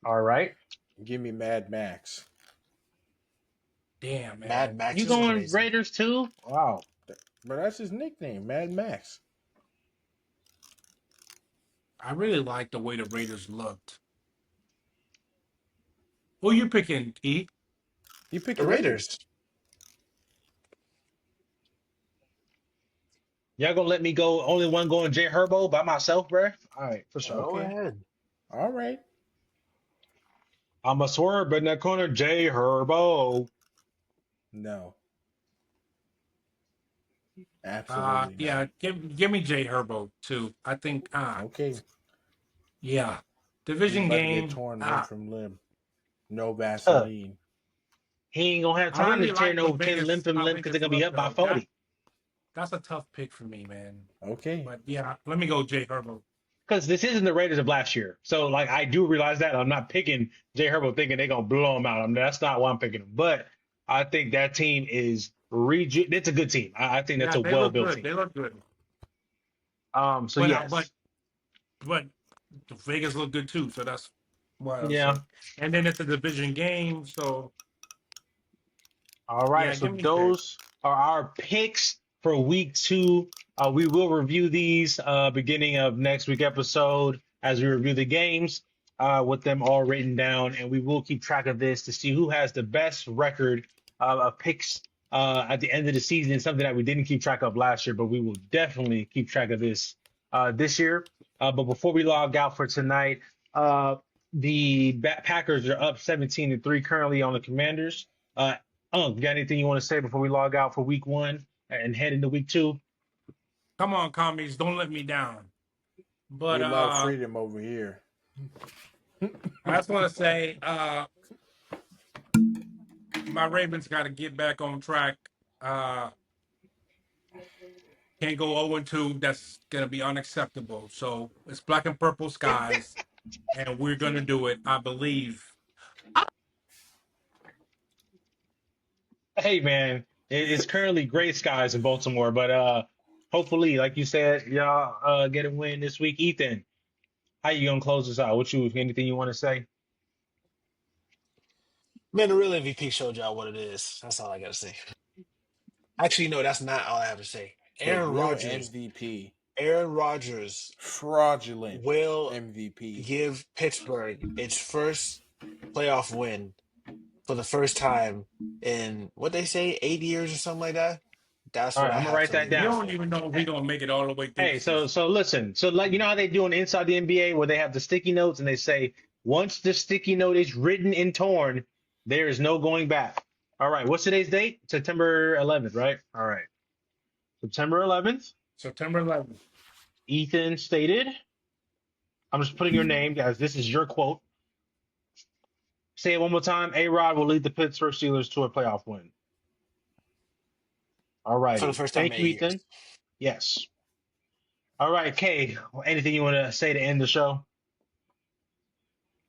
All right. Give me Mad Max. Damn, Mad man. Max You is going amazing. Raiders too? Wow. But that's his nickname, Mad Max. I really like the way the Raiders looked. Who you picking, E? You pick The the Raiders. Raiders. Y'all gonna let me go? Only one going Jay Herbo by myself, bruh? All right, for sure. Go Okay. ahead. All right. I'm a swerve in that corner, Jay Herbo. No. Absolutely Yeah, not. give me Jay Herbo too. I think Okay. yeah. He's Division about to get game. torn limb from limb. No Uh, Vaseline. he ain't gonna have I time to really tear like no what limb Vegas from how limb because they're Vegas gonna be looked up by though. 40. That's a tough pick for me, man. Okay. But yeah, let me go Jay Herbo. Because this isn't the Raiders of last year. So like I do realize that. I'm not picking Jay Herbo thinking they're gonna blow him out. I mean, that's not why I'm picking him. But I think that team is it's a good team. I think that's Yeah, a they well look built good. team. They look good. So But yes. but Vegas look good too. So that's why I was Yeah. saying. And then it's a division game. So All right, yeah, so give me Jay. those are our picks for week 2. We will review these beginning of next week episode as we review the games with them all written down, and we will keep track of this to see who has the best record of picks at the end of the season. Something that we didn't keep track of last year, but we will definitely keep track of this this year. But before we log out for tonight, the Packers are up 17-3 currently on the Commanders. You got anything you want to say before we log out for week 1 and head into week 2? Come on, commies, don't let me down. But We love freedom over here. I just want to say my Ravens got to get back on track. Can't go 0-2. That's gonna be unacceptable. So it's black and purple skies, and we're gonna do it. I believe. Hey man, it's currently gray skies in Baltimore, but hopefully, like you said, y'all get a win this week. Ethan, how you gonna close this out? Anything you want to say? Man, the real MVP showed y'all what it is. That's all I gotta say. Actually, no, that's not all I have to say. The real MVP. Aaron Rodgers Fraudulent will MVP. give Pittsburgh its first playoff win for the first time in what they say, 8 years or something like that. That's All what right, I I'm gonna have write to that leave You off down. don't with. even know if we're gonna make it all the way through Hey, the so season. so listen, so like you know how they do on Inside the NBA where they have the sticky notes and they say once the sticky note is written and torn, there is no going back. All right, what's today's date? September 11th, right? All right, September 11th. September 11th. Ethan stated, I'm just putting your name, guys. This is your quote. Say it one more time. A-Rod will lead the Pittsburgh Steelers to a playoff win. All For the righty. first time in Thank you, 8 years. Ethan. Yes. All right, Kay. Anything you want to say to end the show?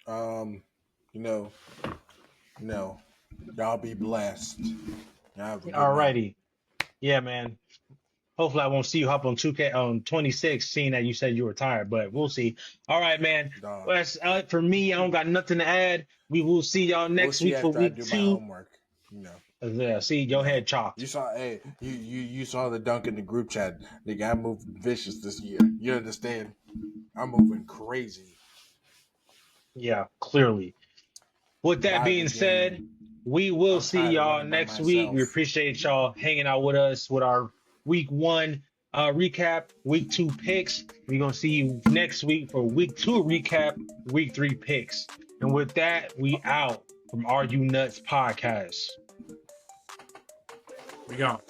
No. Y'all be blessed. All righty. Yeah, man. Hopefully, I won't see you hop on 2K on 26, seeing that you said you were tired, but we'll see. All right, man. Well, that's for me. I don't got nothing to add. We will see y'all next week for after I week do 2. my homework. Yeah, see, your head chalked. You saw, you saw the dunk in the group chat. Nigga, I moved vicious this year. You understand? I'm moving crazy. Yeah, clearly. With that being said, we will see y'all next week. We appreciate y'all hanging out with us with our week 1 recap, week 2 picks. We're going to see you next week for week 2 recap, week 3 picks. And with that, we out from AreYouNutzz podcast. We gone.